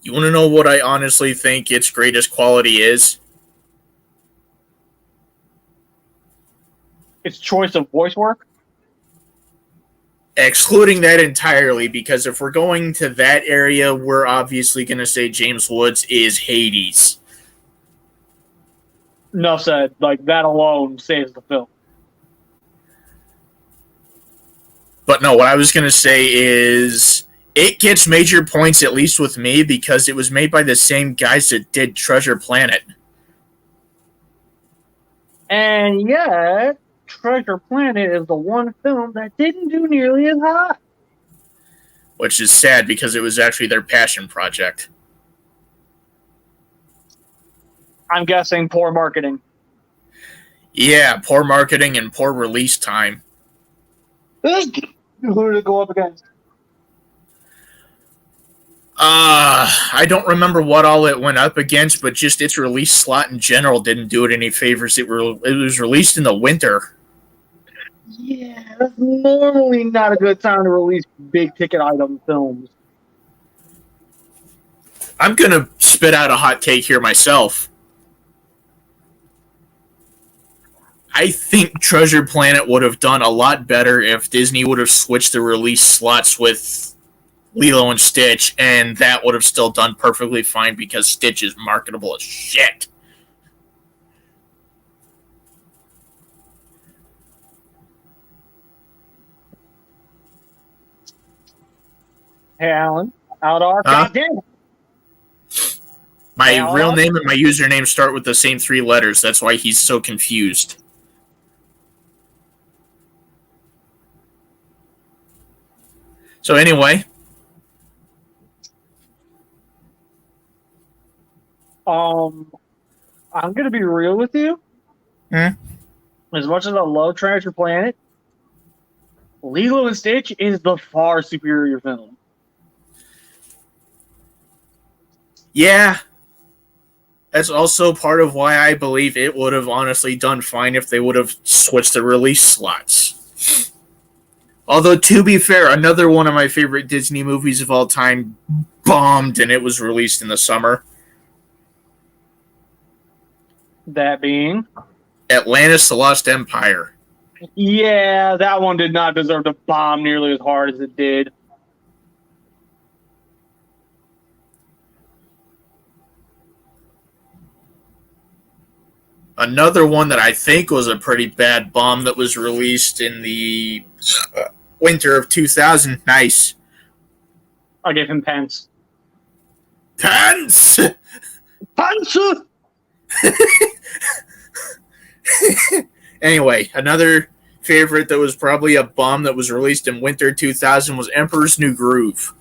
You want to know what I honestly think its greatest quality is? Its choice of voice work? Excluding that entirely, because if we're going to that area, we're obviously going to say James Woods is Hades. Enough said. Like, that alone saves the film. But no, what I was going to say is It gets major points, at least with me, because it was made by the same guys that did Treasure Planet. And yet, Treasure Planet is the one film that didn't do nearly as hot. Which is sad because it was actually their passion project. I'm guessing poor marketing. Yeah, poor marketing and poor release time. Who did it go up against? I don't remember what all it went up against, but just its release slot in general didn't do it any favors. It was released in the winter. Yeah, that's normally not a good time to release big ticket item films. I'm going to spit out a hot take here myself. I think Treasure Planet would have done a lot better if Disney would have switched the release slots with Lilo and Stitch, and that would have still done perfectly fine because Stitch is marketable as shit. Hey, Alan. Aldar. Goddamn. My real name and my username start with the same 3 letters. That's why he's so confused. So anyway. I'm going to be real with you. As much as I love Treasure Planet, Lilo and Stitch is the far superior film. Yeah. That's also part of why I believe it would have honestly done fine if they would have switched the release slots. Although, to be fair, another one of my favorite Disney movies of all time bombed and it was released in the summer. That being? Atlantis, The Lost Empire. Yeah, that one did not deserve to bomb nearly as hard as it did. Another one that I think was a pretty bad bomb that was released in the winter of 2000. Nice. I gave him pence. Pence! Pence! Anyway, another favorite that was probably a bomb that was released in winter 2000 was Emperor's New Groove.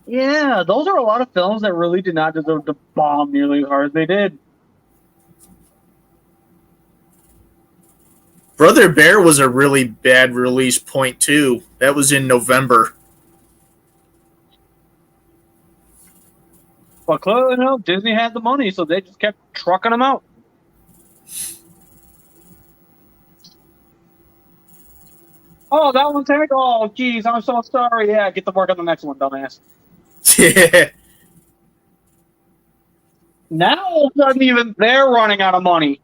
Yeah, those are a lot of films that really did not deserve to bomb nearly as hard as they did. Brother Bear was a really bad release point, too. That was in November. But clearly, Disney had the money, so they just kept trucking them out. Oh, that one tagged? Oh, geez, I'm so sorry. Yeah, get to work on the next one, dumbass. Yeah. Now, all of a sudden, even they're running out of money.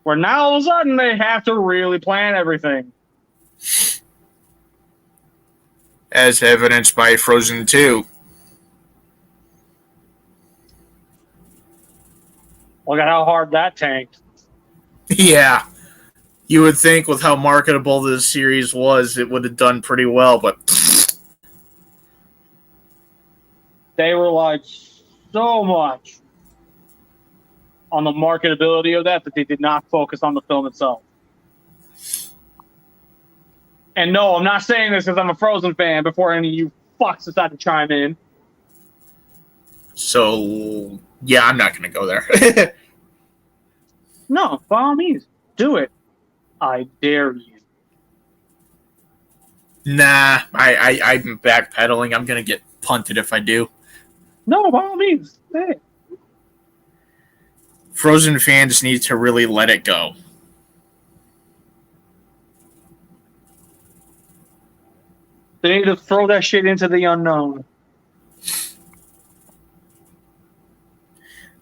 Where now, all of a sudden, they have to really plan everything. As evidenced by Frozen 2. Look at how hard that tanked. Yeah. You would think with how marketable this series was, it would have done pretty well, but... They relied so much on the marketability of that they did not focus on the film itself. And no, I'm not saying this because I'm a Frozen fan before any of you fucks decide to chime in. So, yeah, I'm not going to go there. No, by all means, do it. I dare you. Nah, I'm backpedaling. I'm going to get punted if I do. No, by all means, say it. Frozen fans need to really let it go. They need to throw that shit into the unknown.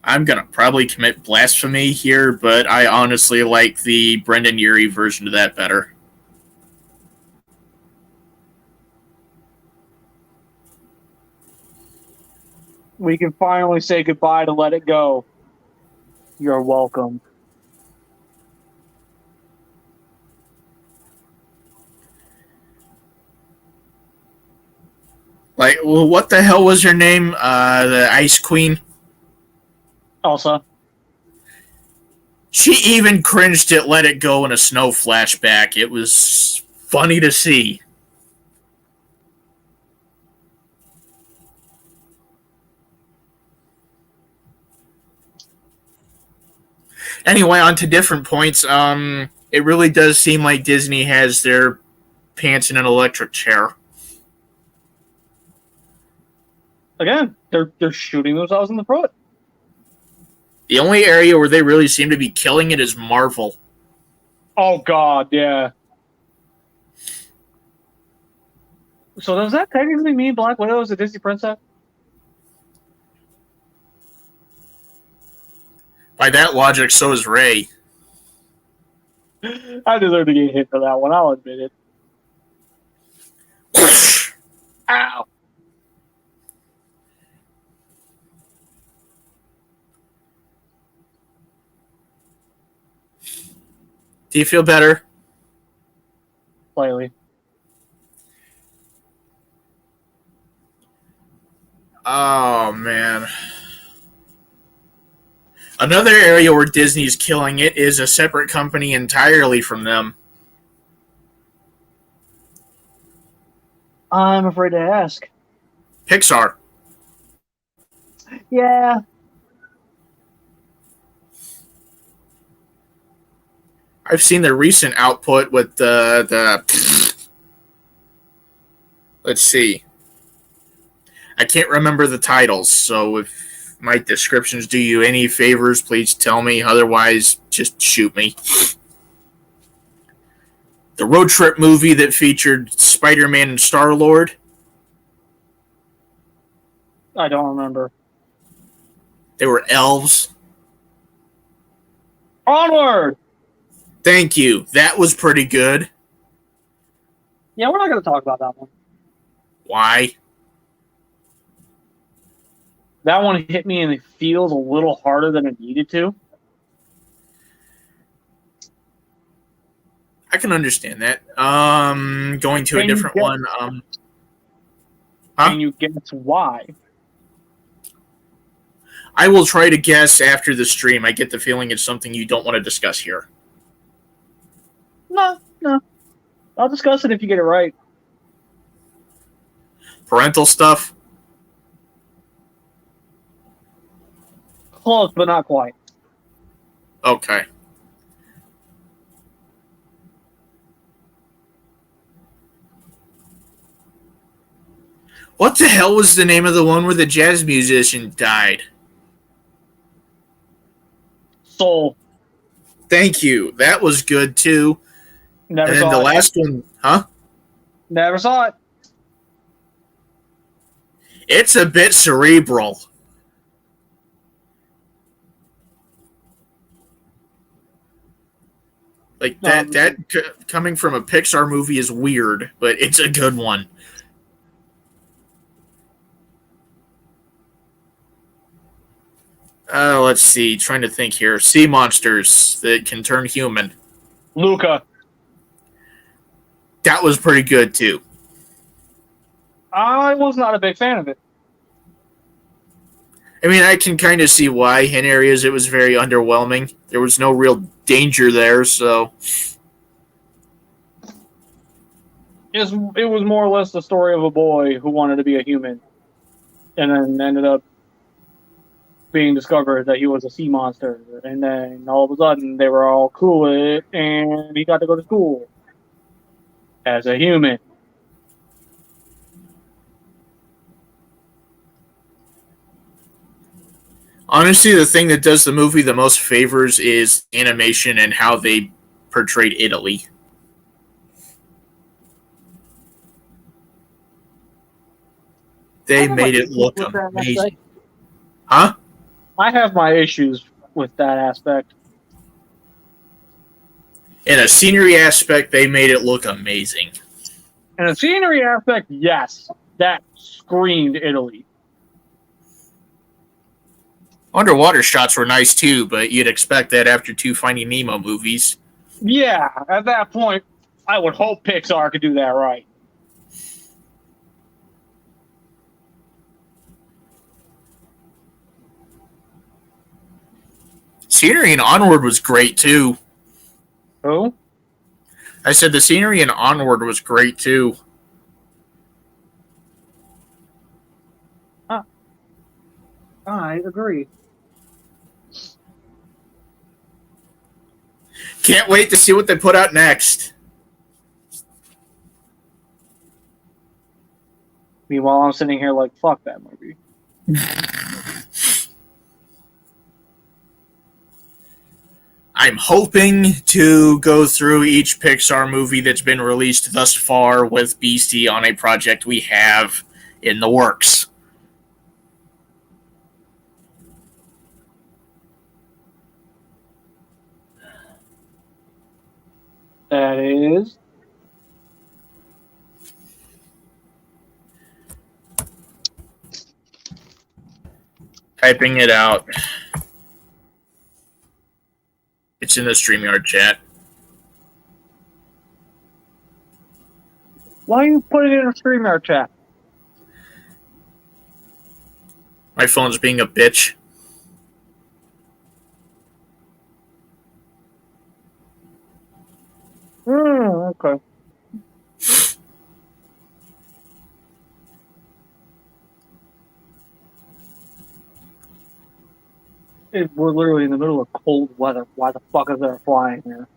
I'm going to probably commit blasphemy here, but I honestly like the Brendan Urie version of that better. We can finally say goodbye to Let It Go. You're welcome. Like, well, what the hell was her name? The Ice Queen. Elsa. She even cringed at Let It Go in a snow flashback. It was funny to see. Anyway, on to different points. It really does seem like Disney has their pants in an electric chair. Again, they're shooting themselves in the foot. The only area where they really seem to be killing it is Marvel. Oh God, yeah. So does that technically mean Black Widow is a Disney princess? By that logic, so is Rey. I deserve to get hit for that one. I'll admit it. Ow. Do you feel better? Slightly. Oh, man. Another area where Disney's killing it is a separate company entirely from them. I'm afraid to ask. Pixar. Yeah. I've seen the recent output with the let's see. I can't remember the titles, so if my descriptions do you any favors, please tell me. Otherwise, just shoot me. The road trip movie that featured Spider-Man and Star-Lord. I don't remember. They were elves. Onward! Thank you. That was pretty good. Yeah, we're not going to talk about that one. Why? That one hit me in the feels a little harder than it needed to. I can understand that. Going to a different one. Can you guess why? I will try to guess after the stream. I get the feeling it's something you don't want to discuss here. No. I'll discuss it if you get it right. Parental stuff? Close, but not quite. Okay. What the hell was the name of the one where the jazz musician died? Soul. Thank you. That was good too. Never and then saw the it. last one, huh? Never saw it. It's a bit cerebral. Like that coming from a Pixar movie is weird, but it's a good one. Let's see. Trying to think here. Sea monsters that can turn human. Luca. That was pretty good too. I was not a big fan of it. I mean, I can kind of see why. In areas, it was very underwhelming. There was no real danger there, so... It was more or less the story of a boy who wanted to be a human. And then ended up being discovered that he was a sea monster. And then all of a sudden, they were all cool with it, and he got to go to school. As a human. Honestly, the thing that does the movie the most favors is animation and how they portrayed Italy. They made it look amazing. Huh? I have my issues with that aspect. In a scenery aspect, they made it look amazing. In a scenery aspect, yes. That screamed Italy. Underwater shots were nice too, but you'd expect that after 2 Finding Nemo movies. Yeah, at that point, I would hope Pixar could do that right. scenery in Onward was great too. Who? I said the scenery in Onward was great too. I agree. Can't wait to see what they put out next. Meanwhile, I'm sitting here like, fuck that movie. I'm hoping to go through each Pixar movie that's been released thus far with Beastie on a project we have in the works. That is... Typing it out. It's in the StreamYard chat. Why are you putting it in a StreamYard chat? My phone's being a bitch. Okay. We're literally in the middle of cold weather. Why the fuck is there a fly in here?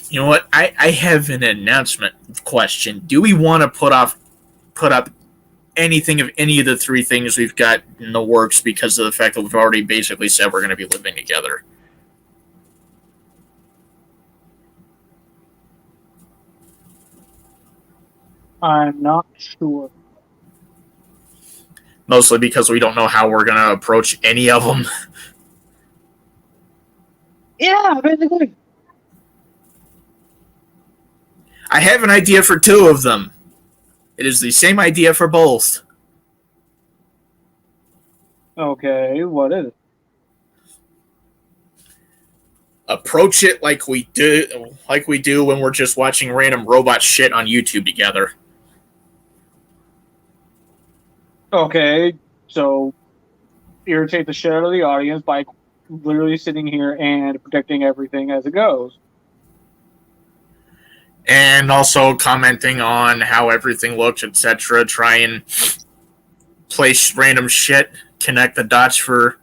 You know what? I have an announcement question. Do we want to put up anything of any of the three things we've got in the works because of the fact that we've already basically said we're going to be living together? I'm not sure. Mostly because we don't know how we're going to approach any of them. Yeah, basically. I have an idea for two of them. It is the same idea for both. Okay, what is it? Approach it like we do when we're just watching random robot shit on YouTube together. Okay, so irritate the shit out of the audience by literally sitting here and predicting everything as it goes. And also commenting on how everything looks, etc. Try and place random shit, connect the dots for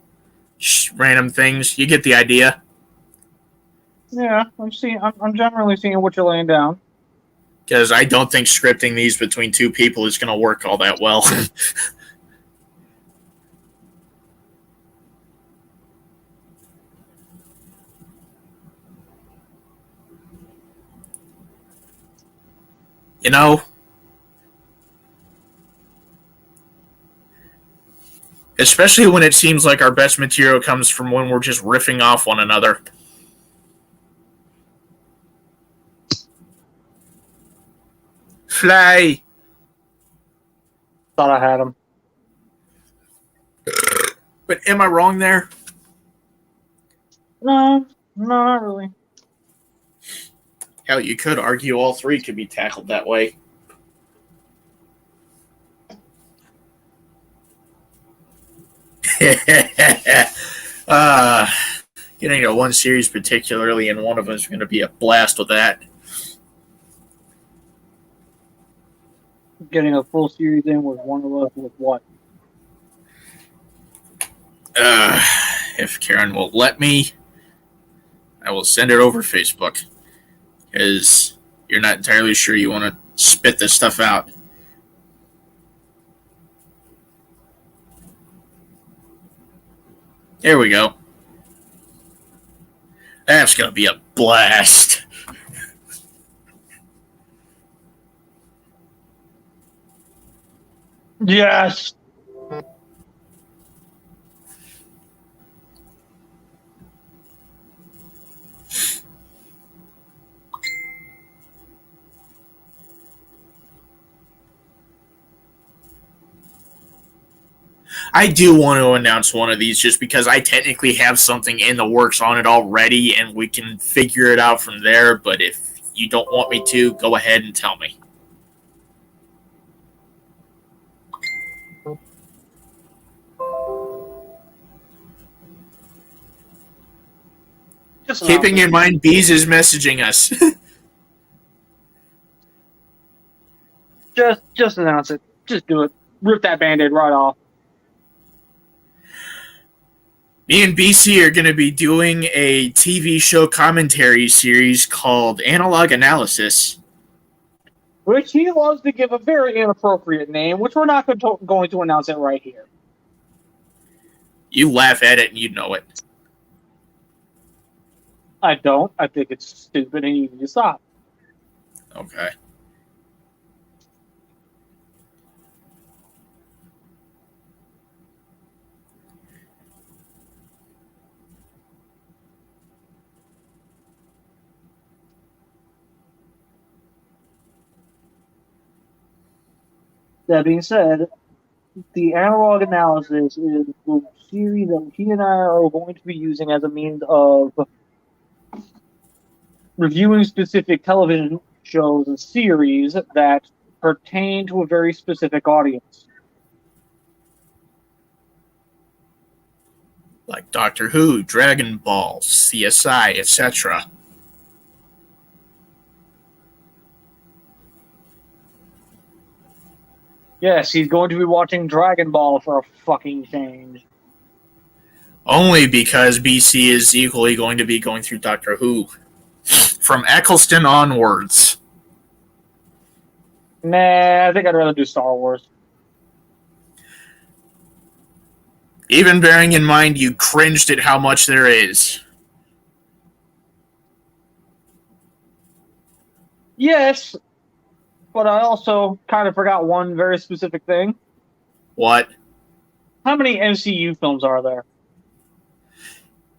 random things. You get the idea. Yeah, I'm generally seeing what you're laying down. Because I don't think scripting these between two people is going to work all that well. You know? Especially when it seems like our best material comes from when we're just riffing off one another. Fly! Thought I had him. But am I wrong there? No, not really. Hell, you could argue all three could be tackled that way. Getting to one series particularly, and one of them is going to be a blast with that. Getting a full series in with one of us with what? If Karen will let me, I will send it over Facebook. Because you're not entirely sure you want to spit this stuff out. There we go. That's going to be a blast. Yes! I do want to announce one of these just because I technically have something in the works on it already and we can figure it out from there, but if you don't want me to, go ahead and tell me. Just Keeping in mind, Bees is messaging us. Just announce it. Just do it. Rip that Band-Aid right off. Me and BC are going to be doing a TV show commentary series called Analog Analysis. Which he loves to give a very inappropriate name, which we're not going to announce it right here. You laugh at it and you know it. I don't. I think it's stupid and you need to stop. Okay. That being said, the analog analysis is the series that he and I are going to be using as a means of reviewing specific television shows and series that pertain to a very specific audience. Like Doctor Who, Dragon Ball, CSI, etc. Yes, he's going to be watching Dragon Ball for a fucking change. Only because BC is equally going to be going through Doctor Who. From Eccleston onwards. Nah, I think I'd rather do Star Wars. Even bearing in mind you cringed at how much there is. Yes, but I also kind of forgot one very specific thing. What? How many MCU films are there?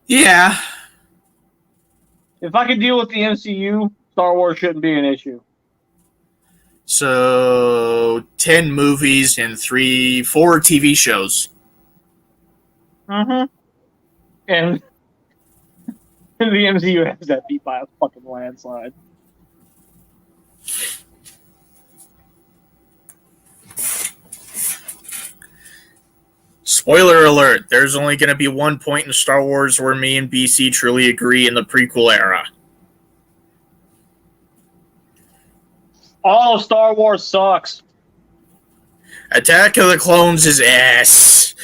Yeah. If I could deal with the MCU, Star Wars shouldn't be an issue. So 10 movies and 4 TV shows. Mm-hmm. And the MCU has that beat by a fucking landslide. Spoiler alert, there's only going to be one point in Star Wars where me and BC truly agree in the prequel era. All of Star Wars sucks. Attack of the Clones is ass.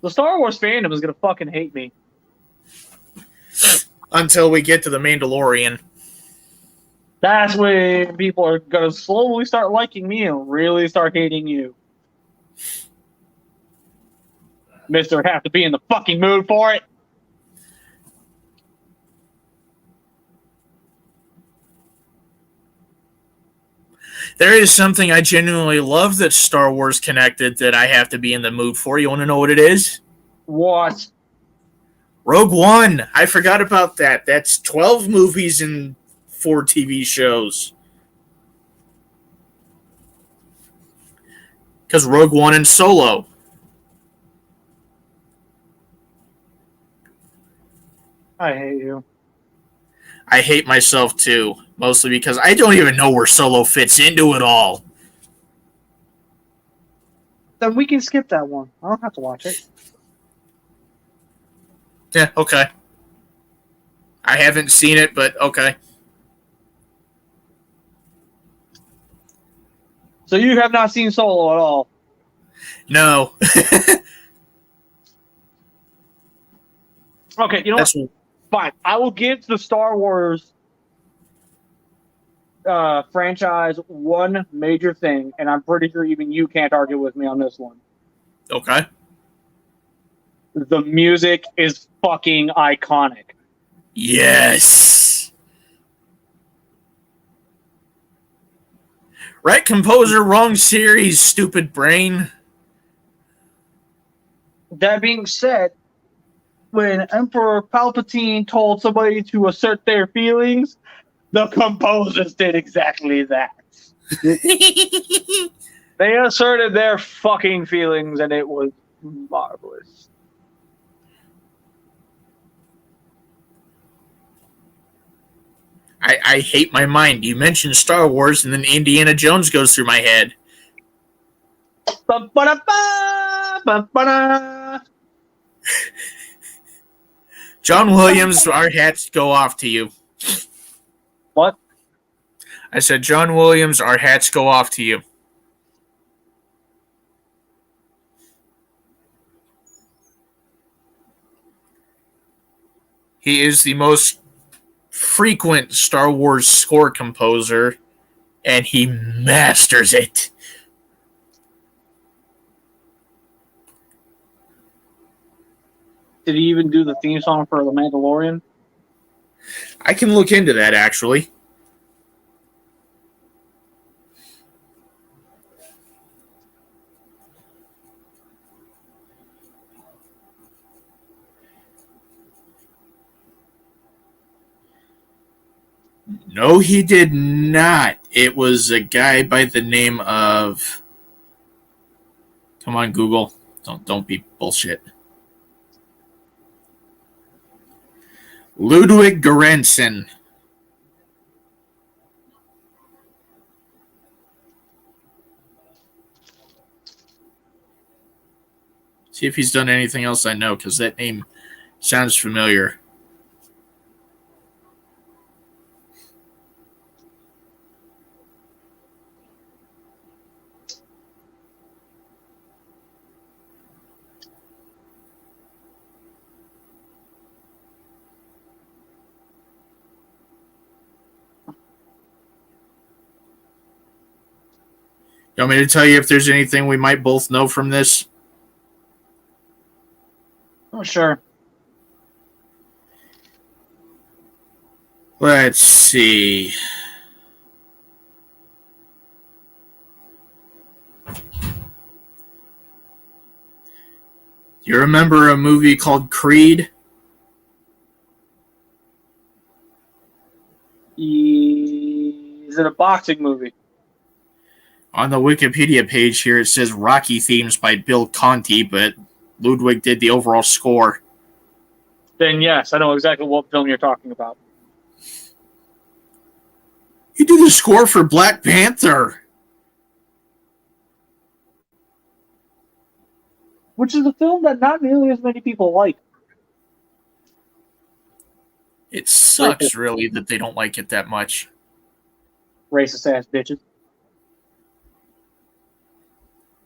The Star Wars fandom is gonna fucking hate me. Until we get to The Mandalorian. That's when people are gonna slowly start liking me and really start hating you. Mister, have to be in the fucking mood for it. There is something I genuinely love that Star Wars connected that I have to be in the mood for. You want to know what it is? What? Rogue One. I forgot about that. That's 12 movies and 4 TV shows. Because Rogue One and Solo. I hate you. I hate myself too. Mostly because I don't even know where Solo fits into it all. Then we can skip that one. I don't have to watch it. Yeah, okay. I haven't seen it, but okay. So you have not seen Solo at all? No. Okay, you know what? Fine. I will give the Star Wars franchise one major thing, and I'm pretty sure even you can't argue with me on this one. Okay. The music is fucking iconic. Yes. Right composer, wrong series, stupid brain. That being said, when Emperor Palpatine told somebody to assert their feelings, the composers did exactly that. They asserted their fucking feelings, and it was marvelous. I hate my mind. You mentioned Star Wars, and then Indiana Jones goes through my head. Ba-ba-da-ba! Ba-da-ba-da. John Williams, our hats go off to you. What? I said, John Williams, our hats go off to you. He is the most frequent Star Wars score composer, and he masters it. Did he even do the theme song for The Mandalorian? I can look into that, actually. No, he did not. It was a guy by the name of... Come on, Google. Don't be bullshit. Ludwig Göransson. See if he's done anything else I know, because that name sounds familiar. You want me to tell you if there's anything we might both know from this? Oh, sure. Let's see. You remember a movie called Creed? Is it a boxing movie? On the Wikipedia page here, it says Rocky themes by Bill Conti, but Ludwig did the overall score. Then yes, I know exactly what film you're talking about. He did the score for Black Panther. Which is a film that not nearly as many people like. It sucks, really, that they don't like it that much. Racist ass bitches.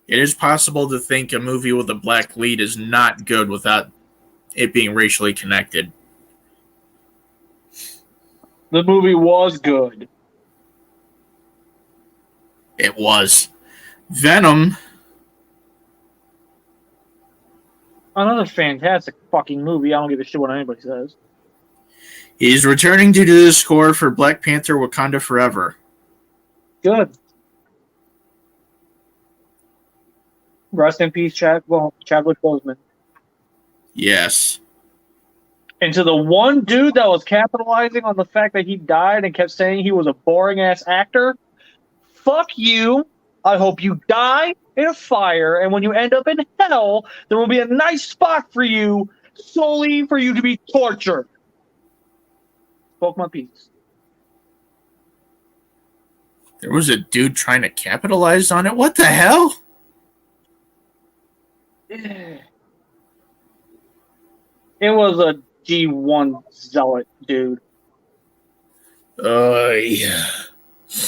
It is possible to think a movie with a black lead is not good without it being racially connected. The movie was good. It was. Venom. Another fantastic fucking movie. I don't give a shit what anybody says. He's returning to do the score for Black Panther Wakanda Forever. Good. Rest in peace, Chadwick Boseman. Yes. And to the one dude that was capitalizing on the fact that he died and kept saying he was a boring ass actor, fuck you. I hope you die in a fire, and when you end up in hell, there will be a nice spot for you, solely for you to be tortured. Spoke my piece. There was a dude trying to capitalize on it? What the hell? It was a G1 zealot dude. Yeah.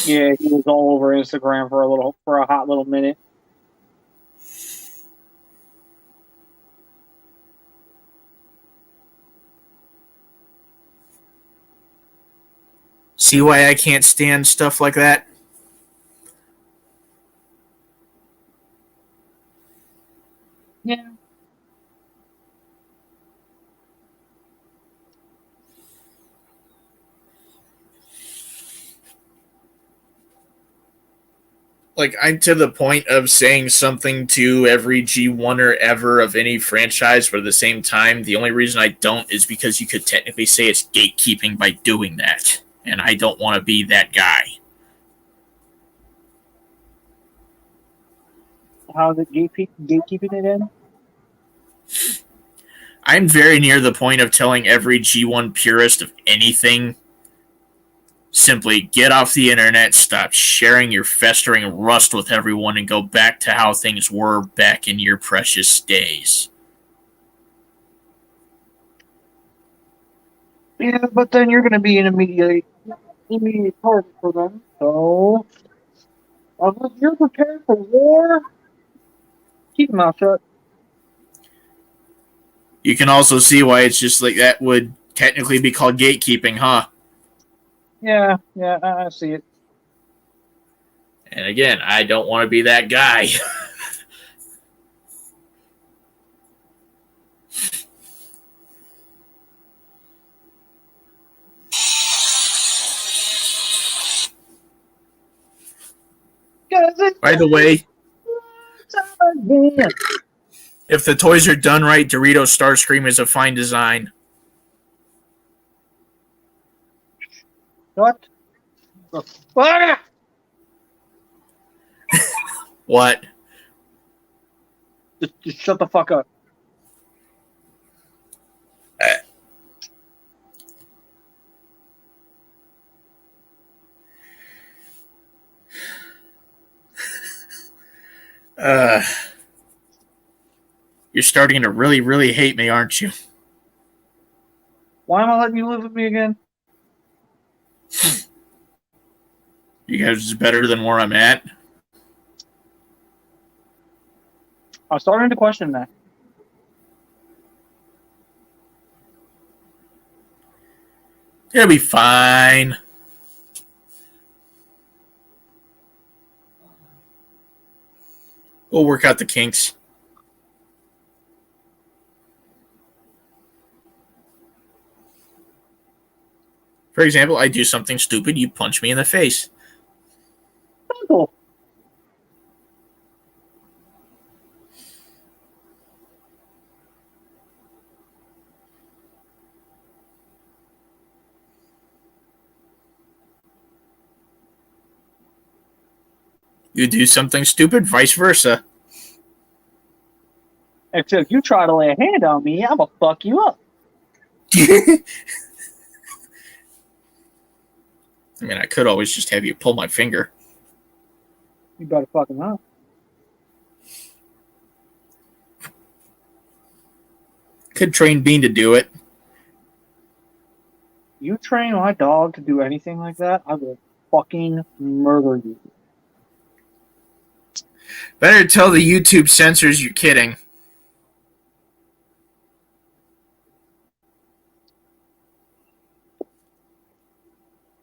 Yeah, he was all over Instagram for a hot little minute. See why I can't stand stuff like that? Yeah. Like, I'm to the point of saying something to every G1er ever of any franchise, but at the same time, the only reason I don't is because you could technically say it's gatekeeping by doing that. And I don't want to be that guy. How's it gatekeeping it in? I'm very near the point of telling every G1 purist of anything, simply get off the internet, stop sharing your festering rust with everyone, and go back to how things were back in your precious days. Yeah, but then you're going to be an immediate target for them. So, unless you're prepared for war, keep your mouth shut. You can also see why it's just like that would technically be called gatekeeping, huh? Yeah, I see it. And again, I don't want to be that guy. By the way, if the toys are done right, Doritos Starscream is a fine design. What? Ah! What? Just shut the fuck up. You're starting to really, really hate me, aren't you? Why am I letting you live with me again? You guys is better than where I'm at. I'm starting to question that. It'll be fine. We'll work out the kinks. For example, I do something stupid, you punch me in the face. Simple. You do something stupid, vice versa. Except you try to lay a hand on me, I'm gonna fuck you up. I mean, I could always just have you pull my finger. You better fuck him up. Could train Bean to do it. You train my dog to do anything like that, I will fucking murder you. Better tell the YouTube censors you're kidding.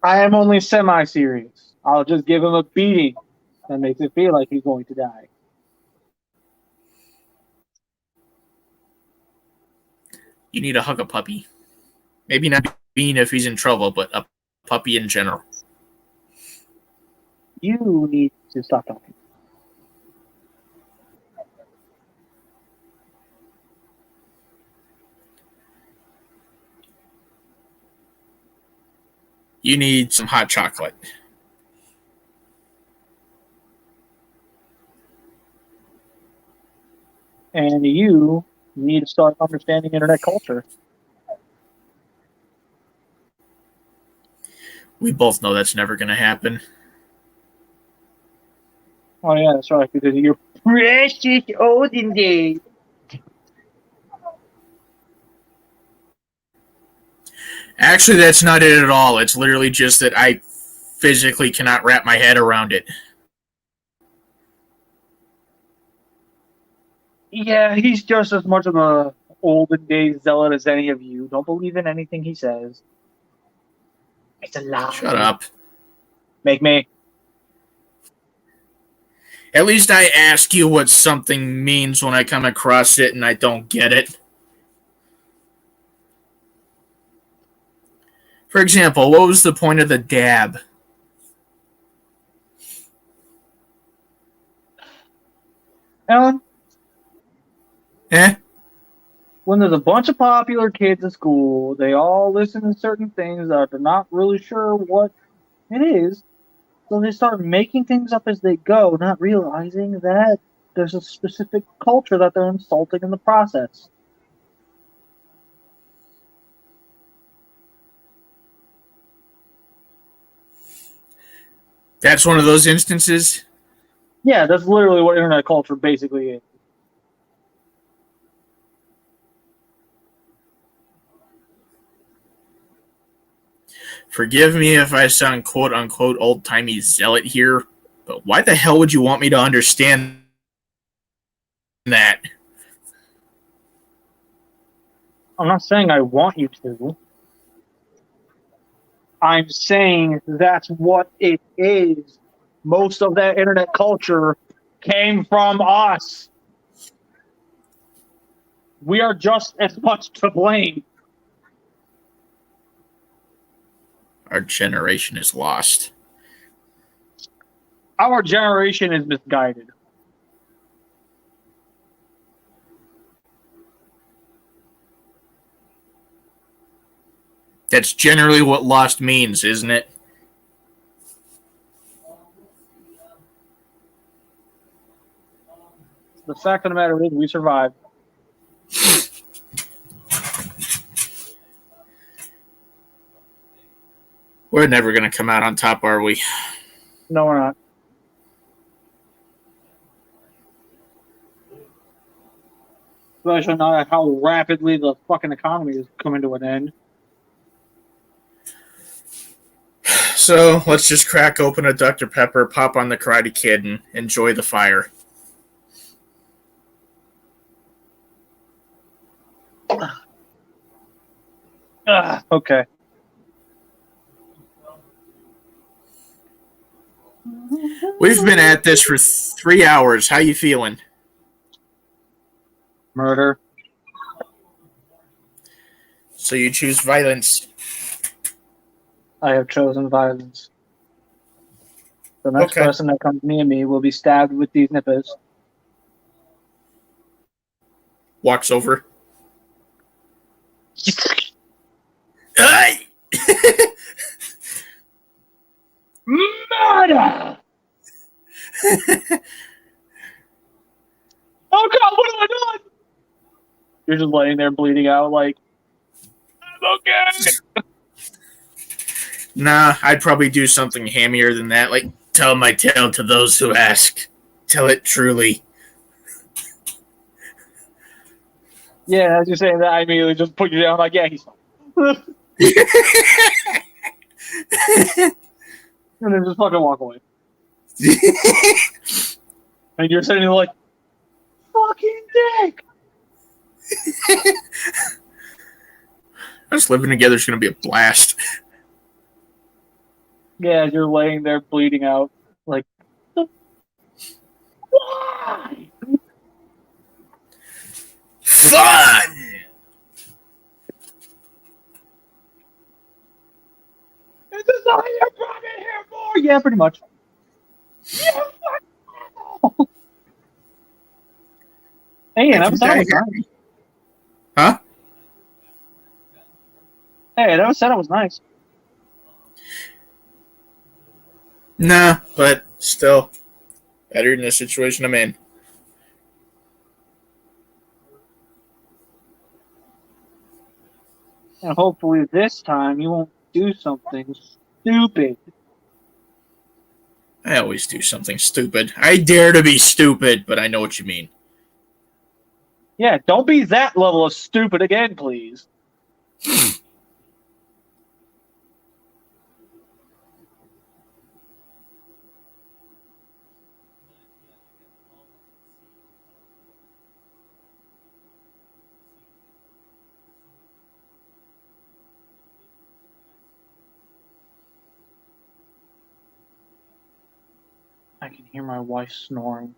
I am only semi-serious. I'll just give him a beating that makes it feel like he's going to die. You need to hug a puppy. Maybe not Bean if he's in trouble, but a puppy in general. You need to stop talking. You need some hot chocolate. And you need to start understanding internet culture. We both know that's never going to happen. Oh yeah, that's right, because of your precious olden days. Actually, that's not it at all. It's literally just that I physically cannot wrap my head around it. Yeah, he's just as much of a olden days zealot as any of you. Don't believe in anything he says. It's a lie. Shut up. Make me. At least I ask you what something means when I come across it and I don't get it. For example, what was the point of the dab? Alan, Eh? when there's a bunch of popular kids in school, they all listen to certain things that they're not really sure what it is. So they start making things up as they go, not realizing that there's a specific culture that they're insulting in the process. That's one of those instances. Yeah, that's literally what internet culture basically is. Forgive me if I sound quote-unquote old-timey zealot here, but why the hell would you want me to understand that? I'm not saying I want you to. I'm saying that's what it is. Most of that internet culture came from us. We are just as much to blame. Our generation is lost. Our generation is misguided. That's generally what lost means, isn't it? The fact of the matter is, we survived. We're never going to come out on top, are we? No, we're not. Especially not how rapidly the fucking economy is coming to an end. So let's just crack open a Dr. Pepper, pop on the Karate Kid, and enjoy the fire. Okay. We've been at this for 3 hours. How you feeling? Murder. So you choose violence. I have chosen violence. The next Okay. person that comes near me will be stabbed with these nippers. Walks over. Hey! Murder! Oh God, what have I done? You're just laying there bleeding out like, I'm okay. Nah, I'd probably do something hammier than that. Like, tell my tale to those who ask. Tell it truly. Yeah, as you're saying that, I immediately just put you down like, yeah, he's fine. And then just fucking walk away. And you're sitting there like, fucking dick. Us living together is going to be a blast. Yeah, you're laying there bleeding out. Like, why? Fun! Is this all you're brought me here for? Yeah, pretty much. Yeah, fuck. Hey, that was nice. Huh? Hey, that was said it was nice. Nah, but still better than the situation I'm in. And hopefully this time you won't do something stupid. I always do something stupid. I dare to be stupid, but I know what you mean. Yeah, don't be that level of stupid again, please. I can hear my wife snoring.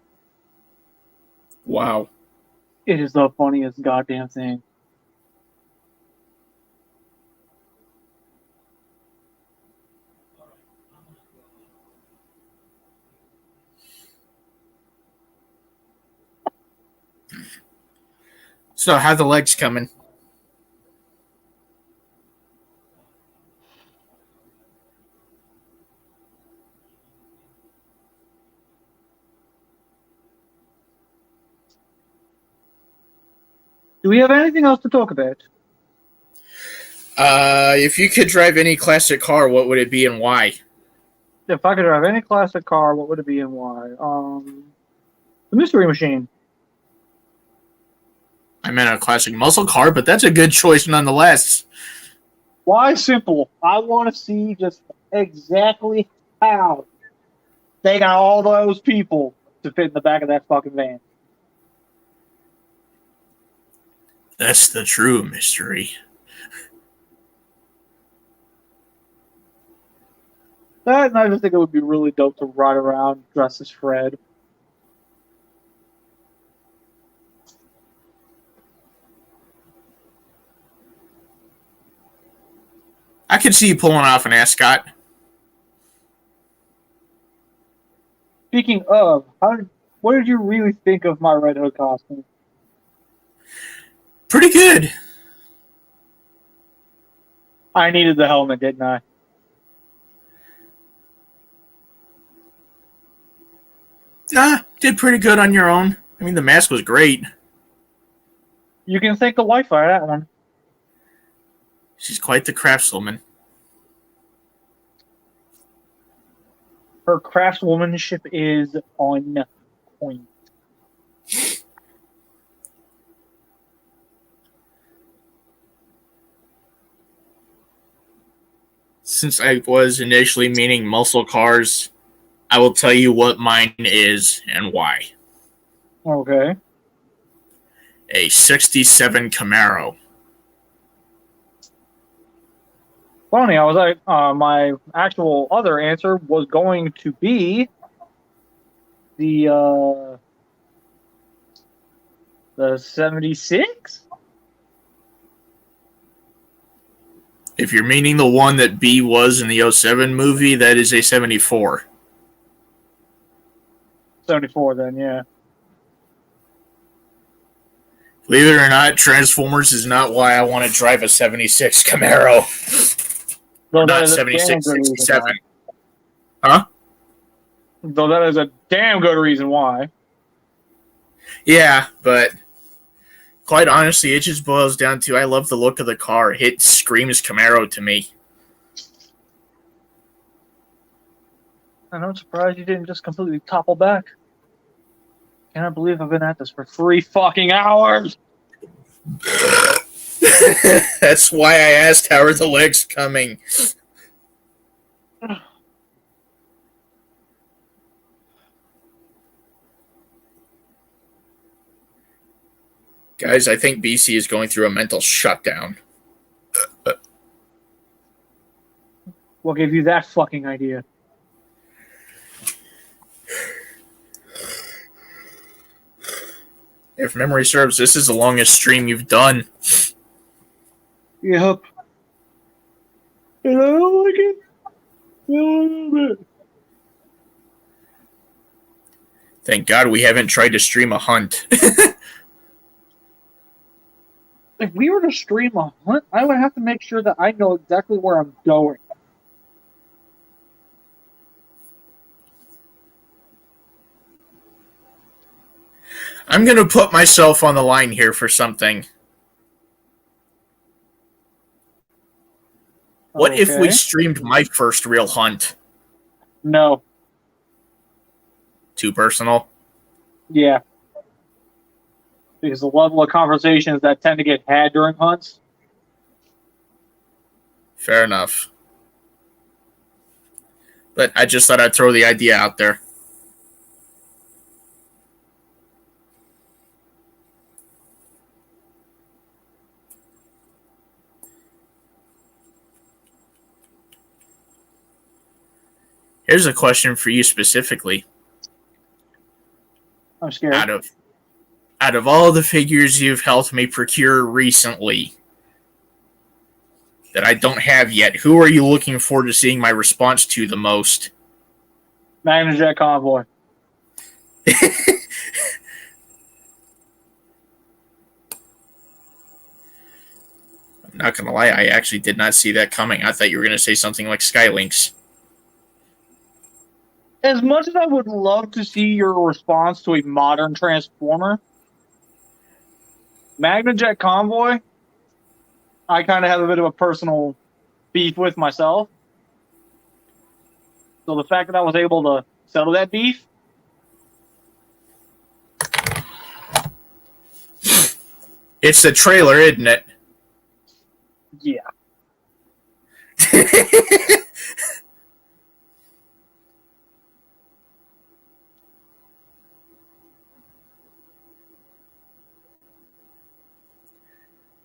Wow. It is the funniest goddamn thing. So, how the legs coming? Do we have anything else to talk about? If you could drive any classic car, what would it be and why? If I could drive any classic car, what would it be and why? The Mystery Machine. I meant a classic muscle car, but that's a good choice nonetheless. Why simple? I want to see just exactly how they got all those people to fit in the back of that fucking van. That's the true mystery. That, and I just think it would be really dope to ride around dressed as Fred. I could see you pulling off an ascot. Speaking of, what did you really think of my Red Hood costume? Pretty good. I needed the helmet, didn't I? Nah, did pretty good on your own. I mean, the mask was great. You can thank the wife for that one. She's quite the craftswoman. Her craftswomanship is on point. Since I was initially meaning muscle cars, I will tell you what mine is and why. Okay. A 67 Camaro. Funny, I was like, my actual other answer was going to be the 76. If you're meaning the one that B was in the '07 movie, that is a 74. 74 then, yeah. Believe it or not, Transformers is not why I want to drive a 76 Camaro. Though Not that is a 76, damn good reason 67. why. Huh? Though that is a damn good reason why. Yeah, but quite honestly, it just boils down to I love the look of the car. It screams Camaro to me. And I'm surprised you didn't just completely topple back. Can't believe I've been at this for 3 fucking hours. That's why I asked, how are the legs coming? Guys, I think BC is going through a mental shutdown. What gave you that fucking idea? If memory serves, this is the longest stream you've done. Yep. And I don't like it. A little bit. Thank God we haven't tried to stream a hunt. If we were to stream a hunt, I would have to make sure that I know exactly where I'm going. I'm going to put myself on the line here for something. What if we streamed my first real hunt? No. Too personal? Yeah. Because the level of conversations that tend to get had during hunts. Fair enough. But I just thought I'd throw the idea out there. Here's a question for you specifically. I'm scared. Out of all the figures you've helped me procure recently that I don't have yet, who are you looking forward to seeing my response to the most? Magnajet Convoy. I'm not going to lie, I actually did not see that coming. I thought you were going to say something like Skylinks. As much as I would love to see your response to a modern Transformer, Magnajet Convoy, I kind of have a bit of a personal beef with myself. So the fact that I was able to settle that beef, It's the trailer, isn't it? yeah.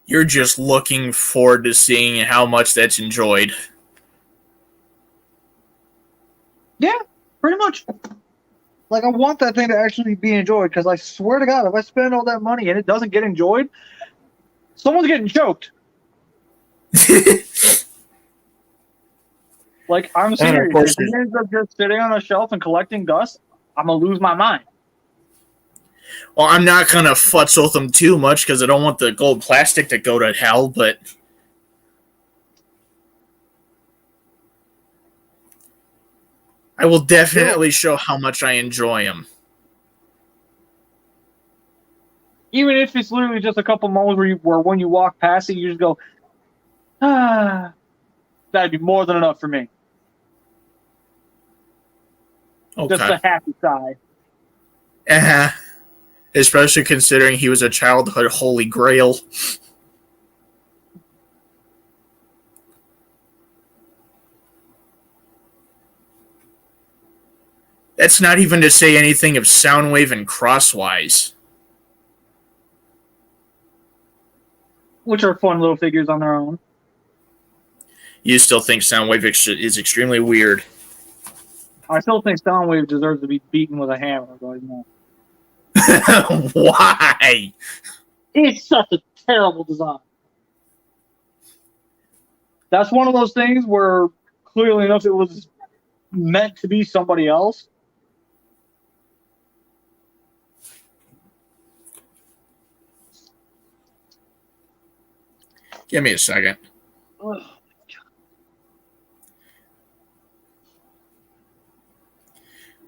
You're just looking forward to seeing how much that's enjoyed. Yeah, pretty much. Like, I want that thing to actually be enjoyed, because I swear to God, if I spend all that money and it doesn't get enjoyed, someone's getting choked. Like, I'm serious. If it ends up just sitting on a shelf and collecting dust, I'm going to lose my mind. Well, I'm not going to futz with them too much because I don't want the gold plastic to go to hell, but I will definitely show how much I enjoy them. Even if it's literally just a couple moments where when you walk past it, you just go, ah, that'd be more than enough for me. Okay. Just a happy sigh. Uh-huh. Especially considering he was a childhood holy grail. That's not even to say anything of Soundwave and Crosswise. Which are fun little figures on their own. You still think Soundwave is extremely weird. I still think Soundwave deserves to be beaten with a hammer. But no. Why? It's such a terrible design. That's one of those things where, clearly enough, it was meant to be somebody else. Give me a second. Ugh.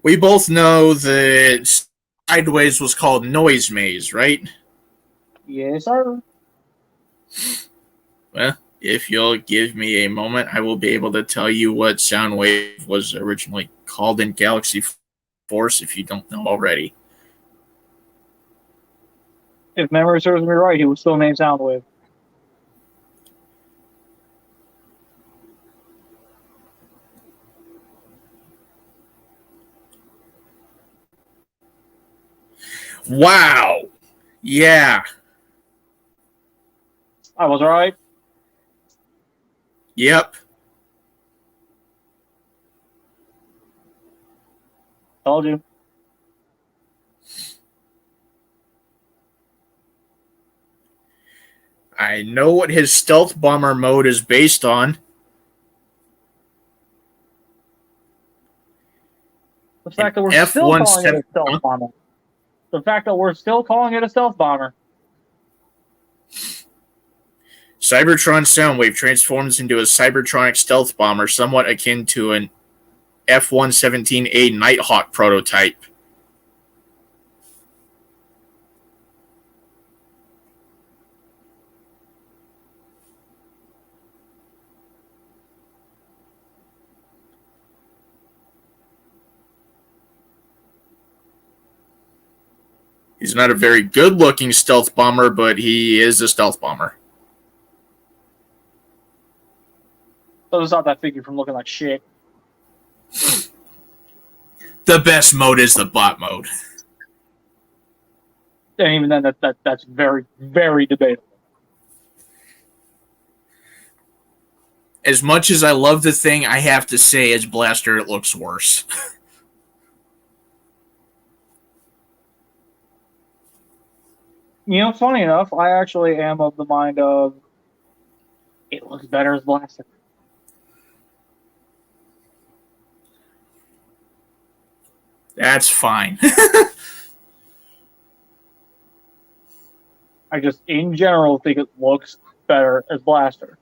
We both know that Sideways was called Noise Maze, right? Yes, sir. Well, if you'll give me a moment, I will be able to tell you what Soundwave was originally called in Galaxy Force if you don't know already. If memory serves me right, he was still named Soundwave. Wow. Yeah. I was right. Yep. Told you. I know what his stealth bomber mode is based on. The fact that we're still calling it a stealth bomber. The fact that we're still calling it a stealth bomber. Cybertron Soundwave transforms into a Cybertronic stealth bomber somewhat akin to an F-117A Nighthawk prototype. He's not a very good-looking stealth bomber, but he is a stealth bomber. Doesn't stop that figure from looking like shit. The best mode is the bot mode. And even then, that's very, very debatable. As much as I love the thing, I have to say, as Blaster, it looks worse. You know, funny enough, I actually am of the mind of it looks better as Blaster. That's fine. I just, in general, think it looks better as Blaster.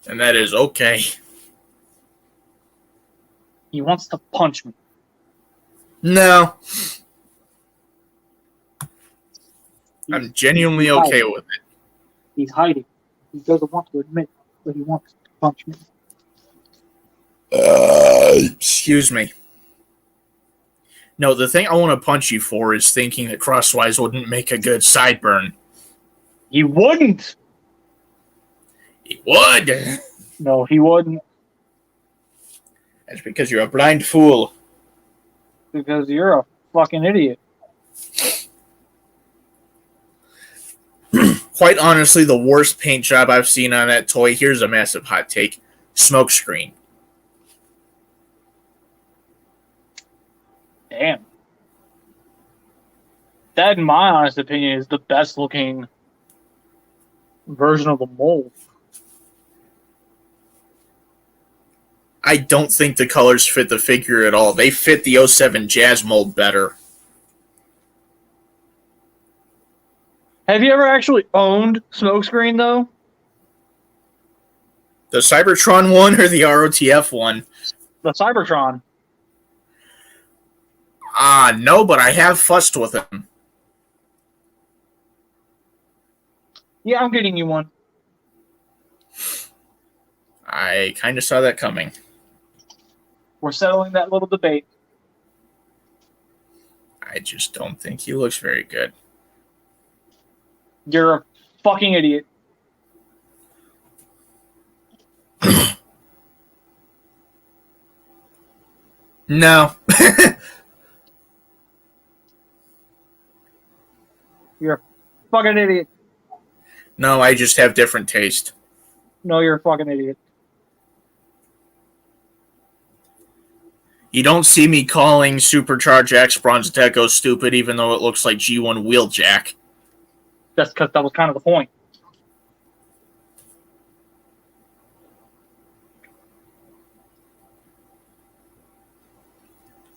And that is okay. He wants to punch me. No. I'm genuinely okay with it. He's hiding. He doesn't want to admit that he wants to punch me. Excuse me. No, the thing I want to punch you for is thinking that Crosswise wouldn't make a good sideburn. He wouldn't. He would. No, he wouldn't. That's because you're a blind fool. Because you're a fucking idiot. Quite honestly, the worst paint job I've seen on that toy, here's a massive hot take, smokescreen. Damn. That, in my honest opinion, is the best looking version of the mold. I don't think the colors fit the figure at all. They fit the 07 Jazz mold better. Have you ever actually owned Smokescreen, though? The Cybertron one or the ROTF one? The Cybertron. No, but I have fussed with him. Yeah, I'm getting you one. I kind of saw that coming. We're settling that little debate. I just don't think he looks very good. You're a fucking idiot. No. You're a fucking idiot. No, I just have different taste. No, you're a fucking idiot. You don't see me calling Supercharge X Bronze Deco stupid, even though it looks like G1 Wheeljack. That's because that was kind of the point.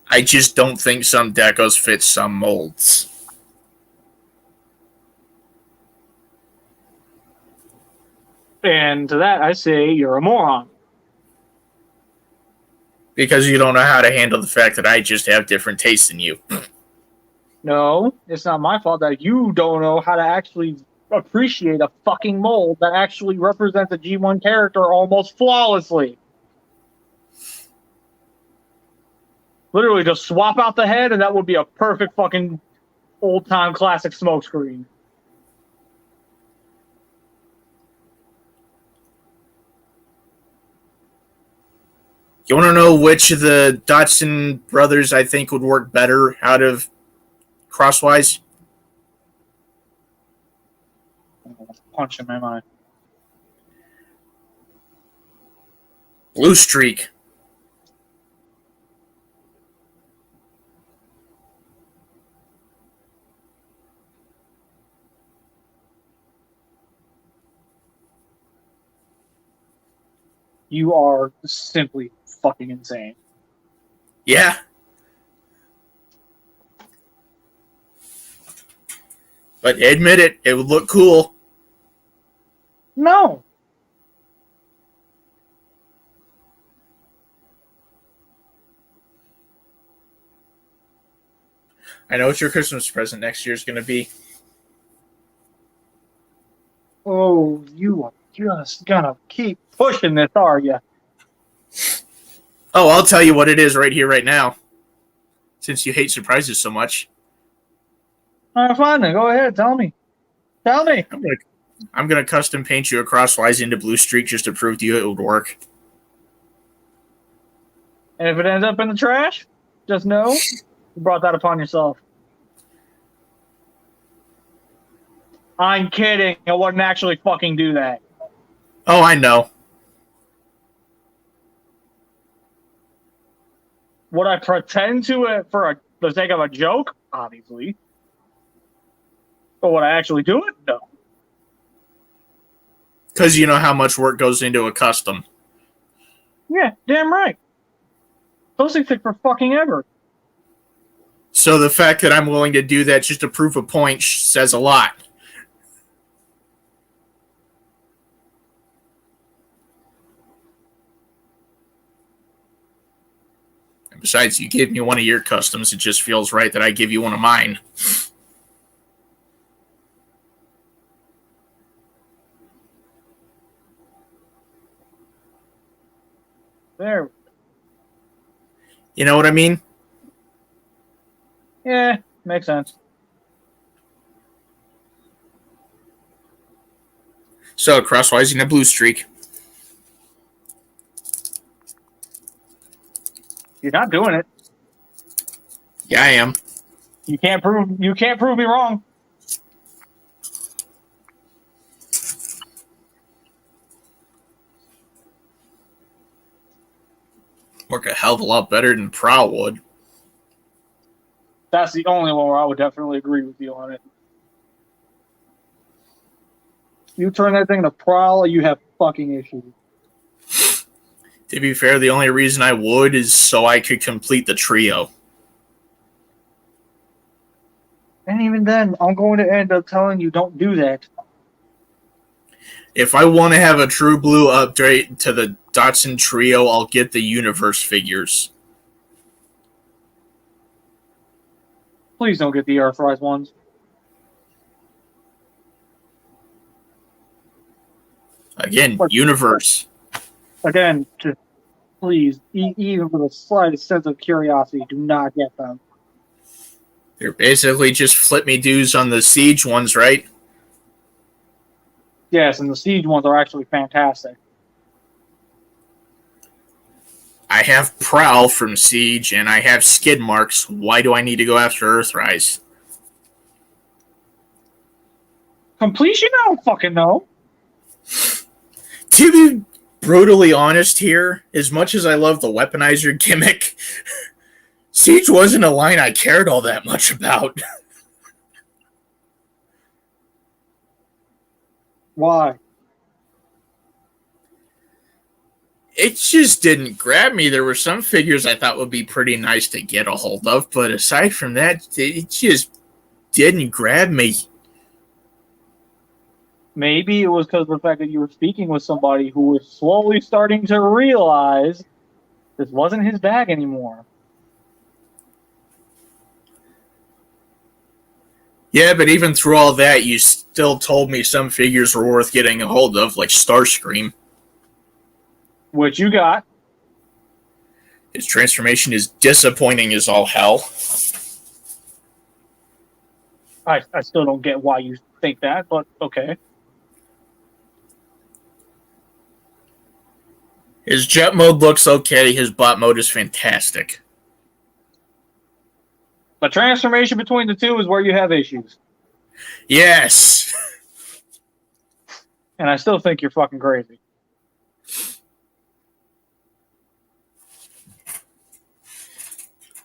I just don't think some decos fit some molds. And to that, I say you're a moron. Because you don't know how to handle the fact that I just have different tastes than you. No, it's not my fault that you don't know how to actually appreciate a fucking mold that actually represents a G1 character almost flawlessly. Literally just swap out the head and that would be a perfect fucking old-time classic Smokescreen. You want to know which of the Dotson brothers I think would work better out of Crosswise? Punch him, am I? Blue Streak. You are simply fucking insane. Yeah. But admit it, it would look cool. No. I know what your Christmas present next year is going to be. Oh, you are just gonna keep pushing this, are you? Oh, I'll tell you what it is right here, right now. Since you hate surprises so much. All right, fine then. Go ahead. Tell me. Tell me. I'm gonna custom paint you a Crosswise into Blue Streak just to prove to you it would work. And if it ends up in the trash, just know you brought that upon yourself. I'm kidding. I wouldn't actually fucking do that. Oh, I know. Would I pretend to it for the sake of a joke? Obviously. But would I actually do it? No. Because you know how much work goes into a custom. Yeah, damn right. Those things take for fucking ever. So the fact that I'm willing to do that just to prove a point says a lot. And besides, you gave me one of your customs. It just feels right that I give you one of mine. There. You know what I mean? Yeah, makes sense. So crosswise in a blue streak. You're not doing it. Yeah, I am. You can't prove me wrong. Work a hell of a lot better than Prowl would. That's the only one where I would definitely agree with you on it. You turn that thing into Prowl, you have fucking issues. To be fair, the only reason I would is so I could complete the trio. And even then, I'm going to end up telling you don't do that. If I want to have a True Blue update to the Dotson trio, I'll get the Universe figures. Please don't get the Earthrise ones. Again, Universe. Again, just please, even with the slightest sense of curiosity, do not get them. They're basically just flip me dues on the Siege ones, right? Yes, and the Siege ones are actually fantastic. I have Prowl from Siege, and I have Skid Marks. Why do I need to go after Earthrise? Completion? I don't fucking know. To be brutally honest here, as much as I love the weaponizer gimmick, Siege wasn't a line I cared all that much about. Why? It just didn't grab me. There were some figures I thought would be pretty nice to get a hold of, but aside from that, it just didn't grab me. Maybe it was because of the fact that you were speaking with somebody who was slowly starting to realize this wasn't his bag anymore. Yeah, but even through all that, you still told me some figures were worth getting a hold of, like Starscream. Which you got. His transformation is disappointing as all hell. I still don't get why you think that, but okay. His jet mode looks okay. His bot mode is fantastic. The transformation between the two is where you have issues. Yes. And I still think you're fucking crazy.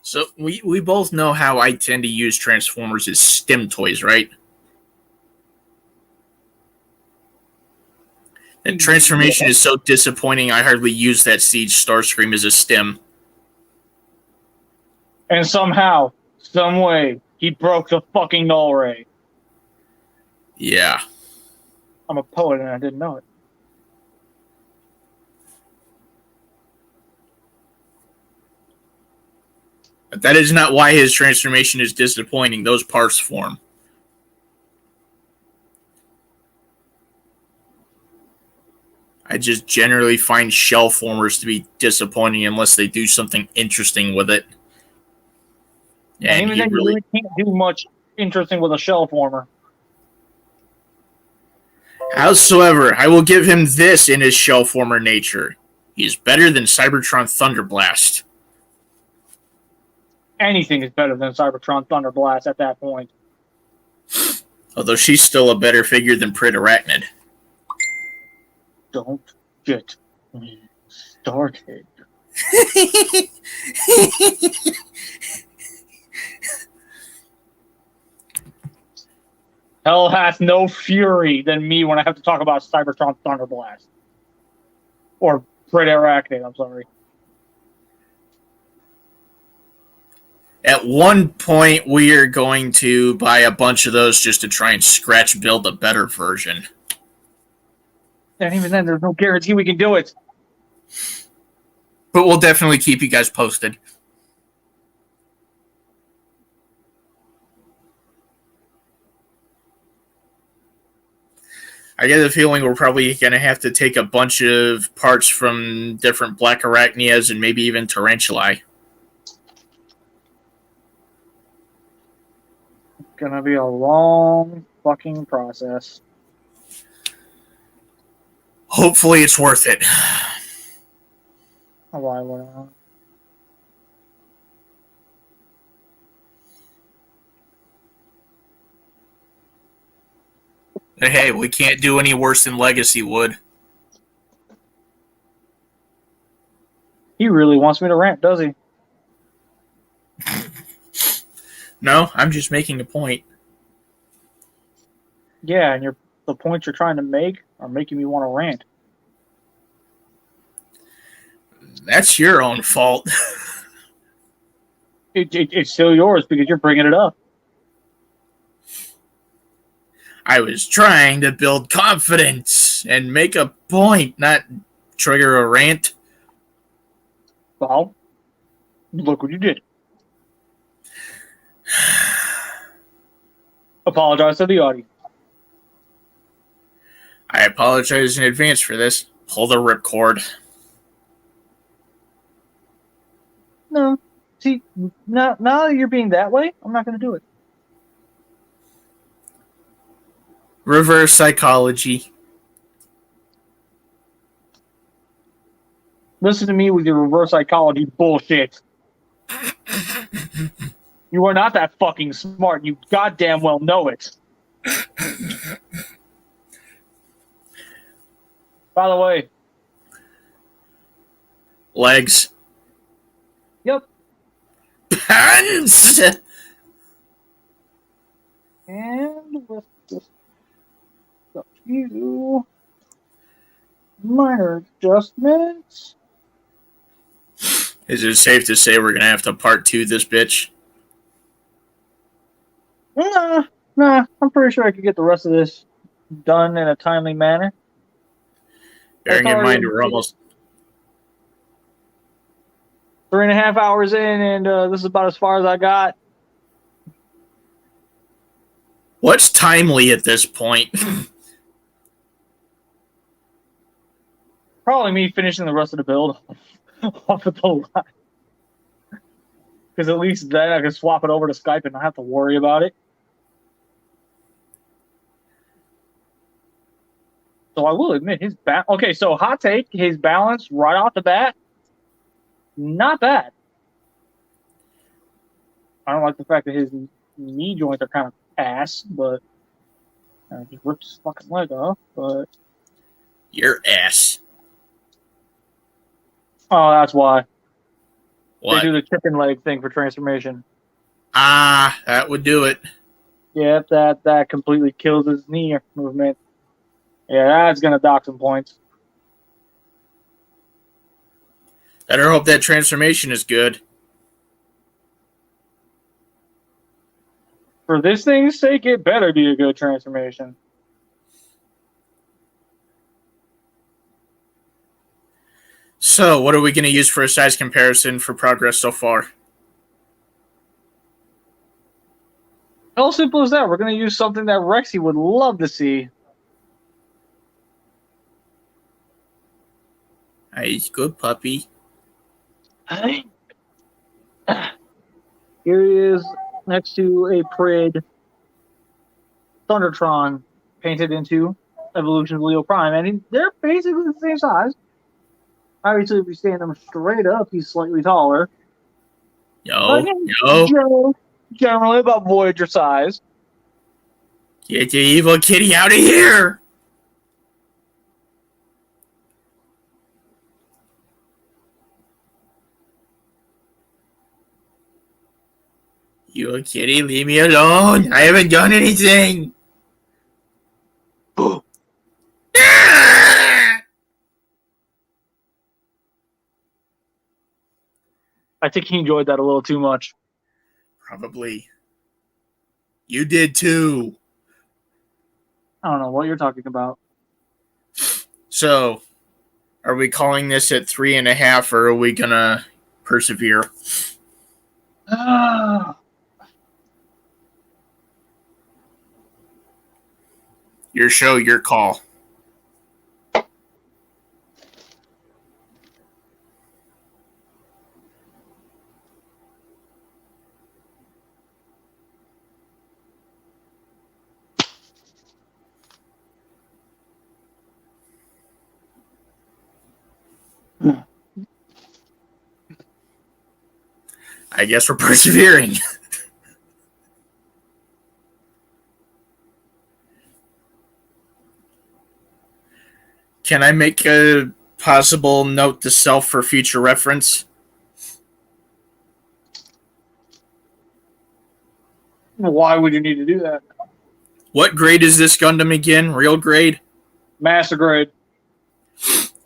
So we both know how I tend to use Transformers as STEM toys, right? And transformation is so disappointing, I hardly use that Siege Starscream as a STEM. And somehow, some way, he broke the fucking null ray. Yeah. I'm a poet and I didn't know it. But that is not why his transformation is disappointing. Those parts form. I just generally find shell formers to be disappointing unless they do something interesting with it. And even then, you really can't do much interesting with a shell former. Howsoever, I will give him this in his shell former nature. He is better than Cybertron Thunderblast. Anything is better than Cybertron Thunderblast at that point. Although she's still a better figure than Prit Arachnid. Don't get me started. Hell hath no fury than me when I have to talk about Cybertron Thunderblast. Or Prit Arachnid, I'm sorry. At one point, we are going to buy a bunch of those just to try and scratch build a better version. And even then, there's no guarantee we can do it. But we'll definitely keep you guys posted. I get the feeling we're probably going to have to take a bunch of parts from different Black Arachnias and maybe even Tarantulae. Gonna be a long fucking process. Hopefully it's worth it. Why would I? But hey, we can't do any worse than Legacy would. He really wants me to rant, does he? No, I'm just making a point. Yeah, and the points you're trying to make are making me want to rant. That's your own fault. It's still yours because you're bringing it up. I was trying to build confidence and make a point, not trigger a rant. Well, look what you did. Apologize to the audience. I apologize in advance for this. Pull the ripcord. No. See, now that you're being that way, I'm not going to do it. Reverse psychology. Listen to me with your reverse psychology bullshit. You are not that fucking smart. You goddamn well know it. By the way. Legs. Yep. Pants! And with just a few minor adjustments. Is it safe to say we're going to have to part 2 this bitch? Nah. I'm pretty sure I could get the rest of this done in a timely manner. Bearing in mind we're almost 3.5 hours in, and this is about as far as I got. What's timely at this point? Probably me finishing the rest of the build off of the line. Because at least then I can swap it over to Skype and not have to worry about it. So I will admit, okay, so hot take, his balance right off the bat, not bad. I don't like the fact that his knee joints are kind of ass, but I just ripped his fucking leg off, but... Your ass. Oh, that's why. What? They do the chicken leg thing for transformation. Ah, that would do it. Yep, that completely kills his knee movement. Yeah, that's going to dock some points. Better hope that transformation is good. For this thing's sake, it better be a good transformation. So, what are we going to use for a size comparison for progress so far? How simple is that? We're going to use something that Rexy would love to see. He's good, puppy. Here he is next to a Prid Thundertron painted into Evolution of Leo Prime, and they're basically the same size. Obviously, if you stand them straight up, he's slightly taller. Yo. Generally about Voyager size. Get the evil kitty out of here! You kitty, leave me alone! I haven't done anything! I think he enjoyed that a little too much. Probably. You did too. I don't know what you're talking about. So, are we calling this at 3.5, or are we gonna persevere? Your show, your call. I guess we're persevering. Can I make a possible note to self for future reference? Why would you need to do that? What grade is this Gundam again? Real grade? Master grade.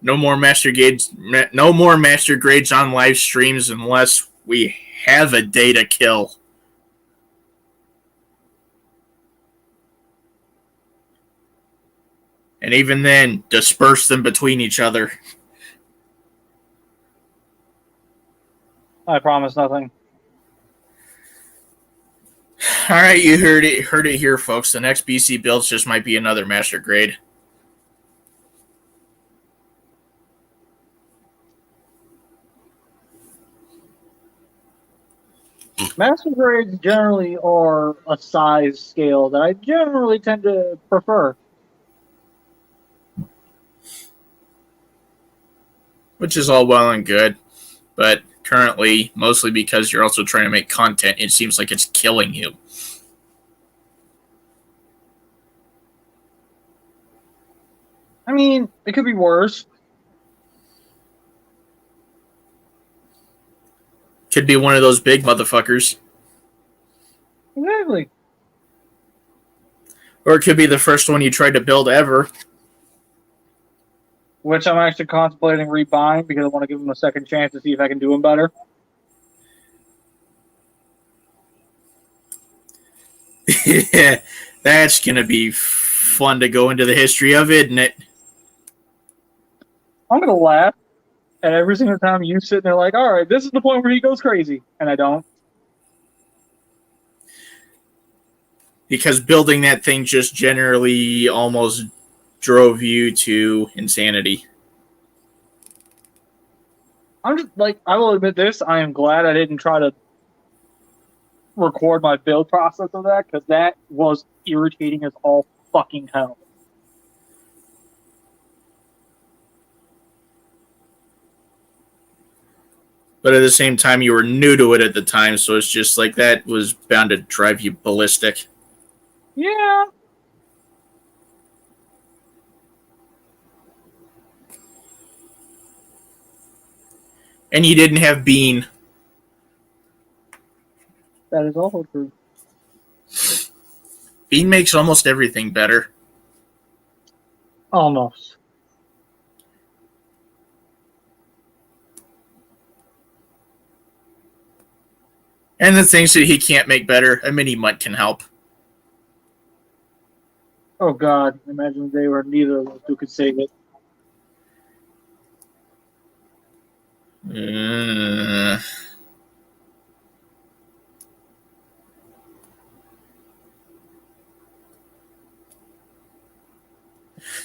No more master grades. No more master grades on live streams unless we have a day to kill. And even then, disperse them between each other. I promise nothing. All right, you heard it here, folks. The next BC builds just might be another master grade. Master grades generally are a size scale that I generally tend to prefer. Which is all well and good, but currently, mostly because you're also trying to make content, it seems like it's killing you. I mean, it could be worse. Could be one of those big motherfuckers. Exactly. Or it could be the first one you tried to build ever. Which I'm actually contemplating rebuying because I want to give them a second chance to see if I can do them better. Yeah, that's going to be fun to go into the history of, isn't it? I'm going to laugh at every single time you sit there like, all right, this is the point where he goes crazy. And I don't. Because building that thing just generally almost drove you to insanity. I'm just like, I will admit this. I am glad I didn't try to record my build process of that because that was irritating as all fucking hell. But at the same time, you were new to it at the time, so it's just like that was bound to drive you ballistic. Yeah. And you didn't have Bean. That is also true. Bean makes almost everything better. Almost. And the things that he can't make better, a mini mutt can help. Oh god, imagine they were neither of those two could save it.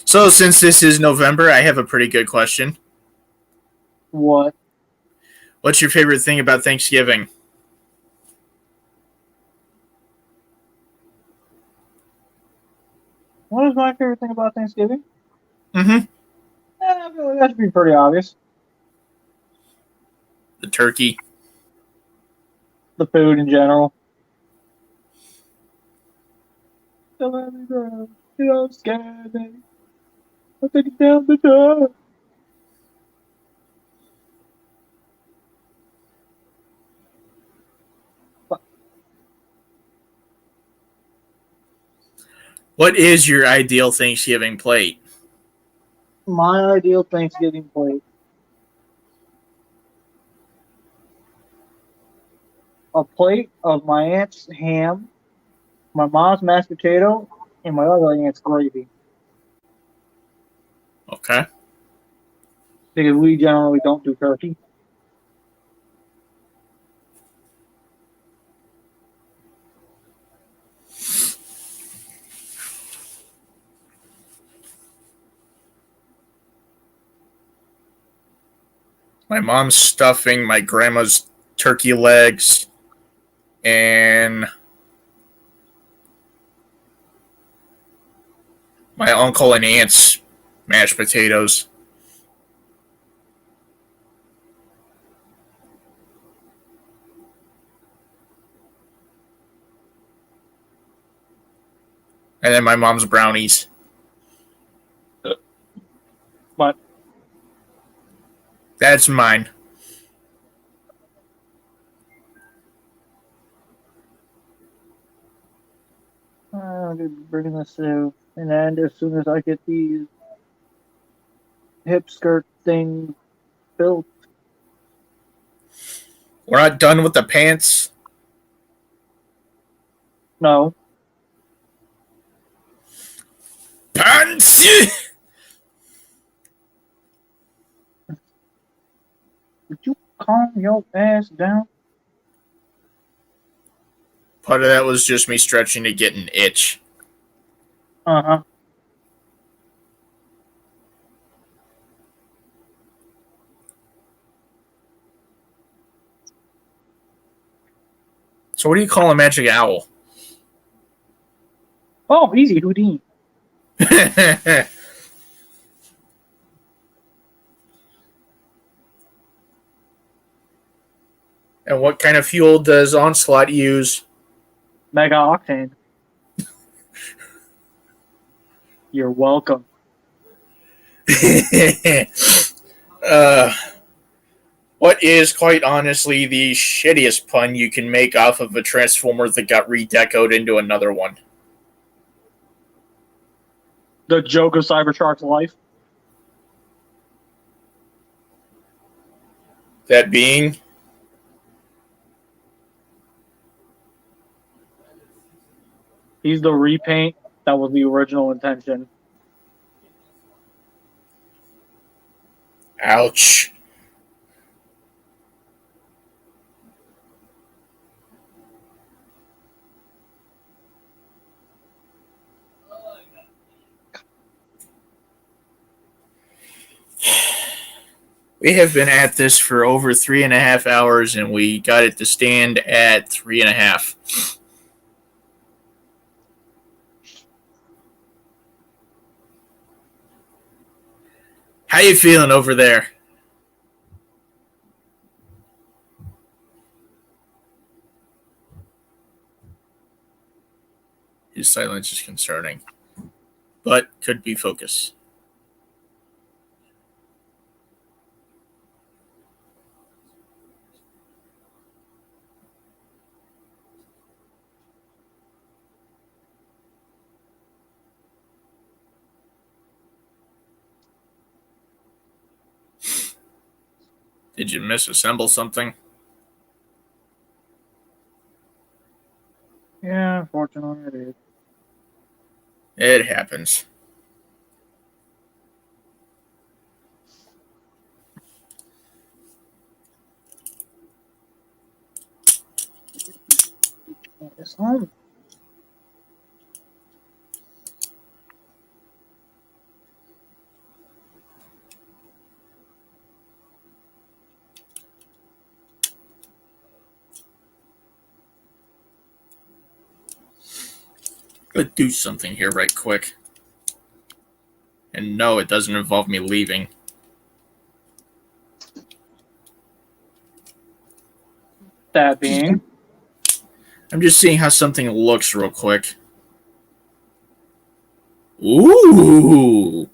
So, since this is November, I have a pretty good question. What? What's your favorite thing about Thanksgiving? What is my favorite thing about Thanksgiving? Mm-hmm. I feel like that should be pretty obvious. The turkey. The food in general. Don't let me drown. You don't scare me. I'll take it down the door. What is your ideal Thanksgiving plate? My ideal Thanksgiving plate. A plate of my aunt's ham, my mom's mashed potato, and my other aunt's gravy. Okay. Because we generally don't do turkey. My mom's stuffing, my grandma's turkey legs, and my uncle and aunt's mashed potatoes. And then my mom's brownies. What? That's mine. I'm gonna be bringing this to an end as soon as I get these hip skirt things built. We're not done with the pants. No. Pants! Would you calm your ass down? Part of that was just me stretching to get an itch. Uh-huh. So what do you call a magic owl? Oh, easy, Houdini. And what kind of fuel does Onslaught use? Mega Octane. You're welcome. What is, quite honestly, the shittiest pun you can make off of a Transformer that got redecoed into another one? The joke of Cybertron's life. That being? He's the repaint that was the original intention. Ouch. We have been at this for over 3.5 hours, and we got it to stand at 3.5. How you feeling over there? His silence is concerning, but could be focus. Did you misassemble something? Yeah, unfortunately it is. It happens. It's home. Let's do something here right quick. And no, it doesn't involve me leaving. That being. I'm just seeing how something looks real quick. Ooh!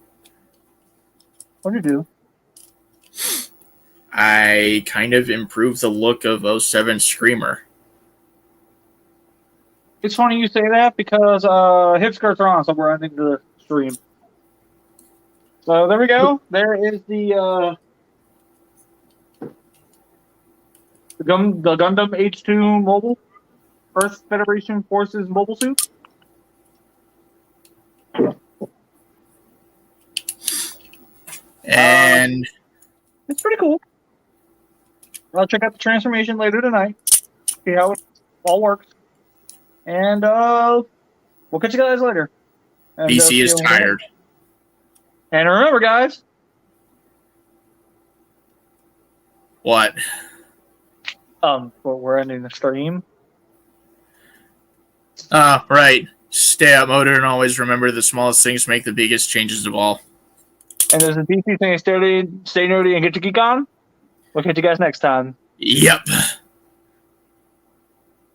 What'd you do? I kind of improved the look of 07 Screamer. It's funny you say that because hip skirts are on, so we're ending the stream. So there we go. There is the Gundam H2 mobile Earth Federation Forces mobile suit. And It's pretty cool. I'll check out the transformation later tonight. See how it all works. And we'll catch you guys later. And, BC is tired. And remember, guys. What? But we're ending the stream. Right. Stay out motor and always remember the smallest things make the biggest changes of all. And there's a DC thing, stay nerdy and get your geek on. We'll catch you guys next time. Yep.